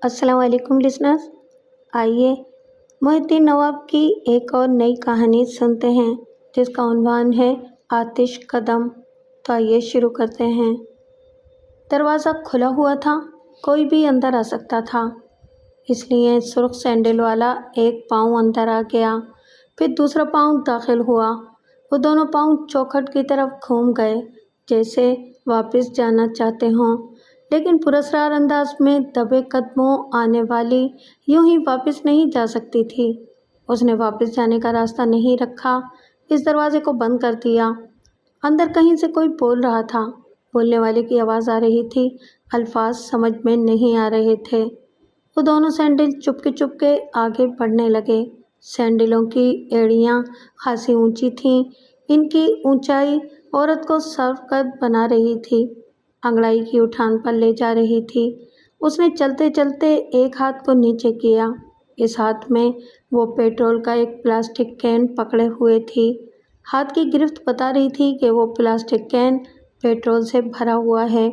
अस्सलाम वालेकुम लिसनर्स। आइए मोहिउद्दीन नवाब की एक और नई कहानी सुनते हैं जिसका उन्वान है आतिश कदम। तो आइए शुरू करते हैं। दरवाज़ा खुला हुआ था, कोई भी अंदर आ सकता था, इसलिए सुर्ख सैंडल वाला एक पाँव अंदर आ गया, फिर दूसरा पाँव दाखिल हुआ। वो दोनों पाँव चौखट की तरफ घूम गए जैसे वापस जाना चाहते हों, लेकिन पुरस्कार अंदाज में दबे कदमों आने वाली यूं ही वापस नहीं जा सकती थी। उसने वापस जाने का रास्ता नहीं रखा, इस दरवाजे को बंद कर दिया। अंदर कहीं से कोई बोल रहा था, बोलने वाले की आवाज़ आ रही थी, अल्फाज समझ में नहीं आ रहे थे। वो दोनों सैंडल चुपके आगे बढ़ने लगे। सैंडलों की एड़ियाँ खासी ऊंची थीं, इनकी ऊंचाई औरत को सर्वकद बना रही थी, अंगड़ाई की उठान पर ले जा रही थी। उसने चलते चलते एक हाथ को नीचे किया, इस हाथ में वो पेट्रोल का एक प्लास्टिक कैन पकड़े हुए थी। हाथ की गिरफ्त बता रही थी कि वो प्लास्टिक कैन पेट्रोल से भरा हुआ है।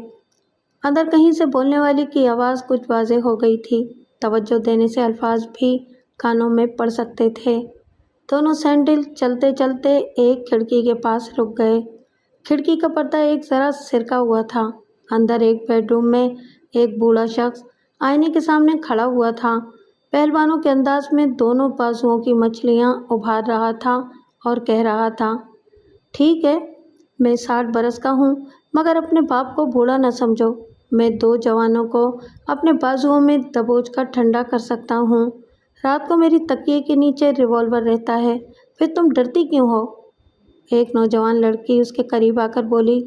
अंदर कहीं से बोलने वाली की आवाज़ कुछ वाज़ेह हो गई थी, तवज्जो देने से अल्फाज भी कानों में पड़ सकते थे। दोनों सैंडल चलते चलते एक खिड़की के पास रुक गए। खिड़की का पर्दा एक ज़रा सिरका हुआ था। अंदर एक बेडरूम में एक बूढ़ा शख्स आईने के सामने खड़ा हुआ था, पहलवानों के अंदाज में दोनों बाजुओं की मछलियां उभार रहा था और कह रहा था, ठीक है, मैं 60 बरस का हूँ, मगर अपने बाप को बूढ़ा न समझो। मैं 2 जवानों को अपने बाजुओं में दबोच कर ठंडा कर सकता हूँ। रात को मेरी तकिए के नीचे रिवॉल्वर रहता है, फिर तुम डरती क्यों हो? एक नौजवान लड़की उसके करीब आकर बोली,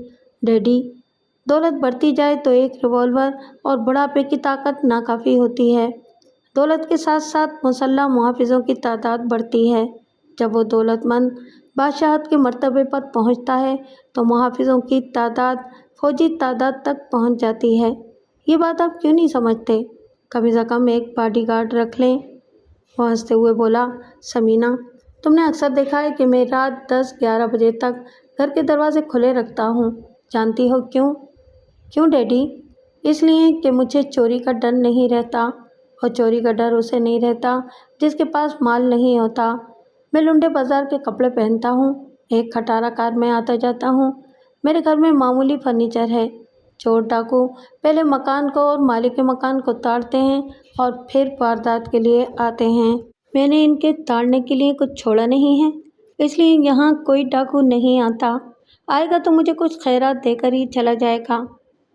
डैडी, दौलत बढ़ती जाए तो एक रिवॉल्वर और बुढ़ापे की ताकत नाकाफ़ी होती है। दौलत के साथ साथ मुसल्लह मुहाफिजों की तादाद बढ़ती है। जब वो दौलतमंद बादशाहत के मर्तबे पर पहुंचता है तो मुहाफिजों की तादाद फौजी तादाद तक पहुंच जाती है। ये बात आप क्यों नहीं समझते? कम से कम एक बॉडीगार्ड रख लें। वो हंसते हुए बोला, समीना, तुमने अक्सर देखा है कि मैं रात 10-11 बजे तक घर के दरवाजे खुले रखता हूँ। जानती हो क्यों? क्यों डैडी? इसलिए कि मुझे चोरी का डर नहीं रहता, और चोरी का डर उसे नहीं रहता जिसके पास माल नहीं होता। मैं लुंडे बाजार के कपड़े पहनता हूँ, एक खटारा कार में आता जाता हूँ। मेरे घर में मामूली फर्नीचर है। चोर डाकू पहले मकान को और मालिक के मकान को ताड़ते हैं और फिर वारदात के लिए आते हैं। मैंने इनके ताड़ने के लिए कुछ छोड़ा नहीं है, इसलिए यहाँ कोई डाकू नहीं आता। आएगा तो मुझे कुछ खैरात देकर ही चला जाएगा।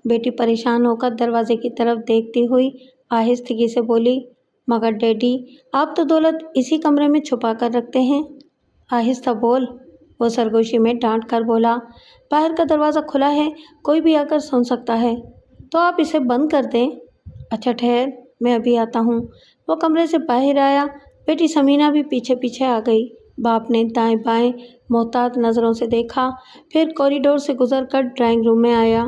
बेटी परेशान होकर दरवाजे की तरफ देखती हुई आहिस्तगी से बोली, मगर डैडी, आप तो दौलत इसी कमरे में छुपा कर रखते हैं। आहिस्ता बोल, वो सरगोशी में डांट कर बोला, बाहर का दरवाज़ा खुला है, कोई भी आकर सुन सकता है, तो आप इसे बंद कर दें। अच्छा ठहर, मैं अभी आता हूँ। वो कमरे से बाहर आया। बेटी समीना भी पीछे पीछे आ गई। बाप ने दाएं बाएं मोहतात नज़रों से देखा, फिर कॉरिडोर से गुजरकर ड्राइंग रूम में आया।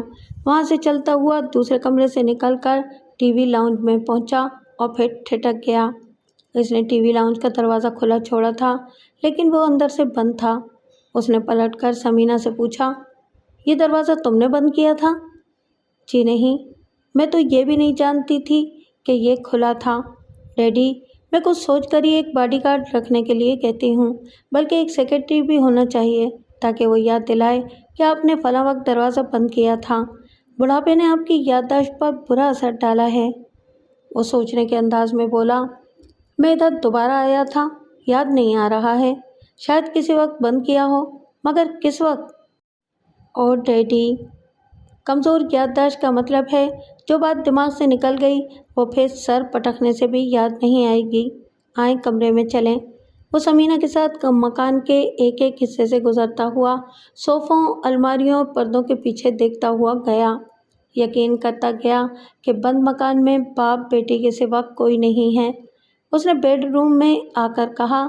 वहाँ से चलता हुआ दूसरे कमरे से निकलकर टीवी लाउंज में पहुँचा और फिर ठिठक गया। इसने टीवी लाउंज का दरवाज़ा खुला छोड़ा था, लेकिन वो अंदर से बंद था। उसने पलटकर समीना से पूछा, ये दरवाज़ा तुमने बंद किया था? जी नहीं, मैं तो ये भी नहीं जानती थी कि ये खुला था। डैडी, मैं कुछ सोच कर ही एक बॉडीगार्ड रखने के लिए कहती हूँ, बल्कि एक सेक्रेटरी भी होना चाहिए ताकि वो याद दिलाए कि आपने फला वक्त दरवाज़ा बंद किया था। बुढ़ापे ने आपकी याददाश्त पर बुरा असर डाला है। वो सोचने के अंदाज में बोला, मैं इधर दोबारा आया था, याद नहीं आ रहा है। शायद किसी वक्त बंद किया हो, मगर किस वक्त? और डैडी, कमज़ोर याददाश्त का मतलब है जो बात दिमाग से निकल गई वो फिर सर पटकने से भी याद नहीं आएगी। आए कमरे में चलें। वो समीना के साथ मकान के एक एक हिस्से से गुजरता हुआ सोफ़ों, अलमारियों और पर्दों के पीछे देखता हुआ गया। यकीन करता गया कि बंद मकान में बाप बेटी के सिवा कोई नहीं है। उसने बेडरूम में आकर कहा,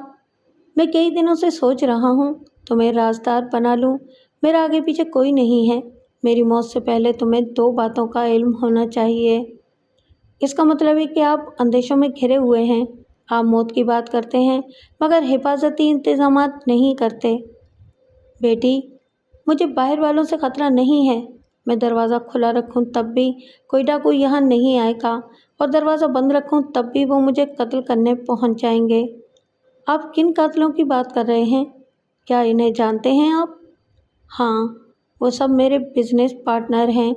मैं कई दिनों से सोच रहा हूँ तुम्हें राजदार बना लूँ। मेरा आगे पीछे कोई नहीं है। मेरी मौत से पहले तुम्हें 2 बातों का इल्म होना चाहिए। इसका मतलब है कि आप अंदेशों में घिरे हुए हैं। आप मौत की बात करते हैं, मगर हिफाजती इंतजामात नहीं करते। बेटी, मुझे बाहर वालों से ख़तरा नहीं है। मैं दरवाज़ा खुला रखूं तब भी कोई डाकू यहाँ नहीं आएगा, और दरवाज़ा बंद रखूं तब भी वो मुझे कत्ल करने पहुंच जाएंगे। आप किन कातलों की बात कर रहे हैं? क्या इन्हें जानते हैं आप? हाँ, वो सब मेरे बिजनेस पार्टनर हैं।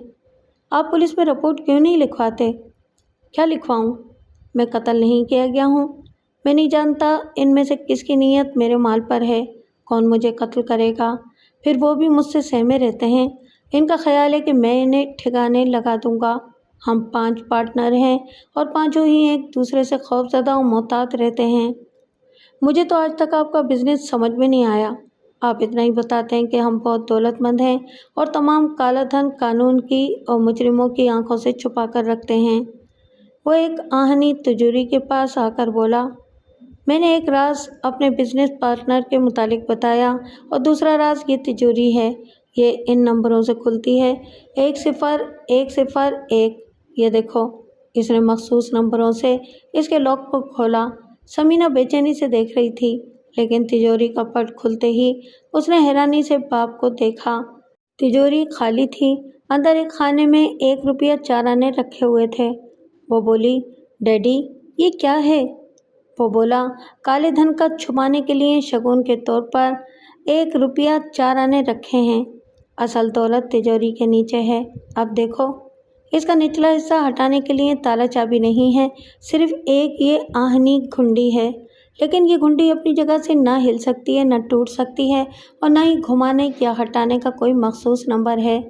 आप पुलिस में रिपोर्ट क्यों नहीं लिखवाते? क्या लिखवाऊं? मैं कत्ल नहीं किया गया हूँ। मैं नहीं जानता इनमें से किसकी नीयत मेरे माल पर है, कौन मुझे कत्ल करेगा। फिर वो भी मुझसे सहमे रहते हैं। इनका ख्याल है कि मैं इन्हें ठिकाने लगा दूंगा। हम 5 पार्टनर हैं और पांचों ही एक दूसरे से खौफज़दा और मोहतात रहते हैं। मुझे तो आज तक आपका बिजनेस समझ में नहीं आया। आप इतना ही बताते हैं कि हम बहुत दौलतमंद हैं और तमाम काला धन कानून की और मुजरिमों की आंखों से छुपा कर रखते हैं। वो एक आहनी तिजोरी के पास आकर बोला, मैंने एक राज अपने बिजनेस पार्टनर के मुतालिक बताया और दूसरा राज ये तिजोरी है। ये इन नंबरों से खुलती है, 10101। ये देखो। इसने मखसूस नंबरों से इसके लॉक को खोला। समीना बेचैनी से देख रही थी, लेकिन तिजोरी का पट खुलते ही उसने हैरानी से बाप को देखा। तिजोरी खाली थी। अंदर एक खाने में 1 रुपया 4 आने रखे हुए थे। वो बोली, डैडी ये क्या है? वो बोला, काले धन का छुपाने के लिए शगुन के तौर पर 1 रुपया 4 आने रखे हैं। असल दौलत तिजोरी के नीचे है। अब देखो। इसका निचला हिस्सा हटाने के लिए ताला चाबी नहीं है, सिर्फ एक ये आहनी घुंडी है। लेकिन ये घुंडी अपनी जगह से ना हिल सकती है, ना टूट सकती है और ना ही घुमाने या हटाने का कोई मखसूस नंबर है।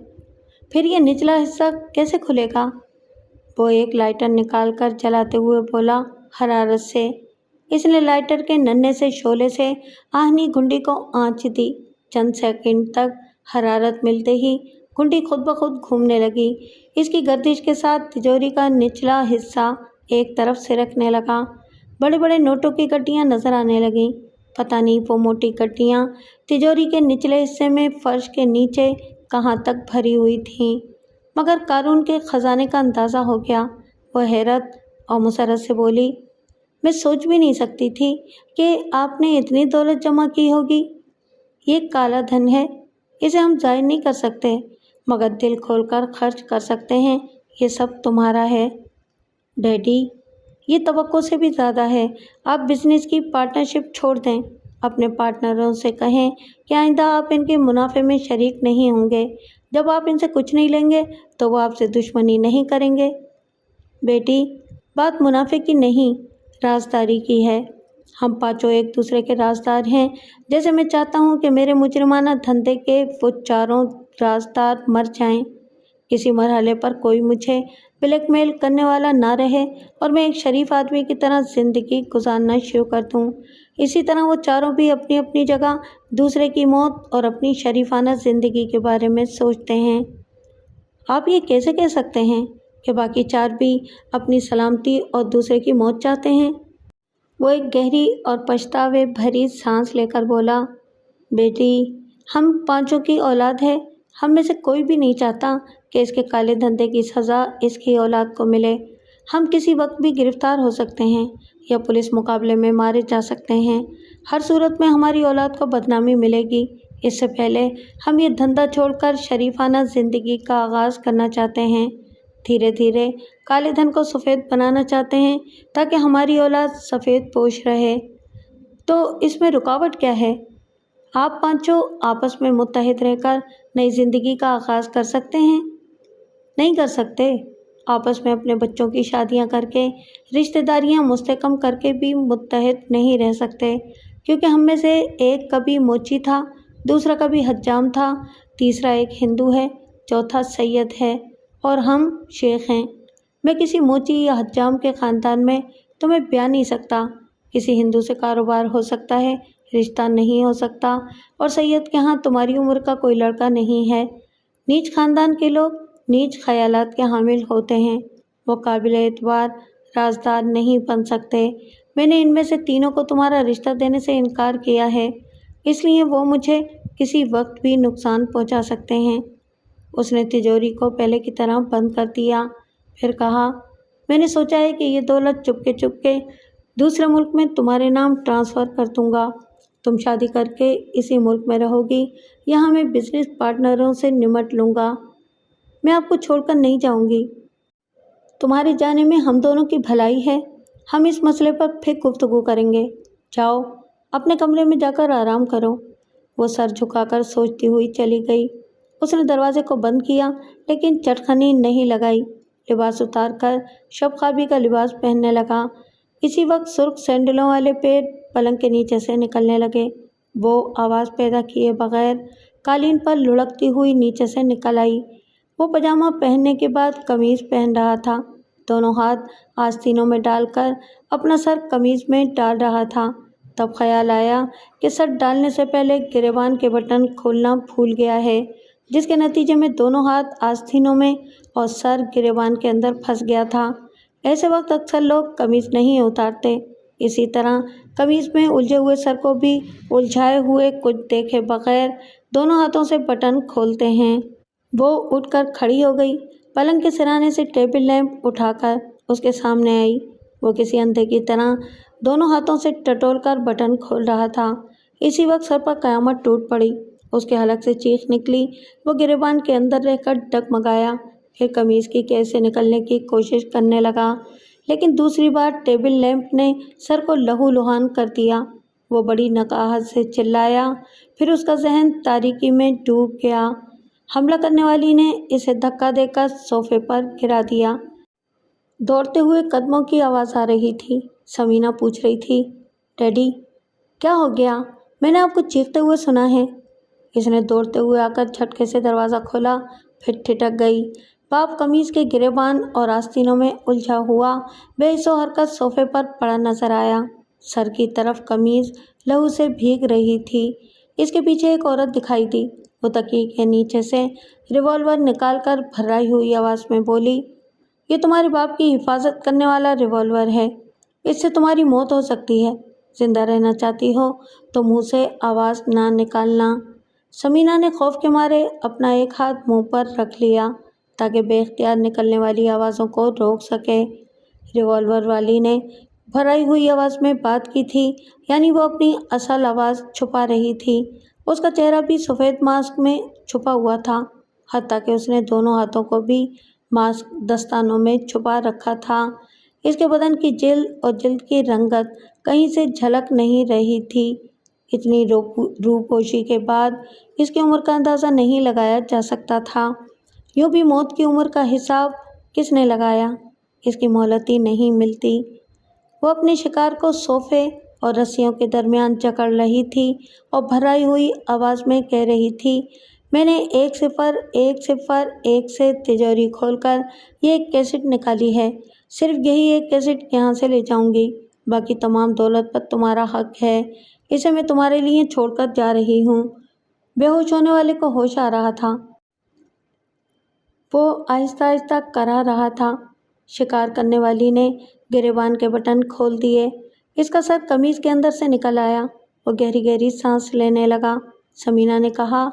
फिर ये निचला हिस्सा कैसे खुलेगा? वो एक लाइटर निकाल कर जलाते हुए बोला, हरारत से। इसने लाइटर के नन्हे से शोले से आहनी घुंडी को आंच दी। चंद सेकंड तक हरारत मिलते ही घुंडी खुद ब खुद घूमने लगी। इसकी गर्दिश के साथ तिजोरी का निचला हिस्सा एक तरफ सिरकने लगा। बड़े बड़े नोटों की गड्डियाँ नजर आने लगीं। पता नहीं वो मोटी गड्डियाँ तिजोरी के निचले हिस्से में फर्श के नीचे कहाँ तक भरी हुई थीं। मगर कारून के खजाने का अंदाज़ा हो गया। वह हैरत और मुसरत से बोली, मैं सोच भी नहीं सकती थी कि आपने इतनी दौलत जमा की होगी। ये काला धन है, इसे हम जाहिर नहीं कर सकते, मगर दिल खोलकर खर्च कर सकते हैं। ये सब तुम्हारा है। डैडी, ये तवक्को से भी ज़्यादा है। आप बिजनेस की पार्टनरशिप छोड़ दें। अपने पार्टनरों से कहें कि आइंदा आप इनके मुनाफे में शरीक नहीं होंगे। जब आप इनसे कुछ नहीं लेंगे तो वो आपसे दुश्मनी नहीं करेंगे। बेटी, बात मुनाफे की नहीं, राजदारी की है। हम पांचों एक दूसरे के राजदार हैं। जैसे मैं चाहता हूँ कि मेरे मुजरिमाना धंधे के वो चारों राजदार मर जाएं। किसी मरहले पर कोई मुझे ब्लैकमेल करने वाला ना रहे और मैं एक शरीफ आदमी की तरह ज़िंदगी गुजारना शुरू कर दूँ। इसी तरह वो चारों भी अपनी अपनी जगह दूसरे की मौत और अपनी शरीफाना ज़िंदगी के बारे में सोचते हैं। आप ये कैसे कह सकते हैं कि बाकी 4 भी अपनी सलामती और दूसरे की मौत चाहते हैं? वो एक गहरी और पछतावे भरी सांस लेकर बोला, बेटी, हम पांचों की औलाद है। हम में से कोई भी नहीं चाहता कि इसके काले धंधे की सज़ा इसकी औलाद को मिले। हम किसी वक्त भी गिरफ्तार हो सकते हैं या पुलिस मुकाबले में मारे जा सकते हैं। हर सूरत में हमारी औलाद को बदनामी मिलेगी। इससे पहले हम ये धंधा छोड़कर शरीफाना ज़िंदगी का आगाज़ करना चाहते हैं। धीरे धीरे काले धन को सफ़ेद बनाना चाहते हैं ताकि हमारी औलाद सफ़ेद पोश रहे। तो इसमें रुकावट क्या है? आप पांचों आपस में मुत्तहिद रहकर नई ज़िंदगी का आगाज़ कर सकते हैं। नहीं कर सकते। आपस में अपने बच्चों की शादियां करके, रिश्तेदारियां मुस्तहकम करके भी मुत्तहिद नहीं रह सकते, क्योंकि हम में से एक कभी मोची था, दूसरा कभी हज्जाम था, तीसरा एक हिंदू है, चौथा सैयद है और हम शेख हैं। मैं किसी मोची या हज्जाम के ख़ानदान में तुम्हें ब्याह नहीं सकता। किसी हिंदू से कारोबार हो सकता है, रिश्ता नहीं हो सकता। और सैयद के यहाँ तुम्हारी उम्र का कोई लड़का नहीं है। नीच ख़ानदान के लोग नीच ख़यालात के हामिल होते हैं। वो काबिल एतबार राजदार नहीं बन सकते। मैंने इनमें से तीनों को तुम्हारा रिश्ता देने से इनकार किया है, इसलिए वो मुझे किसी वक्त भी नुकसान पहुंचा सकते हैं। उसने तिजोरी को पहले की तरह बंद कर दिया। फिर कहा, मैंने सोचा है कि ये दौलत चुपके चुपके दूसरे मुल्क में तुम्हारे नाम ट्रांसफ़र कर दूँगा। तुम शादी करके इसी मुल्क में रहोगी। यहाँ मैं बिजनेस पार्टनरों से निमट लूँगा। मैं आपको छोड़कर नहीं जाऊँगी। तुम्हारे जाने में हम दोनों की भलाई है। हम इस मसले पर फिर गुफ्तगू करेंगे। जाओ, अपने कमरे में जाकर आराम करो। वो सर झुकाकर सोचती हुई चली गई। उसने दरवाजे को बंद किया, लेकिन चटखनी नहीं लगाई। लिबास उतार कर शबखाबी का लिबास पहनने लगा। इसी वक्त सुर्ख सैंडलों वाले पैर पलंग के नीचे से निकलने लगे। वो आवाज़ पैदा किए बगैर कालीन पर लुढ़कती हुई नीचे से निकल आई। वो पजामा पहनने के बाद कमीज़ पहन रहा था। दोनों हाथ आस्तीनों में डालकर अपना सर कमीज़ में डाल रहा था। तब ख्याल आया कि सर डालने से पहले गिरेबान के बटन खोलना भूल गया है, जिसके नतीजे में दोनों हाथ आस्तीनों में और सर गिरेबान के अंदर फंस गया था। ऐसे वक्त अक्सर लोग कमीज़ नहीं उतारते। इसी तरह कमीज़ में उलझे हुए सर को भी उलझाए हुए कुछ देखे बगैर दोनों हाथों से बटन खोलते हैं। वो उठकर खड़ी हो गई। पलंग के सिराने से टेबल लैंप उठाकर उसके सामने आई। वो किसी अंधे की तरह दोनों हाथों से टटोलकर बटन खोल रहा था। इसी वक्त सर पर कयामत टूट पड़ी। उसके हलक से चीख निकली। वो गिरेबान के अंदर रहकर डगमगाया। फिर कमीज़ की कैद से निकलने की कोशिश करने लगा, लेकिन दूसरी बार टेबल लैंप ने सर को लहूलुहान कर दिया। वो बड़ी नकाहत से चिल्लाया। फिर उसका जहन तारीकी में डूब गया। हमला करने वाली ने इसे धक्का देकर सोफे पर गिरा दिया। दौड़ते हुए कदमों की आवाज़ आ रही थी। समीना पूछ रही थी, डैडी क्या हो गया? मैंने आपको चीखते हुए सुना है। इसने दौड़ते हुए आकर झटके से दरवाज़ा खोला, फिर ठिठक गई। बाप कमीज़ के गिरेबान और आस्तीनों में उलझा हुआ बेहिस्सो हरकत सोफे पर पड़ा नजर आया। सर की तरफ कमीज़ लहू से भीग रही थी। इसके पीछे एक औरत दिखाई दी। वो तकिए के नीचे से रिवॉल्वर निकालकर भर्राई हुई आवाज़ में बोली, ये तुम्हारे बाप की हिफाजत करने वाला रिवॉल्वर है। इससे तुम्हारी मौत हो सकती है। जिंदा रहना चाहती हो तो मुंह से आवाज़ ना निकालना। समीना ने खौफ के मारे अपना एक हाथ मुंह पर रख लिया ताकि बेख्तियार निकलने वाली आवाज़ों को रोक सके। रिवॉल्वर वाली ने भराई हुई आवाज़ में बात की थी, यानी वो अपनी असल आवाज़ छुपा रही थी। उसका चेहरा भी सफ़ेद मास्क में छुपा हुआ था, हत्ता कि उसने दोनों हाथों को भी मास्क दस्तानों में छुपा रखा था। इसके बदन की जिल्द और जिल्द की रंगत कहीं से झलक नहीं रही थी। इतनी रूपोशी के बाद इसकी उम्र का अंदाज़ा नहीं लगाया जा सकता था। यूँ भी मौत की उम्र का हिसाब किसने लगाया? इसकी मोहलत ही नहीं मिलती। वो अपने शिकार को सोफे और रस्सियों के दरमियान जकड़ रही थी और भराई हुई आवाज़ में कह रही थी, मैंने 101 से तिजोरी खोलकर ये एक कैसेट निकाली है। सिर्फ यही एक कैसेट यहाँ से ले जाऊंगी। बाकी तमाम दौलत पर तुम्हारा हक है। इसे मैं तुम्हारे लिए छोड़कर जा रही हूँ। बेहोश होने वाले को होश आ रहा था। वो आहिस्ता आहिस्ता करा रहा था। शिकार करने वाली ने गिरेबान के बटन खोल दिए। इसका सर कमीज़ के अंदर से निकल आया। वो गहरी गहरी सांस लेने लगा। समीना ने कहा,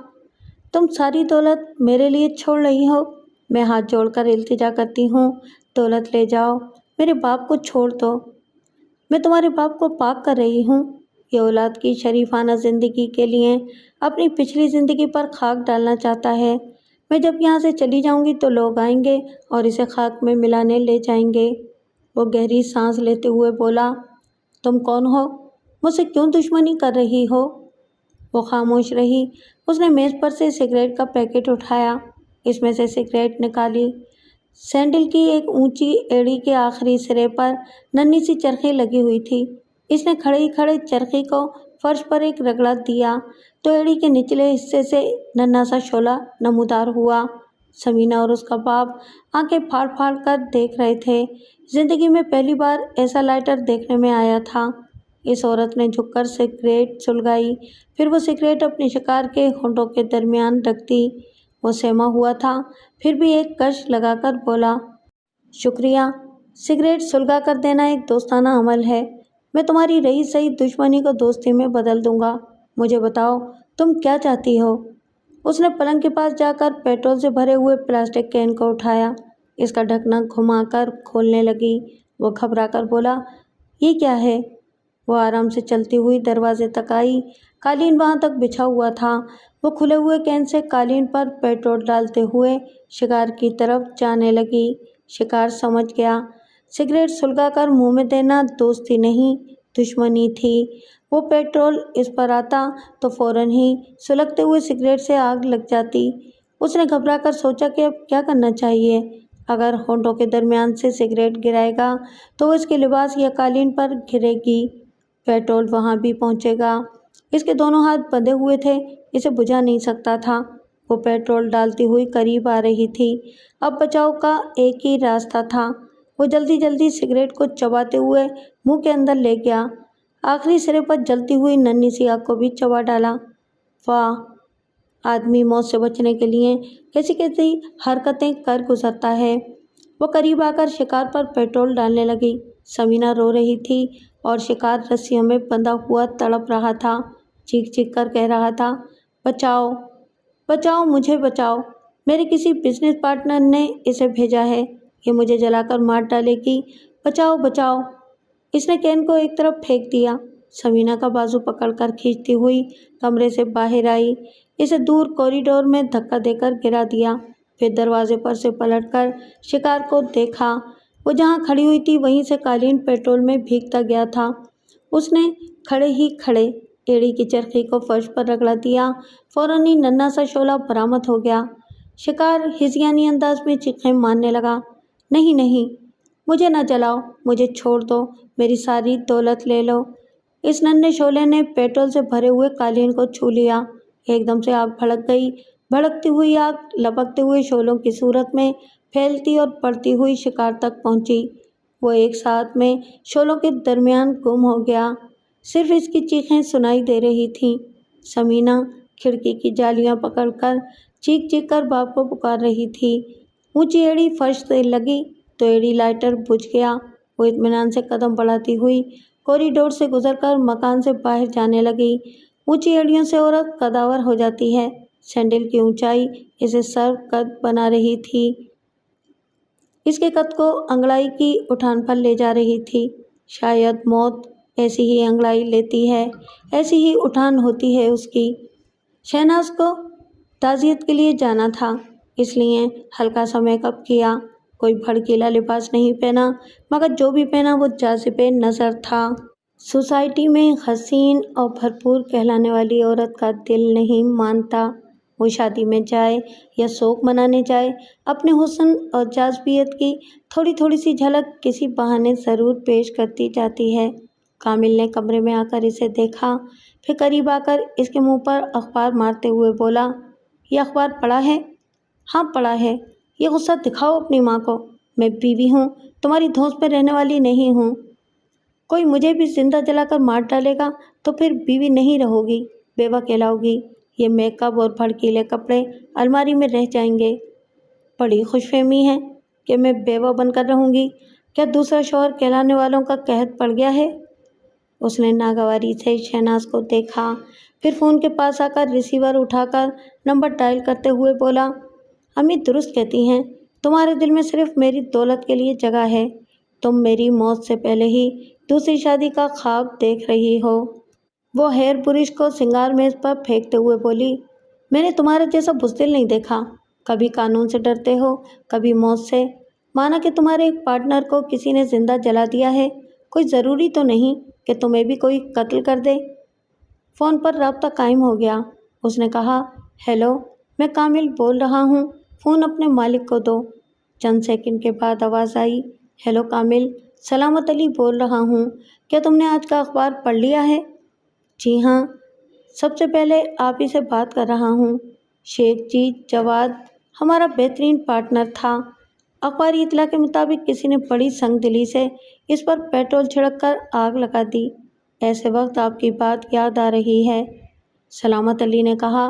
तुम सारी दौलत मेरे लिए छोड़ रही हो? मैं हाथ जोड़कर इल्तिजा करती हूँ, दौलत ले जाओ, मेरे बाप को छोड़ दो। मैं तुम्हारे बाप को पाक कर रही हूँ। ये औलाद की शरीफाना ज़िंदगी के लिए अपनी पिछली ज़िंदगी पर खाक डालना चाहता है। मैं जब यहाँ से चली जाऊँगी तो लोग आएंगे और इसे खाक में मिलाने ले जाएंगे। वो गहरी सांस लेते हुए बोला, तुम कौन हो? मुझसे क्यों दुश्मनी कर रही हो? वो खामोश रही। उसने मेज़ पर से सिगरेट का पैकेट उठाया, इसमें से सिगरेट निकाली। सैंडल की एक ऊंची एड़ी के आखिरी सिरे पर नन्ही सी चरखी लगी हुई थी। इसने खड़े ही खड़े चरखी को फर्श पर एक रगड़ा दिया तो एड़ी के निचले हिस्से से नन्हा सा शोला नमूदार हुआ। समीना और उसका बाप आंखें फाड़ फाड़ कर देख रहे थे। जिंदगी में पहली बार ऐसा लाइटर देखने में आया था। इस औरत ने झुककर सिगरेट सुलगाई, फिर वो सिगरेट अपने शिकार के होंठों के दरमियान रख दी। वो सहमा हुआ था, फिर भी एक कश लगाकर बोला, शुक्रिया। सिगरेट सुलगा कर देना एक दोस्ताना अमल है। मैं तुम्हारी रही सही दुश्मनी को दोस्ती में बदल दूंगा। मुझे बताओ, तुम क्या चाहती हो? उसने पलंग के पास जाकर पेट्रोल से भरे हुए प्लास्टिक कैन को उठाया, इसका ढकना घुमाकर खोलने लगी। वो घबराकर बोला, ये क्या है? वो आराम से चलती हुई दरवाजे तक आई। कालीन वहाँ तक बिछा हुआ था। वो खुले हुए कैन से कालीन पर पेट्रोल डालते हुए शिकार की तरफ जाने लगी। शिकार समझ गया, सिगरेट सुलगाकर मुंह में देना दोस्ती नहीं, दुश्मनी थी। वो पेट्रोल इस पर आता तो फौरन ही सुलगते हुए सिगरेट से आग लग जाती। उसने घबराकर सोचा कि अब क्या करना चाहिए। अगर होंठों के दरमियान से सिगरेट गिराएगा तो वो इसके लिबास या कालीन पर गिरेगी, पेट्रोल वहाँ भी पहुँचेगा। इसके दोनों हाथ बंधे हुए थे, इसे बुझा नहीं सकता था। वो पेट्रोल डालती हुई करीब आ रही थी। अब बचाव का एक ही रास्ता था। वो जल्दी जल्दी सिगरेट को चबाते हुए मुंह के अंदर ले गया। आखिरी सिरे पर जलती हुई नन्ही सी आग को भी चबा डाला। वाह, आदमी मौत से बचने के लिए कैसी कैसी हरकतें कर गुजरता है। वो करीब आकर शिकार पर पेट्रोल डालने लगी। समीना रो रही थी और शिकार रस्सियों में बंधा हुआ तड़प रहा था, चीख चीख कर कह रहा था, बचाओ बचाओ, मुझे बचाओ, मेरे किसी बिजनेस पार्टनर ने इसे भेजा है, ये मुझे जलाकर मार डालेगी, बचाओ बचाओ। इसने कैन को एक तरफ फेंक दिया। समीना का बाजू पकड़कर खींचती हुई कमरे से बाहर आई, इसे दूर कॉरिडोर में धक्का देकर गिरा दिया। फिर दरवाजे पर से पलटकर शिकार को देखा। वो जहाँ खड़ी हुई थी वहीं से कालीन पेट्रोल में भीगता गया था। उसने खड़े ही खड़े एड़ी की चरखी को फर्श पर रगड़ा दिया। फौरन ही नन्हा सा शोला बरामद हो गया। शिकार हिज़ियानी अंदाज में चीखें मारने लगा, नहीं नहीं, मुझे न जलाओ, मुझे छोड़ दो, मेरी सारी दौलत ले लो। इस नन्हे शोले ने पेट्रोल से भरे हुए कालीन को छू लिया। एकदम से आग भड़क गई। भड़कती हुई आग लपकते हुए शोलों की सूरत में फैलती और बढ़ती हुई शिकार तक पहुंची। वो एक साथ में शोलों के दरमियान गुम हो गया। सिर्फ इसकी चीखें सुनाई दे रही थीं। समीना खिड़की की जालियां पकड़कर चीख चीख कर बाप को पुकार रही थी। ऊंची एड़ी फर्श से लगी तो एड़ी लाइटर बुझ गया। वो इत्मीनान से कदम बढ़ाती हुई कॉरिडोर से गुजरकर मकान से बाहर जाने लगी। ऊंची एड़ियों से औरत कदावर हो जाती है। सैंडल की ऊंचाई इसे सर्व कद बना रही थी। इसके कद को अंगड़ाई की उठान पर ले जा रही थी। शायद मौत ऐसी ही अंगड़ाई लेती है, ऐसी ही उठान होती है उसकी। शहनाज को ताज़ियत के लिए जाना था, इसलिए हल्का सा मेकअप किया। कोई भड़कीला लिबास नहीं पहना, मगर जो भी पहना वो जाज़िबे नज़र था। सोसाइटी में हसीन और भरपूर कहलाने वाली औरत का दिल नहीं मानता। वो शादी में जाए या शौक मनाने जाए, अपने हुस्न और जाज़बियत की थोड़ी थोड़ी सी झलक किसी बहाने ज़रूर पेश करती जाती है। कामिल ने कमरे में आकर इसे देखा, फिर करीब आकर इसके मुंह पर अखबार मारते हुए बोला, ये अखबार पढ़ा है? हाँ पढ़ा है। ये गुस्सा दिखाओ अपनी माँ को। मैं बीवी हूँ, तुम्हारी धौंस में रहने वाली नहीं हूँ। कोई मुझे भी जिंदा जलाकर मार डालेगा तो फिर बीवी नहीं रहोगी, बेवा कहलाओगी। ये मेकअप और भड़कीले कपड़े अलमारी में रह जाएंगे। बड़ी खुशफहमी है कि मैं बेवा बनकर रहूँगी। क्या दूसरा शौहर कहलाने वालों का कहत पड़ गया है? उसने नागवारी से शहनाज को देखा, फिर फ़ोन के पास आकर रिसीवर उठाकर नंबर डायल करते हुए बोला, अम्मी दुरुस्त कहती हैं, तुम्हारे दिल में सिर्फ मेरी दौलत के लिए जगह है। तुम मेरी मौत से पहले ही दूसरी शादी का ख्वाब देख रही हो। वो हेयर ब्रश को सिंगार मेज पर फेंकते हुए बोली, मैंने तुम्हारे जैसा बुज़दिल नहीं देखा। कभी कानून से डरते हो, कभी मौत से। माना कि तुम्हारे एक पार्टनर को किसी ने जिंदा जला दिया है, कोई ज़रूरी तो नहीं कि तुम्हें भी कोई कत्ल कर दे। फ़ोन पर राब्ता कायम हो गया। उसने कहा, हेलो, मैं कामिल बोल रहा हूँ, फ़ोन अपने मालिक को दो। चंद सेकंड के बाद आवाज़ आई, हेलो कामिल, सलामत अली बोल रहा हूँ, क्या तुमने आज का अखबार पढ़ लिया है? जी हाँ, सबसे पहले आप ही से बात कर रहा हूँ। शेख जी जवाद हमारा बेहतरीन पार्टनर था। अखबारी इतला के मुताबिक किसी ने बड़ी संगदिली से इस पर पेट्रोल छिड़क कर आग लगा दी। ऐसे वक्त आपकी बात याद आ रही है। सलामत अली ने कहा,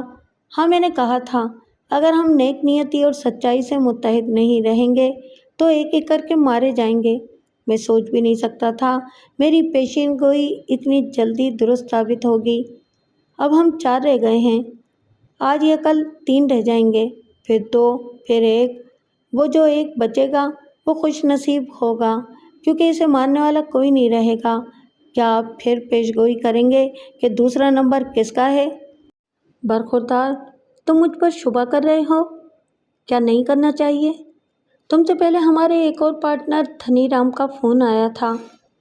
हाँ मैंने कहा था, अगर हम नेक नियति और सच्चाई से मुत्तहिद नहीं रहेंगे तो एक एक करके मारे जाएंगे। मैं सोच भी नहीं सकता था मेरी पेशीन गोई इतनी जल्दी दुरुस्त साबित होगी। अब हम 4 रह गए हैं, आज या कल 3 रह जाएंगे, फिर 2, फिर 1। वो जो एक बचेगा वो खुश नसीब होगा, क्योंकि इसे मारने वाला कोई नहीं रहेगा। क्या आप फिर पेशगोई करेंगे कि दूसरा नंबर किसका है? बरखुरदार, तुम मुझ पर शुबा कर रहे हो? क्या नहीं करना चाहिए? तुम से पहले हमारे एक और पार्टनर धनीराम का फ़ोन आया था।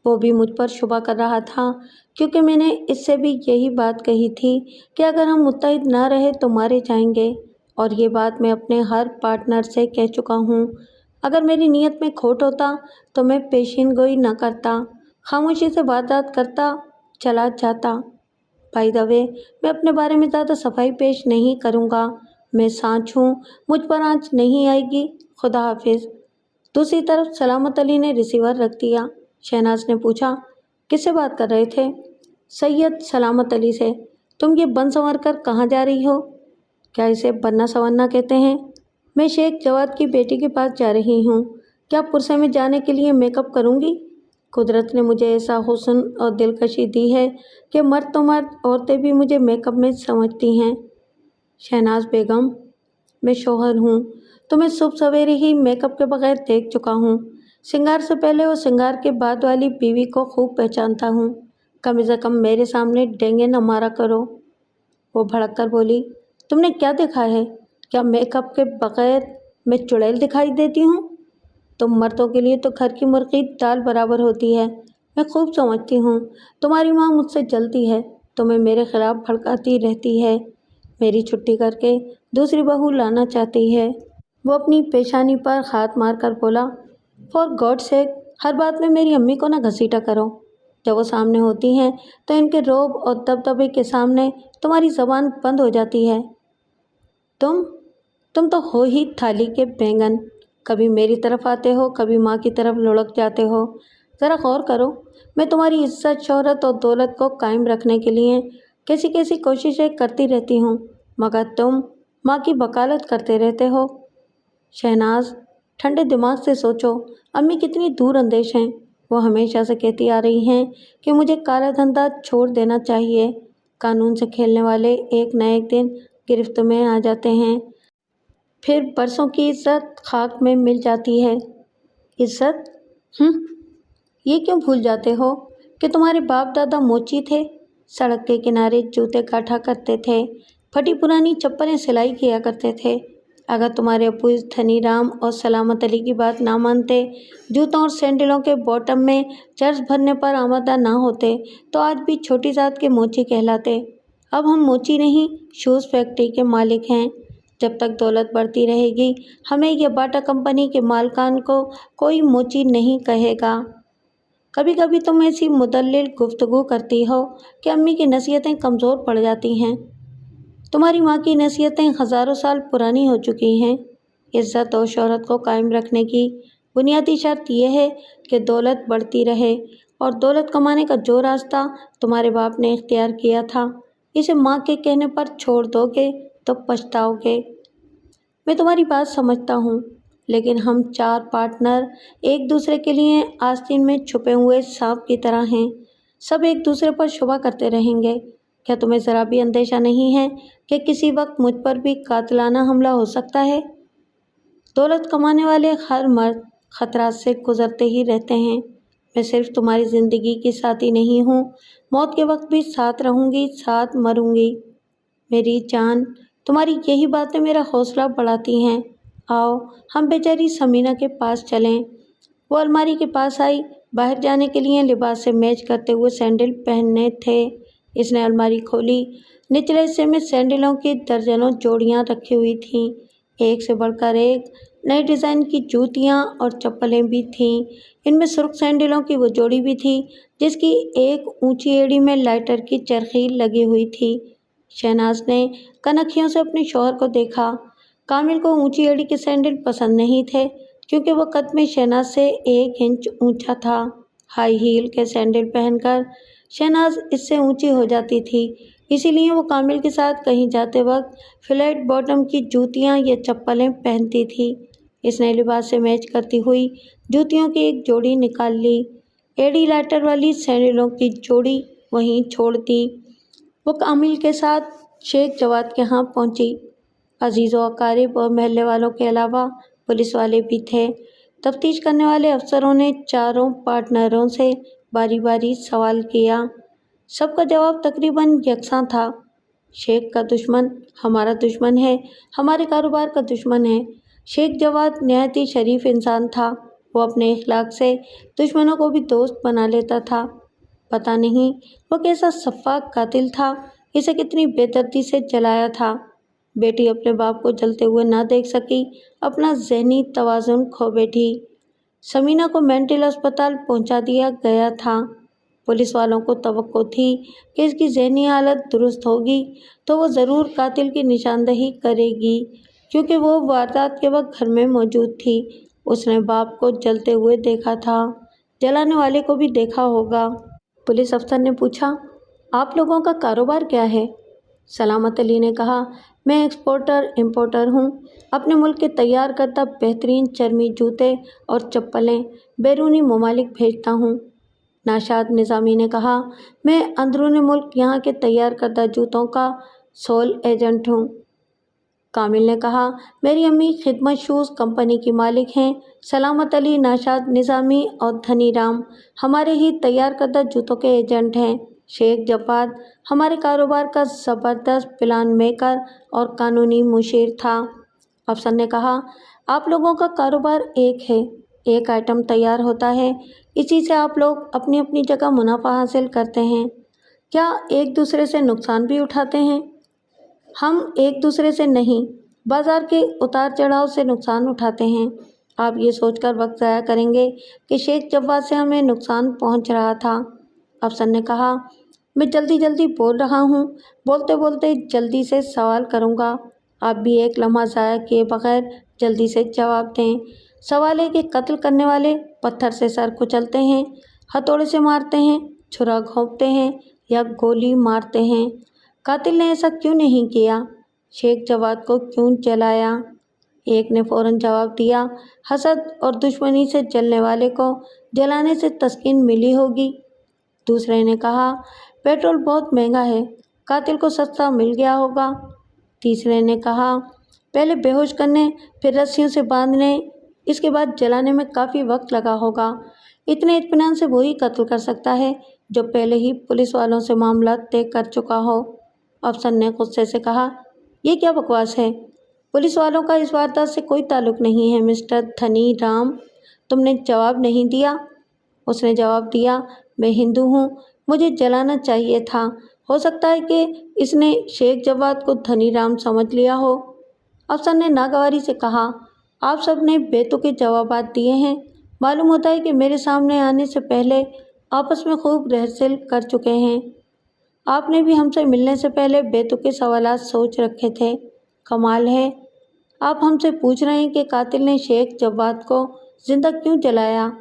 वो भी मुझ पर शुबा कर रहा था, क्योंकि मैंने इससे भी यही बात कही थी कि अगर हम मुत्तहिद ना रहे तो मारे जाएंगे। और ये बात मैं अपने हर पार्टनर से कह चुका हूँ। अगर मेरी नीयत में खोट होता तो मैं पेशीन गोई न करता, खामोशी से वारदात करता चला जाता। बाय द वे, मैं अपने बारे में ज़्यादा सफाई पेश नहीं करूँगा। मैं सांच हूँ, मुझ पर आँच नहीं आएगी। खुदा हाफिज़। दूसरी तरफ सलामत अली ने रिसीवर रख दिया। शहनाज ने पूछा, किससे बात कर रहे थे? सैयद सलामत अली से। तुम ये बन संवर कर कहाँ जा रही हो? क्या इसे बनना संवरना कहते हैं? मैं शेख जवाद की बेटी के पास जा रही हूँ। क्या पुरसे में जाने के लिए मेकअप करूँगी? कुदरत ने मुझे ऐसा हुस्न और दिलकशी दी है कि मर्द तो मर्द, औरतें भी मुझे मेकअप में समझती हैं। शहनाज बेगम, मैं शौहर हूँ। तुम्हें सुबह सवेरे ही मेकअप के बगैर देख चुका हूँ। श्रृंगार से पहले और श्रृंगार के बाद वाली बीवी को खूब पहचानता हूँ। कम से कम मेरे सामने डेंगे न मारा करो। वो भड़क कर बोली, तुमने क्या देखा है? क्या मेकअप के बगैर मैं चुड़ैल दिखाई देती हूँ? तुम मर्दों के लिए तो घर की मुर्गी दाल बराबर होती है। मैं खूब समझती हूँ। तुम्हारी माँ मुझसे जलती है, तुम्हें मेरे खिलाफ भड़काती रहती है, मेरी छुट्टी करके दूसरी बहू लाना चाहती है। वो अपनी पेशानी पर हाथ मार कर बोला, फॉर गॉड सेक, हर बात में मेरी अम्मी को ना घसीटा करो। जब वो सामने होती हैं तो इनके रोब और दबदबे के सामने तुम्हारी ज़बान बंद हो जाती है। तुम तो हो ही थाली के बैंगन। कभी मेरी तरफ आते हो, कभी माँ की तरफ लुढ़क जाते हो। ज़रा गौर करो, मैं तुम्हारी इज्जत, शोहरत और दौलत को कायम रखने के लिए कैसी कैसी कोशिशें करती रहती हूँ, मगर तुम माँ की वकालत करते रहते हो। शहनाज, ठंडे दिमाग से सोचो, अम्मी कितनी दूर अंदेश हैं। वो हमेशा से कहती आ रही हैं कि मुझे काला धंधा छोड़ देना चाहिए। कानून से खेलने वाले एक न एक दिन गिरफ्त में आ जाते हैं, फिर बरसों की इज्जत खाक में मिल जाती है। इज्जत? ये क्यों भूल जाते हो कि तुम्हारे बाप दादा मोची थे, सड़क के किनारे जूते काटा करते थे, फटी पुरानी चप्पलें सिलाई किया करते थे। अगर तुम्हारे अब्बू इस धनीराम और सलामत अली की बात ना मानते, जूतों और सैंडलों के बॉटम में चर्च भरने पर आमादा ना होते, तो आज भी छोटी जात के मोची कहलाते। अब हम मोची नहीं, शूज़ फैक्ट्री के मालिक हैं। जब तक दौलत बढ़ती रहेगी, हमें ये बाटा कंपनी के मालकान को कोई मोची नहीं कहेगा। कभी कभी तुम ऐसी मुदल्लिल गुफ्तगू करती हो कि अम्मी की नसीहतें कमज़ोर पड़ जाती हैं। तुम्हारी माँ की नसीहतें हज़ारों साल पुरानी हो चुकी हैं। इज़्ज़त और शोहरत को कायम रखने की बुनियादी शर्त यह है कि दौलत बढ़ती रहे, और दौलत कमाने का जो रास्ता तुम्हारे बाप ने इख्तियार किया था, इसे माँ के कहने पर छोड़ दोगे तो पछताओगे। मैं तुम्हारी बात समझता हूँ, लेकिन हम चार पार्टनर एक दूसरे के लिए आस्तीन में छुपे हुए सांप की तरह हैं। सब एक दूसरे पर शुबा करते रहेंगे। क्या तुम्हें ज़रा भी अंदेशा नहीं है कि किसी वक्त मुझ पर भी कातिलाना हमला हो सकता है? दौलत कमाने वाले हर मर्द खतरात से गुजरते ही रहते हैं। मैं सिर्फ तुम्हारी ज़िंदगी की साथी नहीं हूँ, मौत के वक्त भी साथ रहूँगी, साथ मरूँगी। मेरी जान, तुम्हारी यही बातें मेरा हौसला बढ़ाती हैं। आओ, हम बेचारी समीना के पास चलें। वो अलमारी के पास आई। बाहर जाने के लिए लिबास से मैच करते हुए सैंडल पहनने थे। इसने अलमारी खोली। निचले हिस्से में सैंडलों की दर्जनों जोड़ियां रखी हुई थीं। एक से बढ़कर एक नए डिज़ाइन की जूतियां और चप्पलें भी थीं। इनमें सुर्ख सैंडलों की वो जोड़ी भी थी जिसकी एक ऊंची एड़ी में लाइटर की चरखी लगी हुई थी। शहनाज ने कनखियों से अपने शौहर को देखा। कामिल को ऊंची एड़ी के सैंडल पसंद नहीं थे, क्योंकि वह कद में शहनाज से 1 इंच ऊंचा था। हाई हील के सैंडल पहनकर शहनाज इससे ऊंची हो जाती थी, इसीलिए वो कामिल के साथ कहीं जाते वक्त फ्लैट बॉटम की जूतियां या चप्पलें पहनती थी। इसने लिबास से मैच करती हुई जूतियों की एक जोड़ी निकाल ली। एड़ी लाइटर वाली सैंडलों की जोड़ी वहीं छोड़ दी। वो कामिल के साथ शेख जवाद के यहाँ पहुंची। अजीज़ व अकारिब और महल्ले वालों के अलावा पुलिस वाले भी थे। तफ्तीश करने वाले अफसरों ने चारों पार्टनरों से बारी बारी सवाल किया। सबका जवाब तकरीबन यकसां था। शेख का दुश्मन हमारा दुश्मन है, हमारे कारोबार का दुश्मन है। शेख जवाद नहायत ही शरीफ इंसान था। वो अपने इखलाक से दुश्मनों को भी दोस्त बना लेता था। पता नहीं वो कैसा सफाक कातिल था, इसे कितनी बेदर्दी से जलाया था। बेटी अपने बाप को जलते हुए ना देख सकी, अपना ज़हनी तवाज़ुन खो बैठी। समीना को मेंटल अस्पताल पहुंचा दिया गया था। पुलिस वालों को तवक्को थी कि इसकी ज़हनी हालत दुरुस्त होगी तो वो ज़रूर कातिल की निशानदही करेगी, क्योंकि वो वारदात के वक्त घर में मौजूद थी। उसने बाप को जलते हुए देखा था, जलाने वाले को भी देखा होगा। पुलिस अफसर ने पूछा, आप लोगों का कारोबार क्या है? सलामत अली ने कहा, मैं एक्सपोर्टर इंपोर्टर हूँ। अपने मुल्क के तैयार करता बेहतरीन चर्मी जूते और चप्पलें बैरूनी ममालिक भेजता हूँ। नाशाद निज़ामी ने कहा, मैं अंदरूनी मुल्क यहाँ के तैयार करदा जूतों का सोल एजेंट हूँ। कामिल ने कहा, मेरी अम्मी खिदमत शूज़ कंपनी की मालिक हैं। सलामत अली, नाशाद निज़ामी और धनी राम हमारे ही तैयार करदा जूतों के एजेंट हैं। शेख जवाद हमारे कारोबार का ज़बरदस्त प्लान मेकर और कानूनी मुशीर था। अफसर ने कहा, आप लोगों का कारोबार एक है, एक आइटम तैयार होता है, इसी से आप लोग अपनी अपनी जगह मुनाफा हासिल करते हैं। क्या एक दूसरे से नुकसान भी उठाते हैं? हम एक दूसरे से नहीं, बाज़ार के उतार चढ़ाव से नुकसान उठाते हैं। आप ये सोचकर वक्त ज़ाया करेंगे कि शेख जवाद से हमें नुकसान पहुंच रहा था। अफसर ने कहा, मैं जल्दी जल्दी बोल रहा हूँ, बोलते बोलते जल्दी से सवाल करूँगा। आप भी एक लम्हा ज़ाया किए बगैर जल्दी से जवाब दें। सवाल है कि कत्ल करने वाले पत्थर से सर कुचलते हैं, हथौड़े से मारते हैं, छुरा घोंपते हैं या गोली मारते हैं? कातिल ने ऐसा क्यों नहीं किया? शेख जवाद को क्यों जलाया? एक ने फ़ौरन जवाब दिया, हसद और दुश्मनी से जलने वाले को जलाने से तस्कीन मिली होगी। दूसरे ने कहा, पेट्रोल बहुत महंगा है, कातिल को सस्ता मिल गया होगा। तीसरे ने कहा, पहले बेहोश करने, फिर रस्सियों से बांधने, इसके बाद जलाने में काफ़ी वक्त लगा होगा। इतने इत्मीनान से वही कत्ल कर सकता है जो पहले ही पुलिस वालों से मामला तय कर चुका हो। अफसर ने गुस्से से कहा, ये क्या बकवास है? पुलिस वालों का इस वारदात से कोई ताल्लुक़ नहीं है मिस्टर धनी राम। तुमने जवाब नहीं दिया। उसने जवाब दिया, मैं हिंदू हूँ, मुझे जलाना चाहिए था। हो सकता है कि इसने शेख जवाद को धनी राम समझ लिया हो। अफसर ने नागवारी से कहा, आप सब ने बेतुके जवाबात दिए हैं। मालूम होता है कि मेरे सामने आने से पहले आपस में खूब रहसिल कर चुके हैं। आपने भी हमसे मिलने से पहले बेतुके सवालात सोच रखे थे। कमाल है, आप हमसे पूछ रहे हैं कि कातिल ने शेख जवाद को ज़िंदा क्यों जलाया।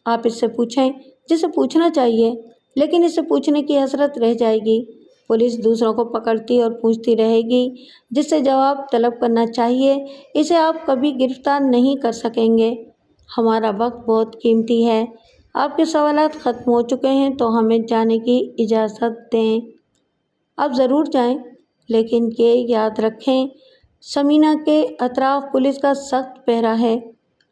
आप इससे पूछें जिसे पूछना चाहिए, लेकिन इससे पूछने की हसरत रह जाएगी। पुलिस दूसरों को पकड़ती और पूछती रहेगी, जिससे जवाब तलब करना चाहिए, इसे आप कभी गिरफ्तार नहीं कर सकेंगे। हमारा वक्त बहुत कीमती है। आपके सवालात ख़त्म हो चुके हैं तो हमें जाने की इजाज़त दें। आप ज़रूर जाएं, लेकिन ये याद रखें, समीना के अतराफ़ पुलिस का सख्त पहरा है।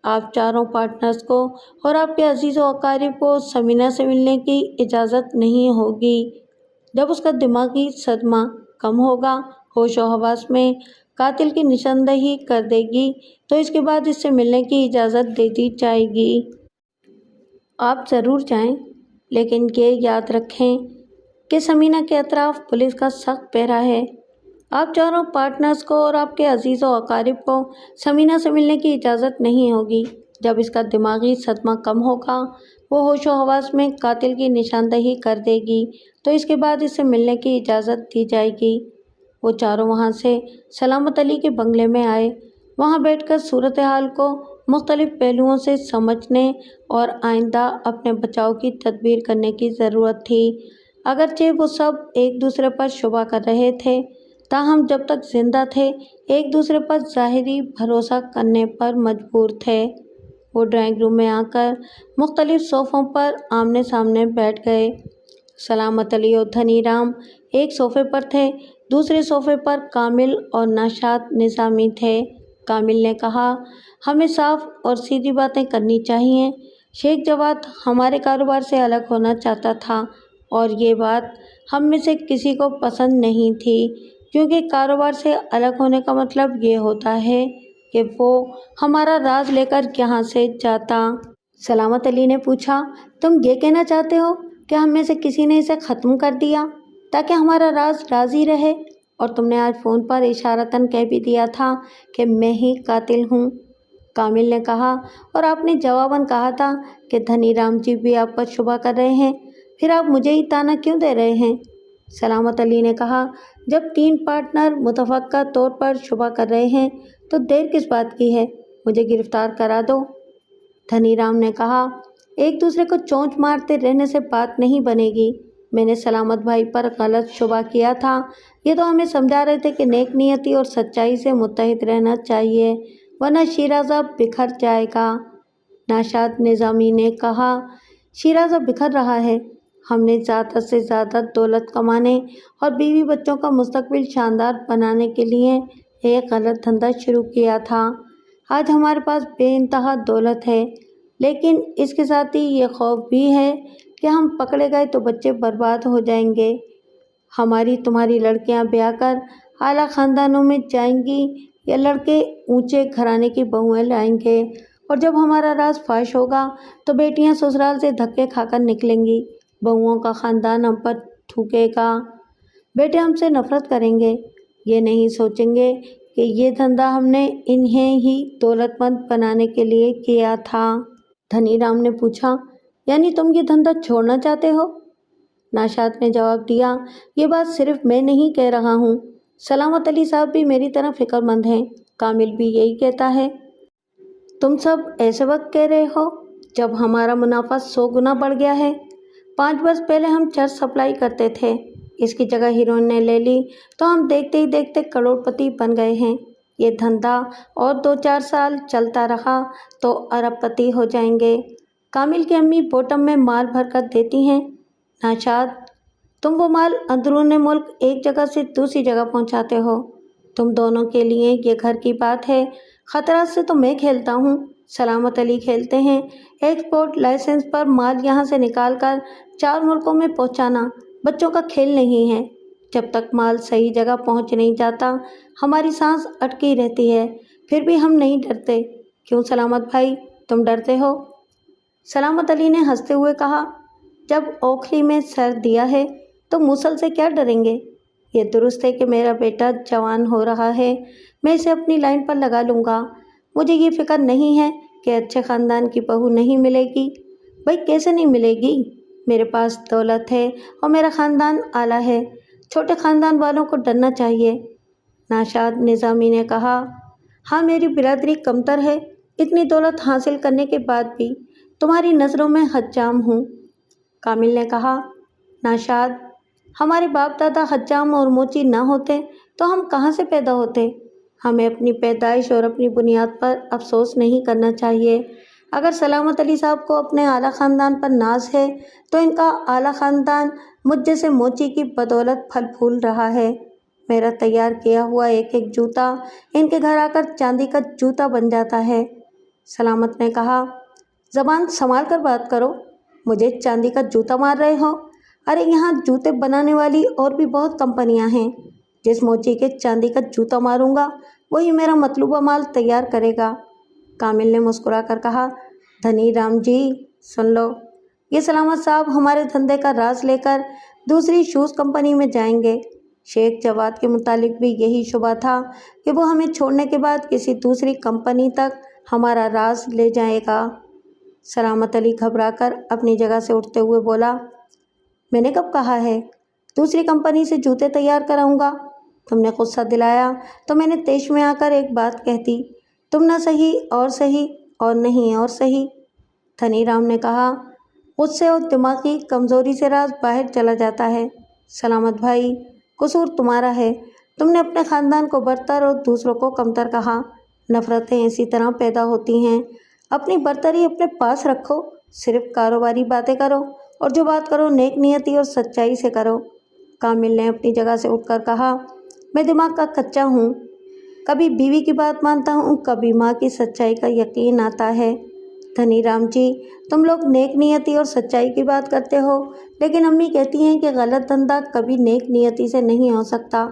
आप चारों पार्टनर्स को और आपके अजीज़ व अकारिब को समीना से मिलने की इजाज़त नहीं होगी। जब उसका दिमागी सदमा कम होगा, होश व हवास में कातिल की निशानदही कर देगी, तो इसके बाद इससे मिलने की इजाज़त दे दी जाएगी। आप ज़रूर जाएं, लेकिन ये याद रखें कि समीना के अतराफ़ पुलिस का सख्त पहरा है। आप चारों पार्टनर्स को और आपके अजीज़ व अकारिब को समीना से मिलने की इजाज़त नहीं होगी। जब इसका दिमागी सदमा कम होगा, वो होश व हवास में कातिल की निशानदही कर देगी, तो इसके बाद इससे मिलने की इजाज़त दी जाएगी। वो चारों वहाँ से सलामत अली के बंगले में आए। वहाँ बैठकर सूरत हाल को मुख्तलिफ़ पहलुओं से समझने और आइंदा अपने बचाव की तदबीर करने की ज़रूरत थी। अगरचे वो सब एक दूसरे पर शुबा कर रहे थे, ताहम जब तक ज़िंदा थे एक दूसरे पर ज़ाहिरी भरोसा करने पर मजबूर थे। वो ड्राइंग रूम में आकर मुख्तलिफ़ सोफ़ों पर आमने सामने बैठ गए। सलामत अली और धनी राम एक सोफ़े पर थे, दूसरे सोफ़े पर कामिल और नाशाद निज़ामी थे। कामिल ने कहा, हमें साफ और सीधी बातें करनी चाहिए। शेख जवाद हमारे कारोबार से अलग होना चाहता था और ये बात हम में से किसी को पसंद नहीं थी, क्योंकि कारोबार से अलग होने का मतलब ये होता है کہ وہ हमारा राज लेकर यहाँ से जाता। सलामत अली ने पूछा, तुम ये कहना चाहते हो कि हम में से किसी ने इसे ख़त्म कर दिया ताकि हमारा राज राजी रहे? और तुमने आज फ़ोन पर इशारतन कह भी दिया था कि मैं ही कातिल हूँ। कामिल ने कहा, और आपने जवाबन कहा था कि धनीराम जी भी आप पर शुबा कर रहे हैं, फिर आप मुझे ही ताना क्यों दे रहे हैं? सलामत अली ने कहा, जब 3 पार्टनर मुतफ़क्का तौर पर शुबा कर रहे हैं तो देर किस बात की है? मुझे गिरफ़्तार करा दो। धनीराम ने कहा, एक दूसरे को चोंच मारते रहने से बात नहीं बनेगी। मैंने सलामत भाई पर गलत शुबा किया था। ये तो हमें समझा रहे थे कि नेक नियति और सच्चाई से मुत्तहिद रहना चाहिए, वरना शिराज़ा बिखर जाएगा। नाशाद निज़ामी ने कहा, शिराज़ा बिखर रहा है। हमने ज़्यादा से ज़्यादा दौलत कमाने और बीवी बच्चों का मुस्तकबिल शानदार बनाने के लिए एक गलत धंधा शुरू किया था। आज हमारे पास बेइंतहा दौलत है, लेकिन इसके साथ ही ये खौफ भी है कि हम पकड़े गए तो बच्चे बर्बाद हो जाएंगे। हमारी तुम्हारी लड़कियां ब्याह कर आला ख़ानदानों में जाएंगी या लड़के ऊंचे घराने की बहुएं लाएंगे, और जब हमारा राज फाश होगा तो बेटियां ससुराल से धक्के खाकर निकलेंगी। बहुओं का ख़ानदान हम पर थूकेगा। बेटे हमसे नफ़रत करेंगे। ये नहीं सोचेंगे कि ये धंधा हमने इन्हें ही दौलतमंद बनाने के लिए किया था। धनीराम ने पूछा, यानी तुम ये धंधा छोड़ना चाहते हो? नाशाद ने जवाब दिया, ये बात सिर्फ मैं नहीं कह रहा हूँ, सलामत अली साहब भी मेरी तरह फ़िक्रमंद हैं। कामिल भी यही कहता है। तुम सब ऐसे वक्त कह रहे हो जब हमारा मुनाफा 100 गुना बढ़ गया है। 5 वर्ष पहले हम चर्च सप्लाई करते थे, इसकी जगह हीरोइन ने ले ली तो हम देखते ही देखते करोड़पति बन गए हैं। ये धंधा और 2-4 साल चलता रहा तो अरबपति हो जाएंगे। कामिल की अम्मी बॉटम में माल भर कर देती हैं। नाशाद, तुम वो माल अंदरूनी मुल्क एक जगह से दूसरी जगह पहुंचाते हो। तुम दोनों के लिए ये घर की बात है। ख़तरा से तो मैं खेलता हूँ, सलामत अली खेलते हैं। एक्सपोर्ट लाइसेंस पर माल यहाँ से निकाल कर 4 मुल्कों में पहुँचाना बच्चों का खेल नहीं है। जब तक माल सही जगह पहुँच नहीं जाता हमारी सांस अटकी रहती है, फिर भी हम नहीं डरते। क्यों सलामत भाई, तुम डरते हो? सलामत अली ने हंसते हुए कहा, जब ओखली में सर दिया है तो मूसल से क्या डरेंगे? ये दुरुस्त है कि मेरा बेटा जवान हो रहा है, मैं इसे अपनी लाइन पर लगा लूँगा। मुझे ये फ़िक्र नहीं है कि अच्छे ख़ानदान की बहू नहीं मिलेगी। भाई कैसे नहीं मिलेगी? मेरे पास दौलत है और मेरा ख़ानदान आला है। छोटे ख़ानदान वालों को डरना चाहिए। नाशाद निज़ामी ने कहा, हाँ मेरी बिरादरी कमतर है। इतनी दौलत हासिल करने के बाद भी तुम्हारी नज़रों में हज्जाम हूँ। कामिल ने कहा, नाशाद, हमारे बाप दादा हज्जाम और मोची ना होते तो हम कहाँ से पैदा होते? हमें अपनी पैदाइश और अपनी बुनियाद पर अफसोस नहीं करना चाहिए। अगर सलामत अली साहब को अपने आला ख़ानदान पर नाज है तो इनका आला ख़ानदान मुझ जैसे मोची की बदौलत फल फूल रहा है। मेरा तैयार किया हुआ एक एक जूता इनके घर आकर चांदी का जूता बन जाता है। सलामत ने कहा, ज़बान संभाल कर बात करो, मुझे चांदी का जूता मार रहे हो? अरे यहाँ जूते बनाने वाली और भी बहुत कंपनियाँ हैं। जिस मोची के चांदी का जूता मारूंगा वही मेरा मतलूबा माल तैयार करेगा। कामिल ने मुस्कुरा कर कहा, धनीराम जी सुन लो, ये सलामत साहब हमारे धंधे का राज लेकर दूसरी शूज़ कंपनी में जाएंगे। शेख जवाद के मुतालिक भी यही शुबा था कि वो हमें छोड़ने के बाद किसी दूसरी कंपनी तक हमारा राज ले जाएगा। सलामत अली घबराकर अपनी जगह से उठते हुए बोला, मैंने कब कहा है दूसरी कंपनी से जूते तैयार कराऊंगा? तुमने गुस्सा दिलाया तो मैंने तेश में आकर एक बात कहती, तुम ना सही और नहीं और सही। धनीराम ने कहा, गुस्से और दिमागी कमज़ोरी से राज बाहर चला जाता है। सलामत भाई, कसूर तुम्हारा है। तुमने अपने ख़ानदान को बरतर और दूसरों को कमतर कहा। नफ़रतें इसी तरह पैदा होती हैं। अपनी बरतरी अपने पास रखो, सिर्फ कारोबारी बातें करो और जो बात करो नेक नियति और सच्चाई से करो। कामिल ने अपनी जगह से उठकर कहा, मैं दिमाग का कच्चा हूँ, कभी बीवी की बात मानता हूँ, कभी माँ की सच्चाई का यकीन आता है। धनीराम जी, तुम लोग नेक नियति और सच्चाई की बात करते हो, लेकिन अम्मी कहती हैं कि गलत धंधा कभी नेक नियति से नहीं हो सकता।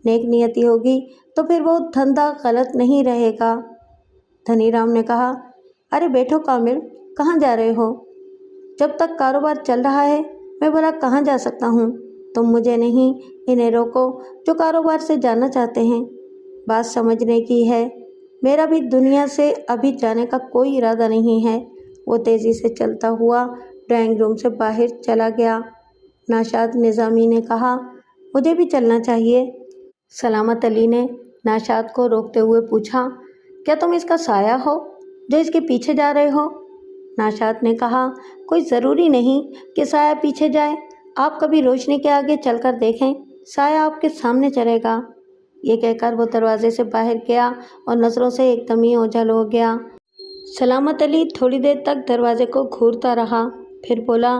नेक नियति होगी तो फिर वो धंधा गलत नहीं रहेगा। धनी राम ने कहा, अरे बैठो कामिल, कहाँ जा रहे हो? जब तक कारोबार चल रहा है मैं भला कहाँ जा सकता हूँ? तुम मुझे नहीं, इन्हें रोको जो कारोबार से जाना चाहते हैं। बात समझने की है, मेरा भी दुनिया से अभी जाने का कोई इरादा नहीं है। वो तेज़ी से चलता हुआ ड्राइंग रूम से बाहर चला गया। नाशाद निज़ामी ने कहा, मुझे भी चलना चाहिए। सलामत अली ने नाशाद को रोकते हुए पूछा, क्या तुम इसका साया हो जो इसके पीछे जा रहे हो? नाशाद ने कहा, कोई ज़रूरी नहीं कि साया पीछे जाए, आप कभी रोशनी के आगे चलकर देखें, साया आपके सामने चलेगा। ये कहकर वो दरवाजे से बाहर गया और नज़रों से एकदम ही ओझल हो गया। सलामत अली थोड़ी देर तक दरवाजे को घूरता रहा, फिर बोला,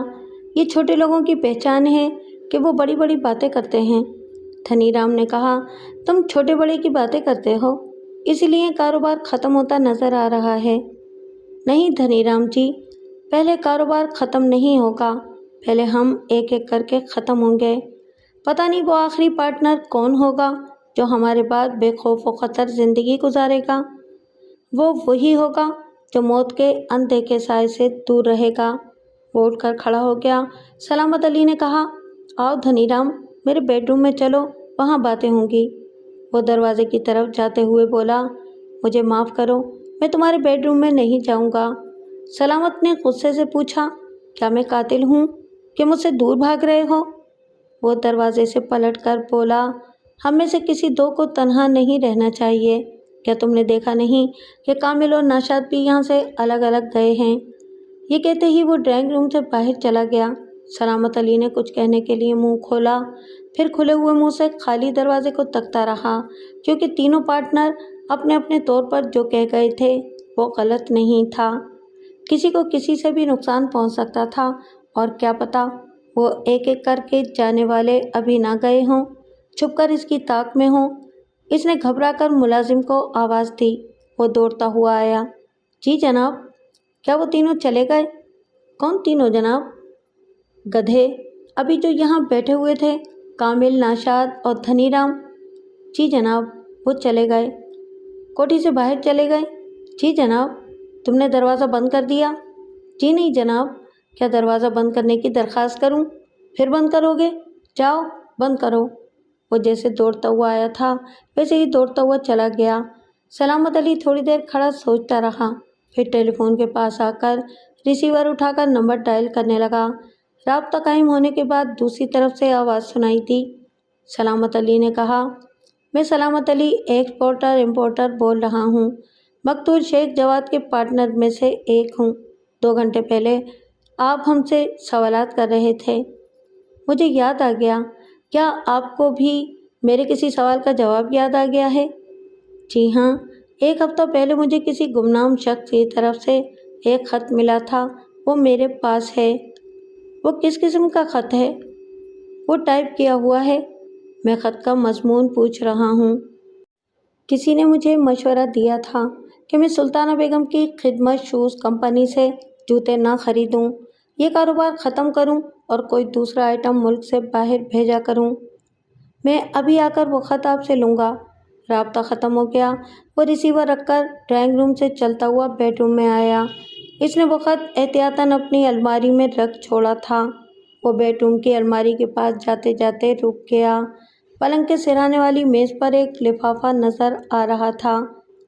ये छोटे लोगों की पहचान है कि वो बड़ी बड़ी बातें करते हैं। धनी राम ने कहा, तुम छोटे बड़े की बातें करते हो, इसलिए कारोबार ख़त्म होता नज़र आ रहा है। नहीं धनी राम जी, पहले कारोबार ख़त्म नहीं होगा, पहले हम एक एक करके ख़त्म होंगे। पता नहीं वो आखिरी पार्टनर कौन होगा जो हमारे बाद बेखौफ व ख़तर ज़िंदगी गुजारेगा। वो वही होगा जो मौत के अनदेखे साए से दूर रहेगा। वो उठकर खड़ा हो गया। सलामत अली ने कहा, आओ धनी राम, मेरे बेडरूम में चलो, वहाँ बातें होंगी। वो दरवाजे की तरफ जाते हुए बोला, मुझे माफ़ करो, मैं तुम्हारे बेडरूम में नहीं जाऊँगा। सलामत ने गुस्से से पूछा, क्या मैं कातिल हूँ कि मुझसे दूर भाग रहे हो? वो दरवाजे से पलटकर बोला, हम में से किसी दो को तन्हा नहीं रहना चाहिए। क्या तुमने देखा नहीं कि कामिल और नाशाद भी यहाँ से अलग अलग गए हैं? ये कहते ही वो ड्राइंग रूम से बाहर चला गया। सलामत अली ने कुछ कहने के लिए मुंह खोला, फिर खुले हुए मुंह से खाली दरवाजे को तकता रहा, क्योंकि तीनों पार्टनर अपने अपने तौर पर जो कह गए थे वो गलत नहीं था। किसी को किसी से भी नुकसान पहुंच सकता था, और क्या पता वो एक एक करके जाने वाले अभी ना गए हों, छुपकर इसकी ताक में हों। इसने घबराकर मुलाजिम को आवाज़ दी। वो दौड़ता हुआ आया। जी जनाब। क्या वो तीनों चले गए? कौन तीनों जनाब? गधे, अभी जो यहाँ बैठे हुए थे, कामिल, नाशाद और धनी राम। जी जनाब, वो चले गए। कोठी से बाहर चले गए? जी जनाब। तुमने दरवाज़ा बंद कर दिया? जी नहीं जनाब। क्या दरवाज़ा बंद करने की दरख्वास्त करूं? फिर बंद करोगे? जाओ बंद करो। वो जैसे दौड़ता हुआ आया था वैसे ही दौड़ता हुआ चला गया। सलामत अली थोड़ी देर खड़ा सोचता रहा, फिर टेलीफोन के पास आकर रिसीवर उठाकर नंबर डायल करने लगा। राब्ता कायम होने के बाद दूसरी तरफ से आवाज़ सुनाई दी। सलामत अली ने कहा, मैं सलामत अली एक्सपोर्टर इम्पोर्टर बोल रहा हूँ। मकतूल शेख जवाद के पार्टनर में से एक हूँ। 2 घंटे पहले आप हमसे सवालात कर रहे थे। मुझे याद आ गया। क्या आपको भी मेरे किसी सवाल का जवाब याद आ गया है? जी हाँ, 1 हफ्ता पहले मुझे किसी गुमनाम शख्स की तरफ से एक ख़त मिला था, वो मेरे पास है। वो किस किस्म का ख़त है? वो टाइप किया हुआ है। मैं ख़त का मज़मून पूछ रहा हूँ। किसी ने मुझे मशवरा दिया था कि मैं सुल्ताना बेगम की खिदमत शूज़ कंपनी से जूते ना ख़रीदूँ, ये कारोबार ख़त्म करूँ और कोई दूसरा आइटम मुल्क से बाहर भेजा करूँ। मैं अभी आकर वो ख़त आपसे लूँगा। राब्ता ख़त्म हो गया। वो रिसीवर रखकर ड्राइंग रूम से चलता हुआ बेडरूम में आया। इसने वो ख़त एहतियातन अपनी अलमारी में रख छोड़ा था। वो बेडरूम की अलमारी के पास जाते जाते रुक गया। पलंग के सिरहाने वाली मेज़ पर एक लिफाफा नज़र आ रहा था।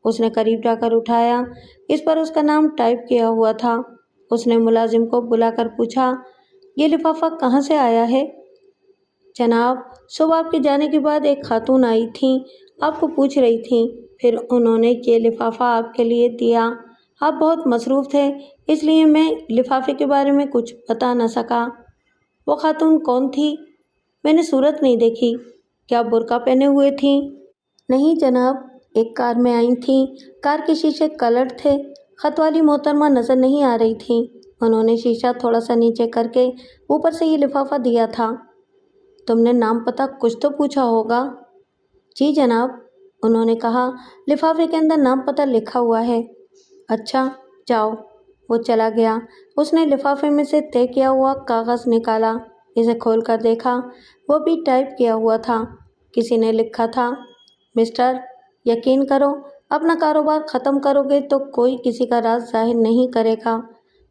उसने करीब जाकर उठाया। इस पर उसका नाम टाइप किया हुआ था। उसने मुलाजिम को बुलाकर पूछा, ये लिफाफा कहाँ से आया है? जनाब, सुबह आपके जाने के बाद एक खातून आई थी, आपको पूछ रही थी, फिर उन्होंने ये लिफाफा आपके लिए दिया। आप बहुत मसरूफ़ थे, इसलिए मैं लिफाफे के बारे में कुछ बता न सका। वो खातून कौन थी? मैंने सूरत नहीं देखी। क्या बुर्का पहने हुए थी? नहीं जनाब, एक कार में आई थी। कार के शीशे कलर्ड थे। ख़त वाली मोहतरमा नज़र नहीं आ रही थी। उन्होंने शीशा थोड़ा सा नीचे करके ऊपर से ये लिफाफा दिया था। तुमने नाम पता कुछ तो पूछा होगा? जी जनाब, उन्होंने कहा, लिफाफे के अंदर नाम पता लिखा हुआ है। अच्छा, जाओ। वो चला गया। उसने लिफाफे में से तय किया हुआ कागज़ निकाला। इसे खोल कर देखा। वो भी टाइप किया हुआ था। किसी ने लिखा था, मिस्टर, यकीन करो अपना कारोबार ख़त्म करोगे तो कोई किसी का राज जाहिर नहीं करेगा।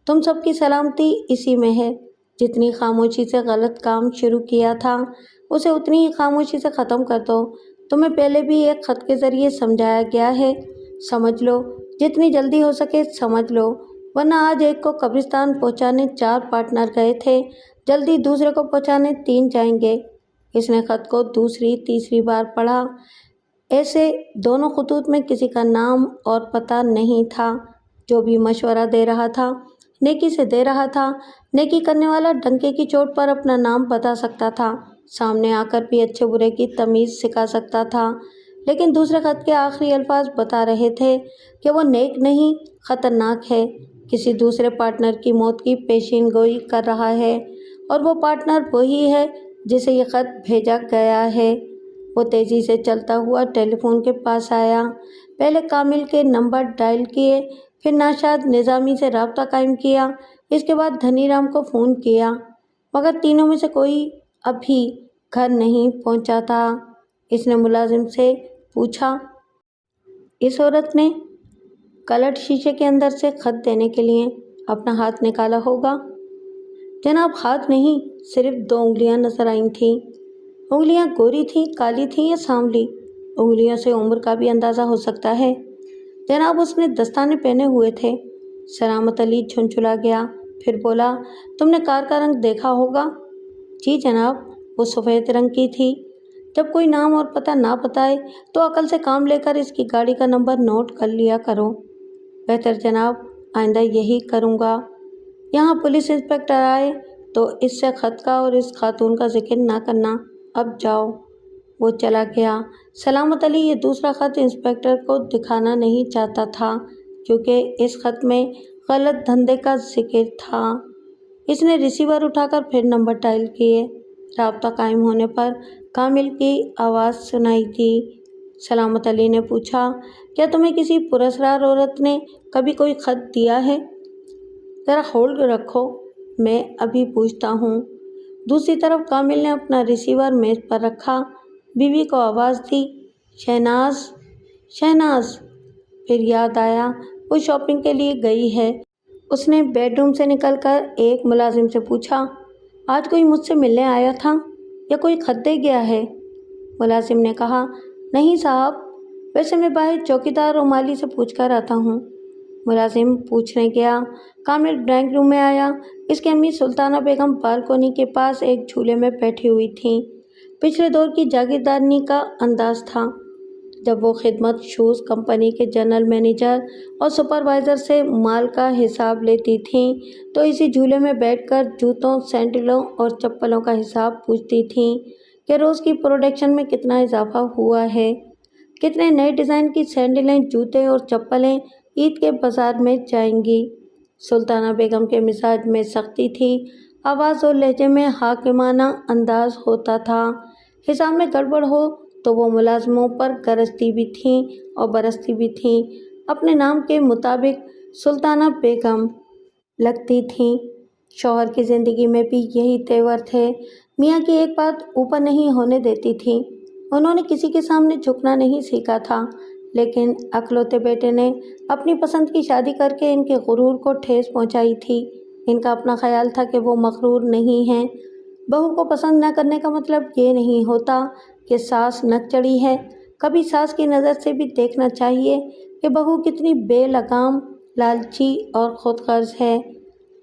तुम सबकी सलामती इसी में है। जितनी खामोशी से गलत काम शुरू किया था उसे उतनी ही खामोशी से ख़त्म कर दो। तुम्हें पहले भी एक ख़त के ज़रिए समझाया गया है। समझ लो, जितनी जल्दी हो सके समझ लो, वरना आज एक को कब्रिस्तान पहुंचाने 4 पार्टनर गए थे, जल्दी दूसरे को पहुंचाने 3 जाएंगे। इसने ख़त को दूसरी तीसरी बार पढ़ा। ऐसे दोनों खतूत में किसी का नाम और पता नहीं था। जो भी मशवरा दे रहा था नेकी से दे रहा था। नेकी करने वाला डंके की चोट पर अपना नाम बता सकता था, सामने आकर भी अच्छे बुरे की तमीज़ सिखा सकता था। लेकिन दूसरे ख़त के आखिरी अल्फाज बता रहे थे कि वो नेक नहीं, ख़तरनाक है। किसी दूसरे पार्टनर की मौत की पेशीन गोई कर रहा है और वो पार्टनर वही है जिसे ये ख़त भेजा गया है। वो तेज़ी से चलता हुआ टेलीफोन के पास आया। पहले कामिल के नंबर डायल किए, फिर नाशाद निज़ामी से रब्ता कायम किया, इसके बाद धनीराम को फ़ोन किया, मगर तीनों में से कोई अभी घर नहीं पहुंचा था। इसने मुलाजिम से पूछा, इस औरत ने कलट शीशे के अंदर से ख़त देने के लिए अपना हाथ निकाला होगा? जनाब, हाथ नहीं, सिर्फ 2 उंगलियां नजर आई थीं। उंगलियां गोरी थीं, काली थीं या सांवली? उंगलियों से उम्र का भी अंदाज़ा हो सकता है। जनाब, उसने दस्ताने पहने हुए थे। सलामत अली झुंझुला गया, फिर बोला, तुमने कार का रंग देखा होगा? जी जनाब, वो सफ़ेद रंग की थी। जब कोई नाम और पता ना बताए तो अकल से काम लेकर इसकी गाड़ी का नंबर नोट कर लिया करो। बेहतर जनाब, आइंदा यही करूँगा। यहाँ पुलिस इंस्पेक्टर आए तो इससे ख़त का और इस खातून का जिक्र ना करना। अब जाओ। वो चला गया। सलामत अली ये दूसरा ख़त इंस्पेक्टर को दिखाना नहीं चाहता था, क्योंकि इस ख़त में गलत धंधे का जिक्र था। इसने रिसीवर उठाकर फिर नंबर डायल किए। राब्ता कायम होने पर कामिल की आवाज़ सुनाई दी। सलामत अली ने पूछा, क्या तुम्हें किसी पुरस्कार औरत ने कभी कोई ख़त दिया है? ज़रा होल्ड रखो, मैं अभी पूछता हूँ। दूसरी तरफ कामिल ने अपना रिसीवर मेज़ पर रखा। बीवी को आवाज़ दी, शहनाज, शहनाज। फिर याद आया वो शॉपिंग के लिए गई है। उसने बेडरूम से निकलकर एक मुलाजिम से पूछा, आज कोई मुझसे मिलने आया था या कोई ख़त दे गया है? मुलाजिम ने कहा, नहीं साहब, वैसे मैं बाहर चौकीदार और माली से पूछ कर आता हूँ। मुलाजिम पूछने गया। कामिल ड्राइंग रूम में आया। इसकी अम्मी सुल्ताना बेगम बालकोनी के पास एक झूले में बैठी हुई थीं। पिछले दौर की जागीरदारनी का अंदाज था। जब वो खिदमत शूज़ कंपनी के जनरल मैनेजर और सुपरवाइज़र से माल का हिसाब लेती थीं तो इसी झूले में बैठकर जूतों, सैंडलों और चप्पलों का हिसाब पूछती थीं कि रोज़ की प्रोडक्शन में कितना इजाफा हुआ है, कितने नए डिज़ाइन की सैंडलें, जूते और चप्पलें ईद के बाज़ार में जाएंगी। सुल्ताना बेगम के मिजाज में सख्ती थी। आवाज़ और लहजे में हाकिमाना अंदाज होता था। हिसाब में गड़बड़ हो तो वो मुलाजमों पर गरजती भी थीं और बरसती भी थीं। अपने नाम के मुताबिक सुल्ताना बेगम लगती थीं। शौहर की ज़िंदगी में भी यही तेवर थे। मियाँ की एक बात ऊपर नहीं होने देती थी। उन्होंने किसी के सामने झुकना नहीं सीखा था, लेकिन अकलौते बेटे ने अपनी पसंद की शादी करके इनके गुरूर को ठेस पहुंचाई थी। इनका अपना ख्याल था कि वो मगरूर नहीं हैं। बहू को पसंद न करने का मतलब ये नहीं होता कि सास नक चढ़ी है। कभी सास की नज़र से भी देखना चाहिए कि बहू कितनी बेलगाम, लालची और खुदगर्ज है।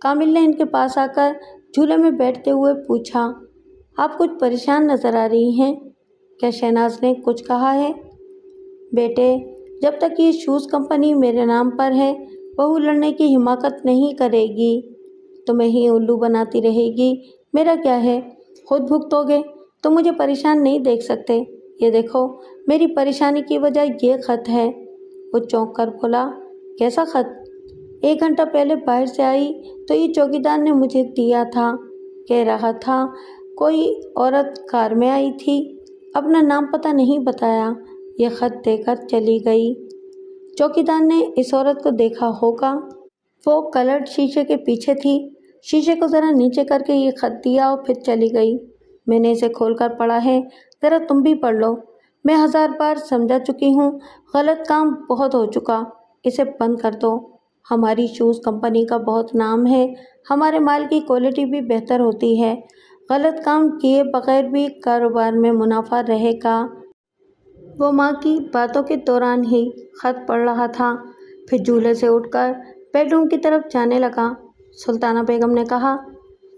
कामिल ने इनके पास आकर झूले में बैठते हुए पूछा, आप कुछ परेशान नज़र आ रही हैं, क्या शहनाज ने कुछ कहा है? बेटे, जब तक ये शूज़ कंपनी मेरे नाम पर है, बहू लड़ने की हिमाकत नहीं करेगी। तुम्हें ही उल्लू बनाती रहेगी। मेरा क्या है, खुद भुगतोगे। तो मुझे परेशान नहीं देख सकते। ये देखो, मेरी परेशानी की वजह ये ख़त है। वो चौंक कर बोला, कैसा ख़त? 1 घंटा पहले बाहर से आई तो ये चौकीदार ने मुझे दिया था। कह रहा था कोई औरत कार में आई थी, अपना नाम पता नहीं बताया, ये ख़त देकर चली गई। चौकीदार ने इस औरत को देखा होगा। वो कलर्ड शीशे के पीछे थी। शीशे को ज़रा नीचे करके ये ख़त दिया और फिर चली गई। मैंने इसे खोलकर पढ़ा है, ज़रा तुम भी पढ़ लो। मैं 1000 बार समझा चुकी हूँ, गलत काम बहुत हो चुका, इसे बंद कर दो। हमारी शूज़ कंपनी का बहुत नाम है, हमारे माल की क्वालिटी भी बेहतर होती है, गलत काम किए बगैर भी कारोबार में मुनाफा रहेगा। वो माँ की बातों के दौरान ही खत पढ़ रहा था, फिर झूले से उठकर बेडरूम की तरफ जाने लगा। सुल्ताना बेगम ने कहा,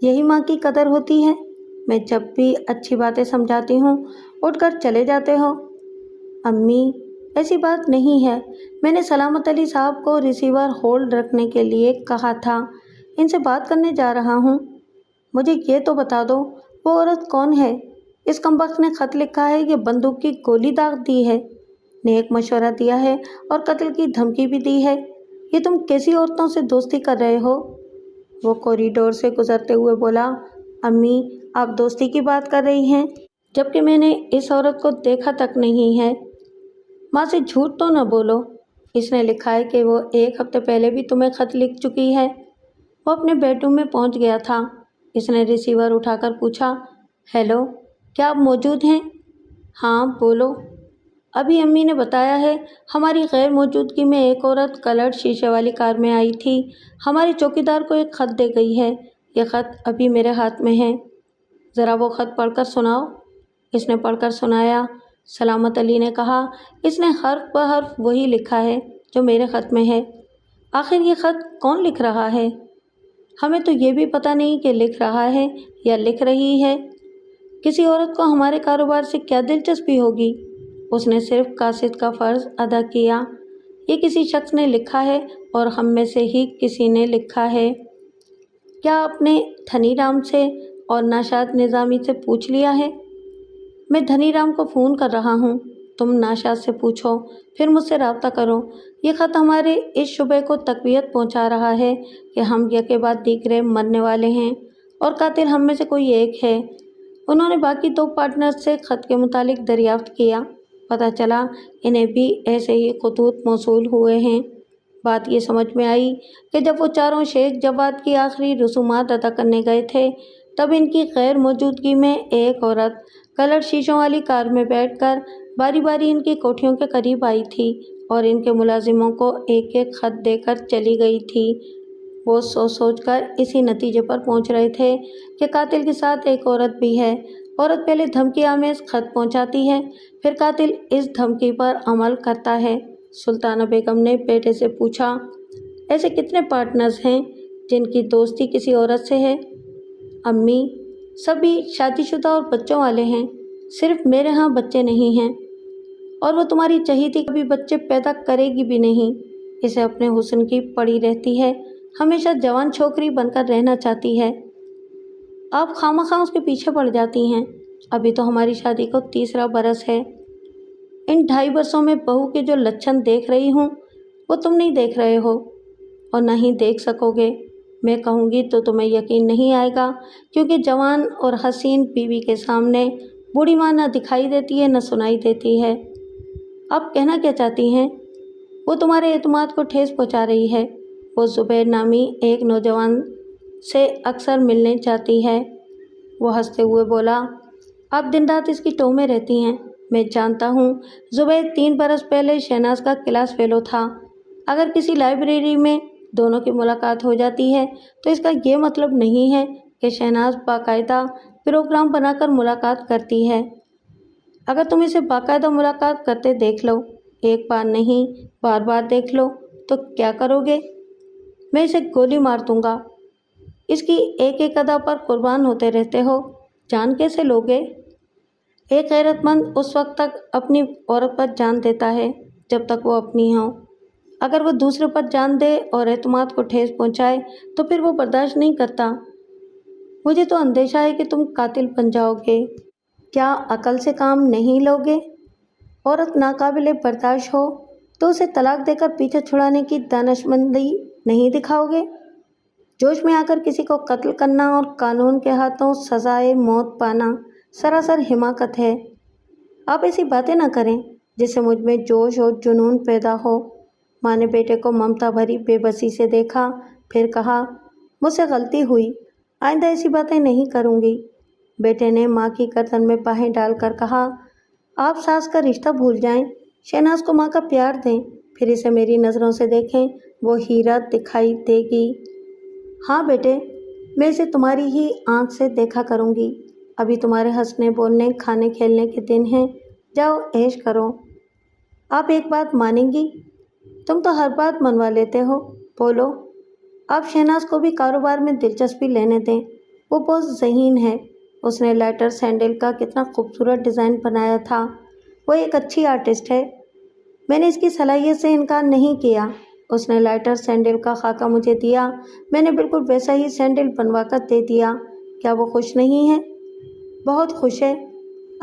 यही माँ की कदर होती है, मैं जब भी अच्छी बातें समझाती हूँ उठकर चले जाते हो। अम्मी, ऐसी बात नहीं है, मैंने सलामत अली साहब को रिसीवर होल्ड रखने के लिए कहा था, इनसे बात करने जा रहा हूँ। मुझे ये तो बता दो, वो औरत कौन है? इस कमबख्त ने खत लिखा है या बंदूक की गोली दाग दी है? नेक मशवरा दिया है और कत्ल की धमकी भी दी है। ये तुम कैसी औरतों से दोस्ती कर रहे हो? वो कॉरिडोर से गुजरते हुए बोला, अम्मी, आप दोस्ती की बात कर रही हैं, जबकि मैंने इस औरत को देखा तक नहीं है। माँ से झूठ तो न बोलो, इसने लिखा है कि वो 1 हफ्ते पहले भी तुम्हें खत लिख चुकी है। वो अपने बेडरूम में पहुंच गया था। इसने रिसीवर उठाकर पूछा, हेलो, क्या आप मौजूद हैं? हाँ, बोलो। अभी अम्मी ने बताया है, हमारी गैर मौजूदगी में एक औरत कलर्ड शीशे वाली कार में आई थी, हमारे चौकीदार को एक ख़त दे गई है। यह ख़त अभी मेरे हाथ में है, ज़रा वो ख़त पढ़कर सुनाओ। इसने पढ़कर सुनाया। सलामत अली ने कहा, इसने हर्फ ब हर्फ वही लिखा है जो मेरे ख़त में है। आखिर ये ख़त कौन लिख रहा है? हमें तो ये भी पता नहीं कि लिख रहा है या लिख रही है। किसी औरत को हमारे कारोबार से क्या दिलचस्पी होगी? उसने सिर्फ कासिद का फ़र्ज़ अदा किया। ये किसी शख्स ने लिखा है और हम में से ही किसी ने लिखा है। क्या आपने धनीराम से और नाशाद निज़ामी से पूछ लिया है? मैं धनीराम को फ़ोन कर रहा हूँ, तुम नाशाद से पूछो, फिर मुझसे रब्ता करो। ये ख़त हमारे इस शुबे को तक़वियत पहुँचा रहा है कि हम यके बाद दीगरे मरने वाले हैं और कातिल हम में से कोई एक है। उन्होंने बाकी 2 पार्टनर्स से ख़त के मुतालिक दरियाफ़्त किया, पता चला इन्हें भी ऐसे ही खतूत मौसूल हुए हैं। बात ये समझ में आई कि जब वो चारों शेख जवाद की आखिरी रसूमात अदा करने गए थे, तब इनकी गैर मौजूदगी में एक औरत कलर शीशों वाली कार में बैठकर बारी बारी इनकी कोठियों के करीब आई थी और इनके मुलाजिमों को एक एक ख़त देकर चली गई थी। वो सोच कर इसी नतीजे पर पहुंच रहे थे कि कातिल के साथ एक औरत भी है। औरत पहले धमकी आमेज़ ख़त पहुंचाती है, फिर कातिल इस धमकी पर अमल करता है। सुल्ताना बेगम ने बेटे से पूछा, ऐसे कितने पार्टनर्स हैं जिनकी दोस्ती किसी औरत से है? अम्मी, सभी शादीशुदा और बच्चों वाले हैं, सिर्फ मेरे यहाँ बच्चे नहीं हैं। और वो तुम्हारी चहीती कभी बच्चे पैदा करेगी भी नहीं। इसे अपने हुस्न की पड़ी रहती है, हमेशा जवान छोकरी बनकर रहना चाहती है। आप खामखा उसके पीछे पड़ जाती हैं। अभी तो हमारी शादी को 3रा बरस है। इन 2.5 वर्षों में बहू के जो लक्षण देख रही हूँ वो तुम नहीं देख रहे हो और न ही देख सकोगे। मैं कहूँगी तो तुम्हें यकीन नहीं आएगा, क्योंकि जवान और हसीन बीवी के सामने बूढ़ी माँ न दिखाई देती है न सुनाई देती है। आप कहना क्या चाहती हैं? वो तुम्हारे एतमाद को ठेस पहुँचा रही है। वो ज़ुबैर नामी एक नौजवान से अक्सर मिलने जाती है। वो हंसते हुए बोला, आप दिन रात इसकी टोह में रहती हैं। मैं जानता हूँ, ज़ुबैर 3 बरस पहले शहनाज का क्लास फेलो था। अगर किसी लाइब्रेरी में दोनों की मुलाकात हो जाती है तो इसका ये मतलब नहीं है कि शहनाज बाकायदा प्रोग्राम बनाकर मुलाकात करती है। अगर तुम इसे बाकायदा मुलाकात करते देख लो, एक बार नहीं बार बार देख लो, तो क्या करोगे? मैं इसे गोली मार दूंगा। इसकी एक एक अदा पर कुर्बान होते रहते हो, जान कैसे लोगे? एक गैरतमंद उस वक्त तक अपनी औरत पर जान देता है जब तक वो अपनी हो। अगर वो दूसरे पर जान दे और एतमाद को ठेस पहुंचाए तो फिर वो बर्दाश्त नहीं करता। मुझे तो अंदेशा है कि तुम कातिल बन जाओगे। क्या अकल से काम नहीं लोगे? औरत नाकाबिले बर्दाश्त हो तो उसे तलाक देकर पीछे छुड़ाने की दानिशमंदी नहीं दिखाओगे? जोश में आकर किसी को कत्ल करना और कानून के हाथों सजाए मौत पाना सरासर हिमाकत है। आप ऐसी बातें ना करें जिससे मुझ में जोश और जुनून पैदा हो। माँ ने बेटे को ममता भरी बेबसी से देखा, फिर कहा, मुझसे गलती हुई, आइंदा ऐसी बातें नहीं करूँगी। बेटे ने माँ की गर्दन में बाहें डालकर कहा, आप सास का रिश्ता भूल जाएं, शहनाज को माँ का प्यार दें, फिर इसे मेरी नज़रों से देखें, वो हीरा दिखाई देगी। हाँ बेटे, मैं इसे तुम्हारी ही आँख से देखा करूँगी। अभी तुम्हारे हंसने बोलने खाने खेलने के दिन हैं, जाओ ऐश करो। आप एक बात मानेंगी? तुम तो हर बात मनवा लेते हो, बोलो। आप शहनाज को भी कारोबार में दिलचस्पी लेने दें, वो बहुत ज़हीन है। उसने लेटर सैंडल का कितना खूबसूरत डिज़ाइन बनाया था। वो एक अच्छी आर्टिस्ट है। मैंने इसकी सलाहियत से इनकार नहीं किया। उसने लेटर सैंडल का खाका मुझे दिया, मैंने बिल्कुल वैसा ही सैंडल बनवा कर दे दिया। क्या वो खुश नहीं है? बहुत खुश है।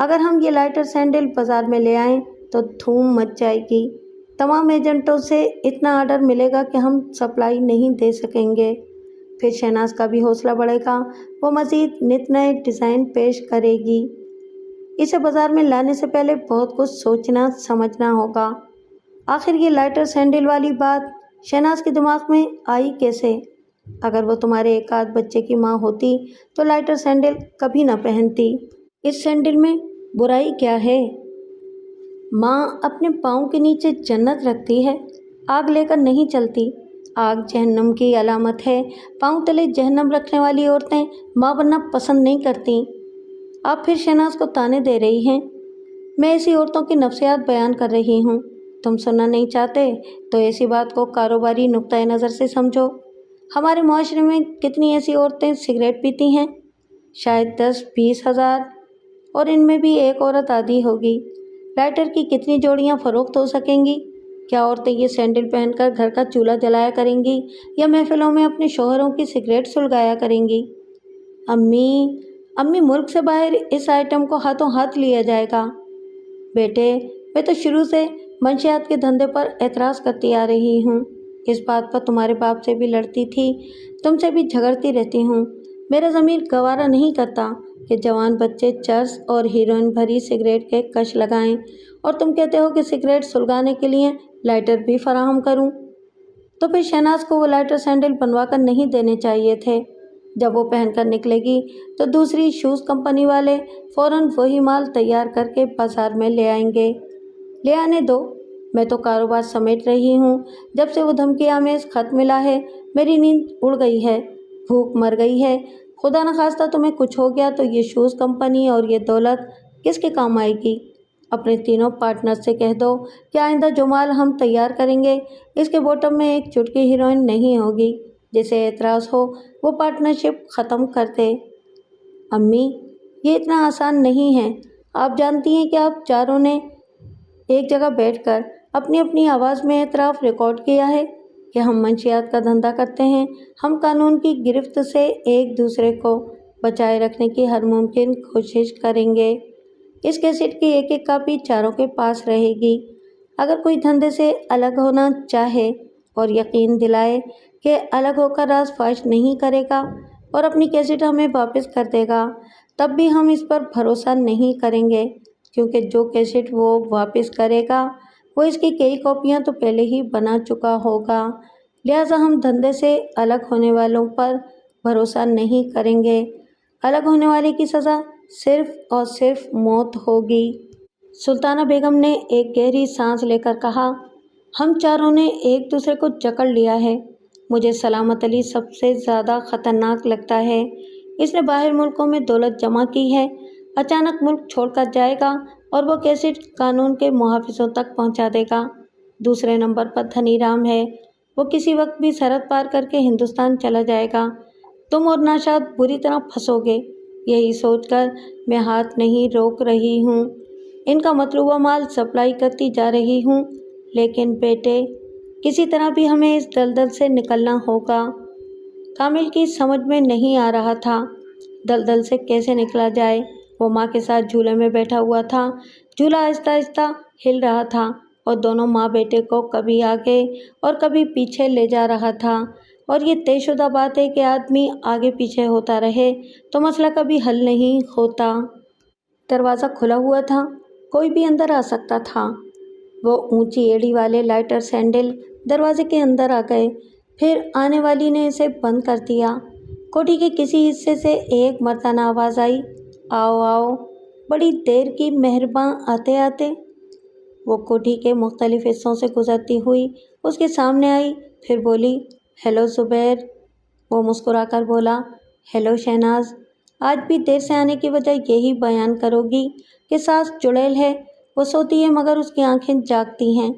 अगर हम ये लाइटर सैंडल बाज़ार में ले आएँ तो धूम मच जाएगी। तमाम एजेंटों से इतना ऑर्डर मिलेगा कि हम सप्लाई नहीं दे सकेंगे। फिर शहनाज का भी हौसला बढ़ेगा, वो मज़ीद नित नए डिज़ाइन पेश करेगी। इसे बाज़ार में लाने से पहले बहुत कुछ सोचना समझना होगा। आखिर ये लाइटर सैंडल वाली बात शहनाज के दिमाग में आई कैसे? अगर वो तुम्हारे एक आध बच्चे की माँ होती तो लाइटर सैंडल कभी ना पहनती। इस सैंडल में बुराई क्या है? माँ अपने पाँव के नीचे जन्नत रखती है, आग लेकर नहीं चलती। आग जहन्नम की अलामत है। पाँव तले जहन्नम रखने वाली औरतें माँ बनना पसंद नहीं करती। आप फिर शहनाज को ताने दे रही हैं। मैं ऐसी औरतों की नफ्सियात बयान कर रही हूँ। तुम सुनना नहीं चाहते तो ऐसी बात को कारोबारी नुक्ता नज़र से समझो। हमारे मुआशरे में कितनी ऐसी औरतें सिगरेट पीती हैं? शायद 10-20 हज़ार, और इनमें भी एक औरत आदी होगी। लाइटर की कितनी जोड़ियाँ फ़रोख्त हो सकेंगी? क्या औरतें ये सैंडल पहनकर घर का चूल्हा जलाया करेंगी या महफिलों में अपने शौहरों की सिगरेट सुलगाया करेंगी? अम्मी, मुल्क से बाहर इस आइटम को हाथों हाथ लिया जाएगा। बेटे, मैं तो शुरू से मंशियात के धंधे पर एतराज़ करती आ रही हूँ। इस बात पर तुम्हारे बाप से भी लड़ती थी, तुमसे भी झगड़ती रहती हूँ। मेरा ज़मीर गवारा नहीं करता कि जवान बच्चे चर्स और हीरोइन भरी सिगरेट के कश लगाएं, और तुम कहते हो कि सिगरेट सुलगाने के लिए लाइटर भी फराहम करूं। तो फिर शहनाज को वो लाइटर सैंडल बनवा कर नहीं देने चाहिए थे। जब वो पहनकर निकलेगी तो दूसरी शूज़ कंपनी वाले फ़ौरन वही माल तैयार करके बाज़ार में ले आएंगे। ले आने दो, मैं तो कारोबार समेट रही हूँ। जब से वो धमकी आमेज़ खत मिला है, मेरी नींद उड़ गई है, भूख मर गई है। खुदा न खास्ता तुम्हें कुछ हो गया तो ये शूज़ कंपनी और ये दौलत किसके काम आएगी? अपने तीनों पार्टनर से कह दो कि आइंदा जो माल हम तैयार करेंगे, इसके बॉटम में एक चुटकी हीरोइन नहीं होगी। जिसे एतराज़ हो वो पार्टनरशिप ख़त्म कर दे। अम्मी, ये इतना आसान नहीं है। आप जानती हैं कि आप चारों ने एक जगह बैठकर अपनी अपनी आवाज़ में एतराफ़ रिकॉर्ड किया है कि हम मंशियात का धंधा करते हैं। हम कानून की गिरफ्त से एक दूसरे को बचाए रखने की हर मुमकिन कोशिश करेंगे। इस कैसेट की एक एक कापी चारों के पास रहेगी। अगर कोई धंधे से अलग होना चाहे और यकीन दिलाए कि अलग होकर राज फाश नहीं करेगा और अपनी कैसेट हमें वापस कर देगा, तब भी हम इस पर भरोसा नहीं करेंगे, क्योंकि जो कैसेट वो वापस करेगा वो इसकी कई कॉपियां तो पहले ही बना चुका होगा। लिहाजा हम धंधे से अलग होने वालों पर भरोसा नहीं करेंगे। अलग होने वाले की सज़ा सिर्फ़ और सिर्फ मौत होगी। सुल्ताना बेगम ने एक गहरी सांस लेकर कहा, हम चारों ने एक दूसरे को जकड़ लिया है। मुझे सलामत अली सबसे ज़्यादा ख़तरनाक लगता है। इसने बाहर मुल्कों में दौलत जमा की है, अचानक मुल्क छोड़कर जाएगा और वो कैसेट कानून के मुहाफ़िज़ों तक पहुंचा देगा। दूसरे नंबर पर धनी राम है, वो किसी वक्त भी सरहद पार करके हिंदुस्तान चला जाएगा। तुम और नाशाद बुरी तरह फंसोगे। यही सोचकर मैं हाथ नहीं रोक रही हूँ। इनका मतलूबा माल सप्लाई करती जा रही हूँ, लेकिन बेटे, किसी तरह भी हमें इस दलदल से निकलना होगा। कामिल की समझ में नहीं आ रहा था दलदल से कैसे निकला जाए। वो माँ के साथ झूले में बैठा हुआ था। झूला आहिस्ता आहिस्ता हिल रहा था और दोनों माँ बेटे को कभी आगे और कभी पीछे ले जा रहा था। और ये तयशुदा बात है कि आदमी आगे पीछे होता रहे तो मसला कभी हल नहीं होता। दरवाज़ा खुला हुआ था, कोई भी अंदर आ सकता था। वो ऊंची एड़ी वाले लाइटर सैंडल दरवाजे के अंदर आ गए, फिर आने वाली ने इसे बंद कर दिया। कोठी के किसी हिस्से से एक मर्दाना आवाज़ आई, आओ आओ। बड़ी देर की मेहरबां आते आते। वो कोठी के मुख्तलिफ हिस्सों से गुजरती हुई उसके सामने आई, फिर बोली, हेलो ज़ुबैर। वो मुस्कुराकर बोला, हेलो शहनाज। आज भी देर से आने की वजह यही बयान करोगी कि सास चुड़ैल है। वो सोती है मगर उसकी आंखें जागती हैं।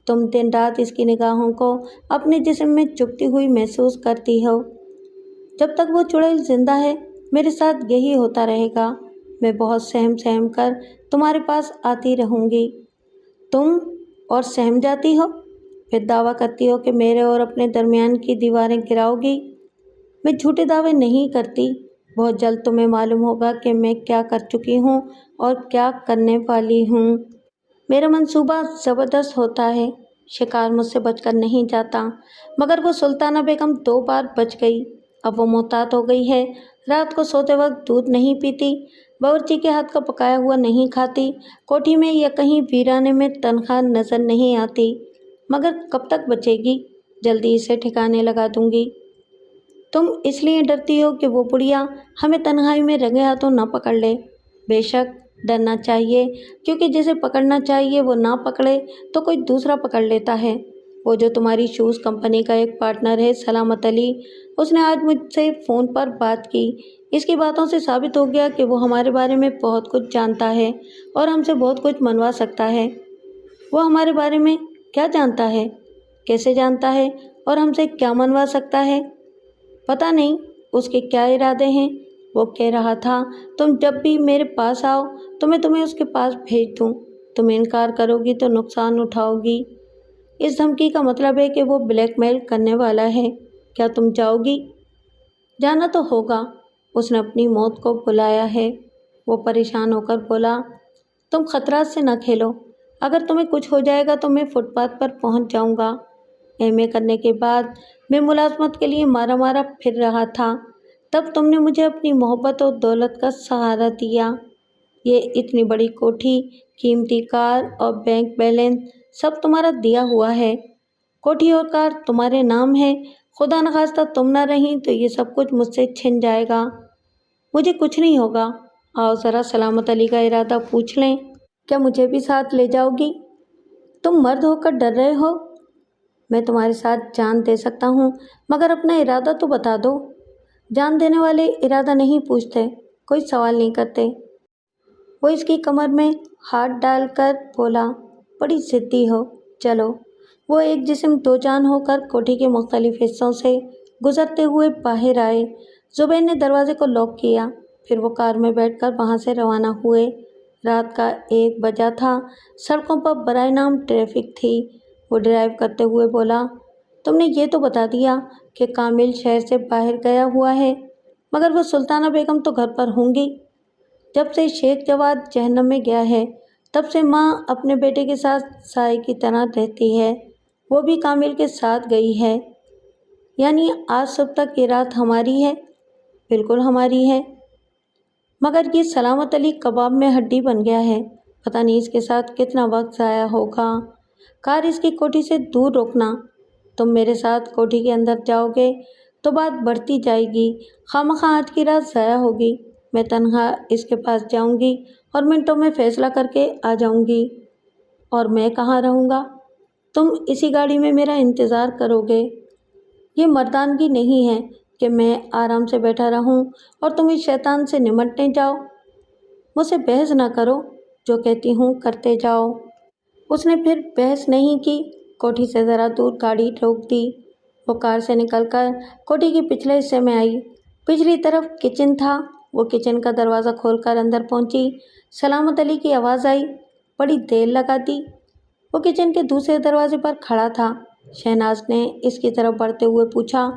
तुम दिन रात इसकी निगाहों को अपने जिस्म में चुभती हुई महसूस करती हो। जब तक वो चुड़ैल जिंदा है मेरे साथ यही होता रहेगा। मैं बहुत सहम सहम कर तुम्हारे पास आती रहूँगी। तुम और सहम जाती हो, फिर दावा करती हो कि मेरे और अपने दरमियान की दीवारें गिराओगी। मैं झूठे दावे नहीं करती। बहुत जल्द तुम्हें मालूम होगा कि मैं क्या कर चुकी हूँ और क्या करने वाली हूँ। मेरा मंसूबा ज़बरदस्त होता है। शिकार मुझसे बचकर नहीं जाता, मगर वो सुल्ताना बेगम 2 बार बच गई। अब वो मोहतात हो गई है। रात को सोते वक्त दूध नहीं पीती, बावर्ची के हाथ का पकाया हुआ नहीं खाती, कोठी में या कहीं वीराने में तनख्वाह नज़र नहीं आती। मगर कब तक बचेगी? जल्दी इसे ठिकाने लगा दूंगी। तुम इसलिए डरती हो कि वो बुढ़िया हमें तन्हाई में रंगे हाथों ना पकड़ ले। बेशक डरना चाहिए, क्योंकि जिसे पकड़ना चाहिए वो ना पकड़े तो कोई दूसरा पकड़ लेता है। वो जो तुम्हारी शूज़ कंपनी का एक पार्टनर है, सलामत अली, उसने आज मुझसे फ़ोन पर बात की। इसकी बातों से साबित हो गया कि वो हमारे बारे में बहुत कुछ जानता है और हमसे बहुत कुछ मनवा सकता है। वो हमारे बारे में क्या जानता है, कैसे जानता है और हमसे क्या मनवा सकता है? पता नहीं उसके क्या इरादे हैं। वो कह रहा था, तुम जब भी मेरे पास आओ तो मैं तुम्हें उसके पास भेज दूँ। तुम इनकार करोगी तो नुकसान उठाओगी। इस धमकी का मतलब है कि वो ब्लैकमेल करने वाला है। क्या तुम जाओगी? जाना तो होगा। उसने अपनी मौत को बुलाया है। वो परेशान होकर बोला, तुम खतरात से न खेलो। अगर तुम्हें कुछ हो जाएगा तो मैं फुटपाथ पर पहुंच जाऊंगा। एमए करने के बाद मैं मुलाजमत के लिए मारा मारा फिर रहा था। तब तुमने मुझे अपनी मोहब्बत और दौलत का सहारा दिया। ये इतनी बड़ी कोठी, कीमती कार और बैंक बैलेंस सब तुम्हारा दिया हुआ है। कोठी और कार तुम्हारे नाम है। खुदा न खास्ता तुम ना रही तो ये सब कुछ मुझसे छिन जाएगा। मुझे कुछ नहीं होगा। आओ ज़रा सलामत अली का इरादा पूछ लें। क्या मुझे भी साथ ले जाओगी? तुम मर्द होकर डर रहे हो? मैं तुम्हारे साथ जान दे सकता हूँ, मगर अपना इरादा तो बता दो। जान देने वाले इरादा नहीं पूछते, कोई सवाल नहीं करते। वो इसकी कमर में हाथ डालकर बोला, बड़ी ज़िद्दी हो, चलो। वो एक जिस्म दो जान होकर कोठी के मुख्तलिफ हिस्सों से गुजरते हुए बाहर आए। ज़ुबैर ने दरवाजे को लॉक किया, फिर वो कार में बैठकर वहाँ से रवाना हुए। रात का 1 बजा था। सड़कों पर बराए नाम ट्रैफिक थी। वो ड्राइव करते हुए बोला, तुमने ये तो बता दिया कि कामिल शहर से बाहर गया हुआ है, मगर वो सुल्ताना बेगम तो घर पर होंगी। जब से शेख जवाद जहन्नम में गया है तब से माँ अपने बेटे के साथ साए की तरह रहती है। वो भी कामिल के साथ गई है। यानी आज सुबह तक ये रात हमारी है? बिल्कुल हमारी है। मगर ये सलामत अली कबाब में हड्डी बन गया है। पता नहीं इसके साथ कितना वक्त ज़ाया होगा। कार इसकी कोठी से दूर रोकना। तुम मेरे साथ कोठी के अंदर जाओगे तो बात बढ़ती जाएगी, खामखा आज की रात ज़ाया होगी। मैं तन्हा इसके पास जाऊंगी और मिनटों में फ़ैसला करके आ जाऊंगी। और मैं कहाँ रहूँगा? तुम इसी गाड़ी में मेरा इंतज़ार करोगे। ये मर्दानगी नहीं है कि मैं आराम से बैठा रहूं और तुम इस शैतान से निमटने जाओ। मुझसे बहस ना करो, जो कहती हूँ करते जाओ। उसने फिर बहस नहीं की। कोठी से ज़रा दूर गाड़ी रोक दी। वो कार से निकलकर कोठी के पिछले हिस्से में आई। पिछली तरफ किचन था। वो किचन का दरवाज़ा खोलकर अंदर पहुंची। सलामत अली की आवाज़ आई, बड़ी देर लगा दी। वो किचन के दूसरे दरवाजे पर खड़ा था। शहनाज ने इसकी तरफ बढ़ते हुए पूछा,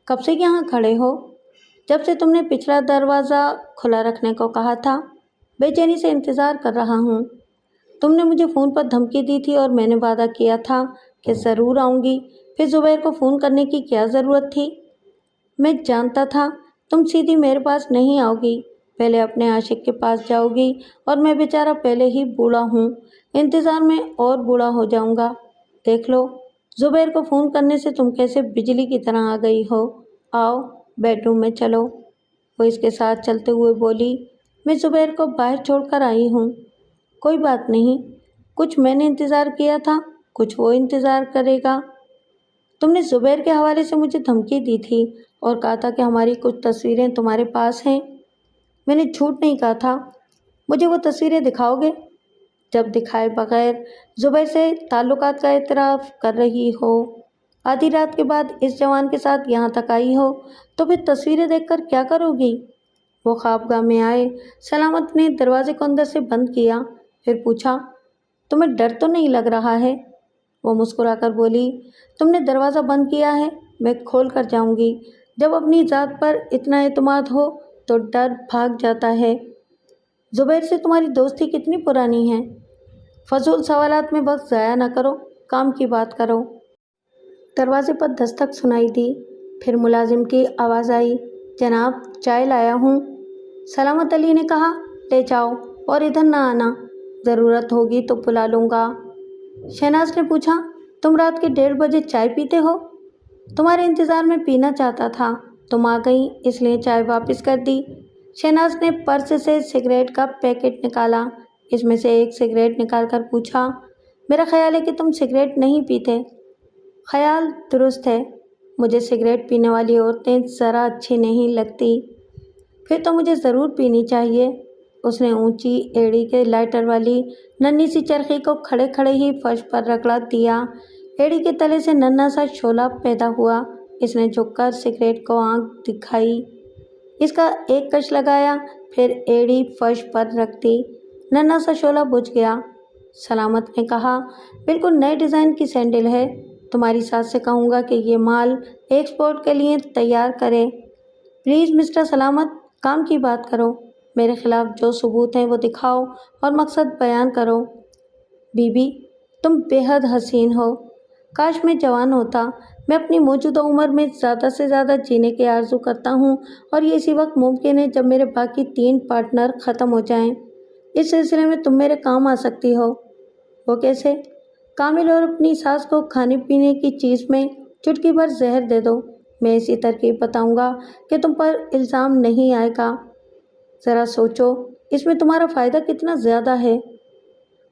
कब से यहाँ खड़े हो? जब से तुमने पिछला दरवाज़ा खुला रखने को कहा था। बेचैनी से इंतज़ार कर रहा हूँ। तुमने मुझे फ़ोन पर धमकी दी थी और मैंने वादा किया था कि ज़रूर आऊँगी। फिर ज़ुबैर को फ़ोन करने की क्या ज़रूरत थी? मैं जानता था तुम सीधी मेरे पास नहीं आओगी, पहले अपने आशिक के पास जाओगी और मैं बेचारा पहले ही बूढ़ा हूँ, इंतज़ार में और बूढ़ा हो जाऊँगा। देख लो, ज़ुबैर को फ़ोन करने से तुम कैसे बिजली की तरह आ गई हो। आओ बेडरूम में चलो। वो इसके साथ चलते हुए बोली, मैं ज़ुबैर को बाहर छोड़कर आई हूँ। कोई बात नहीं, कुछ मैंने इंतज़ार किया था, कुछ वो इंतज़ार करेगा। तुमने ज़ुबैर के हवाले से मुझे धमकी दी थी और कहा था कि हमारी कुछ तस्वीरें तुम्हारे पास हैं। मैंने झूठ नहीं कहा था। मुझे वो तस्वीरें दिखाओगे? जब दिखाए बगैर ज़ुबैर से ताल्लुकात का एतराफ़ कर रही हो, आधी रात के बाद इस जवान के साथ यहाँ तक आई हो, तो फिर तस्वीरें देखकर क्या करोगी? वो ख्वाबगाह में आए। सलामत ने दरवाजे को अंदर से बंद किया, फिर पूछा, तुम्हें डर तो नहीं लग रहा है? वो मुस्कुराकर बोली, तुमने दरवाज़ा बंद किया है, मैं खोल कर जाऊँगी। जब अपनी ज़ात पर इतना एतमाद हो तो डर भाग जाता है। ज़ुबैर से तुम्हारी दोस्ती कितनी पुरानी है? फजूल सवालात में वक्त ज़ाया ना करो, काम की बात करो। दरवाजे पर दस्तक सुनाई दी। फिर मुलाजिम की आवाज़ आई, जनाब चाय लाया हूँ। सलामत अली ने कहा, ले जाओ और इधर ना आना, ज़रूरत होगी तो बुला लूँगा। शहनाज ने पूछा, तुम रात के 1:30 बजे चाय पीते हो? तुम्हारे इंतज़ार में पीना चाहता था, तुम आ गई इसलिए चाय वापस कर दी। शहनाज ने पर्स से सिगरेट का पैकेट निकाला, इसमें से एक सिगरेट निकालकर पूछा, मेरा ख्याल है कि तुम सिगरेट नहीं पीते। ख्याल दुरुस्त है, मुझे सिगरेट पीने वाली औरतें ज़रा अच्छी नहीं लगती। फिर तो मुझे ज़रूर पीनी चाहिए। उसने ऊंची एड़ी के लाइटर वाली नन्ही सी चरखी को खड़े खड़े ही फर्श पर रगड़ा दिया। एड़ी के तले से नन्हा सा शोला पैदा हुआ। इसने झुककर सिगरेट को आंख दिखाई, इसका एक कश लगाया, फिर एड़ी फर्श पर रख दी। नन्हा सा शोला बुझ गया। सलामत ने कहा, बिल्कुल नए डिज़ाइन की सैंडल है, तुम्हारी सास से कहूँगा कि ये माल एक्सपोर्ट के लिए तैयार करे। प्लीज़ मिस्टर सलामत, काम की बात करो, मेरे खिलाफ जो सबूत हैं वो दिखाओ और मकसद बयान करो। बीबी, तुम बेहद हसीन हो, काश मैं जवान होता। मैं अपनी मौजूदा उम्र में ज़्यादा से ज़्यादा जीने की आरज़ू करता हूँ और ये इसी वक्त मुमकिन है जब मेरे बाकी 3 पार्टनर ख़त्म हो जाएं। इस सिलसिले में तुम मेरे काम आ सकती हो। वो कैसे? कामिल और अपनी सास को खाने पीने की चीज़ में चुटकी भर जहर दे दो, मैं ऐसी तरकीब बताऊँगा कि तुम पर इल्ज़ाम नहीं आएगा। ज़रा सोचो, इसमें तुम्हारा फ़ायदा कितना ज़्यादा है।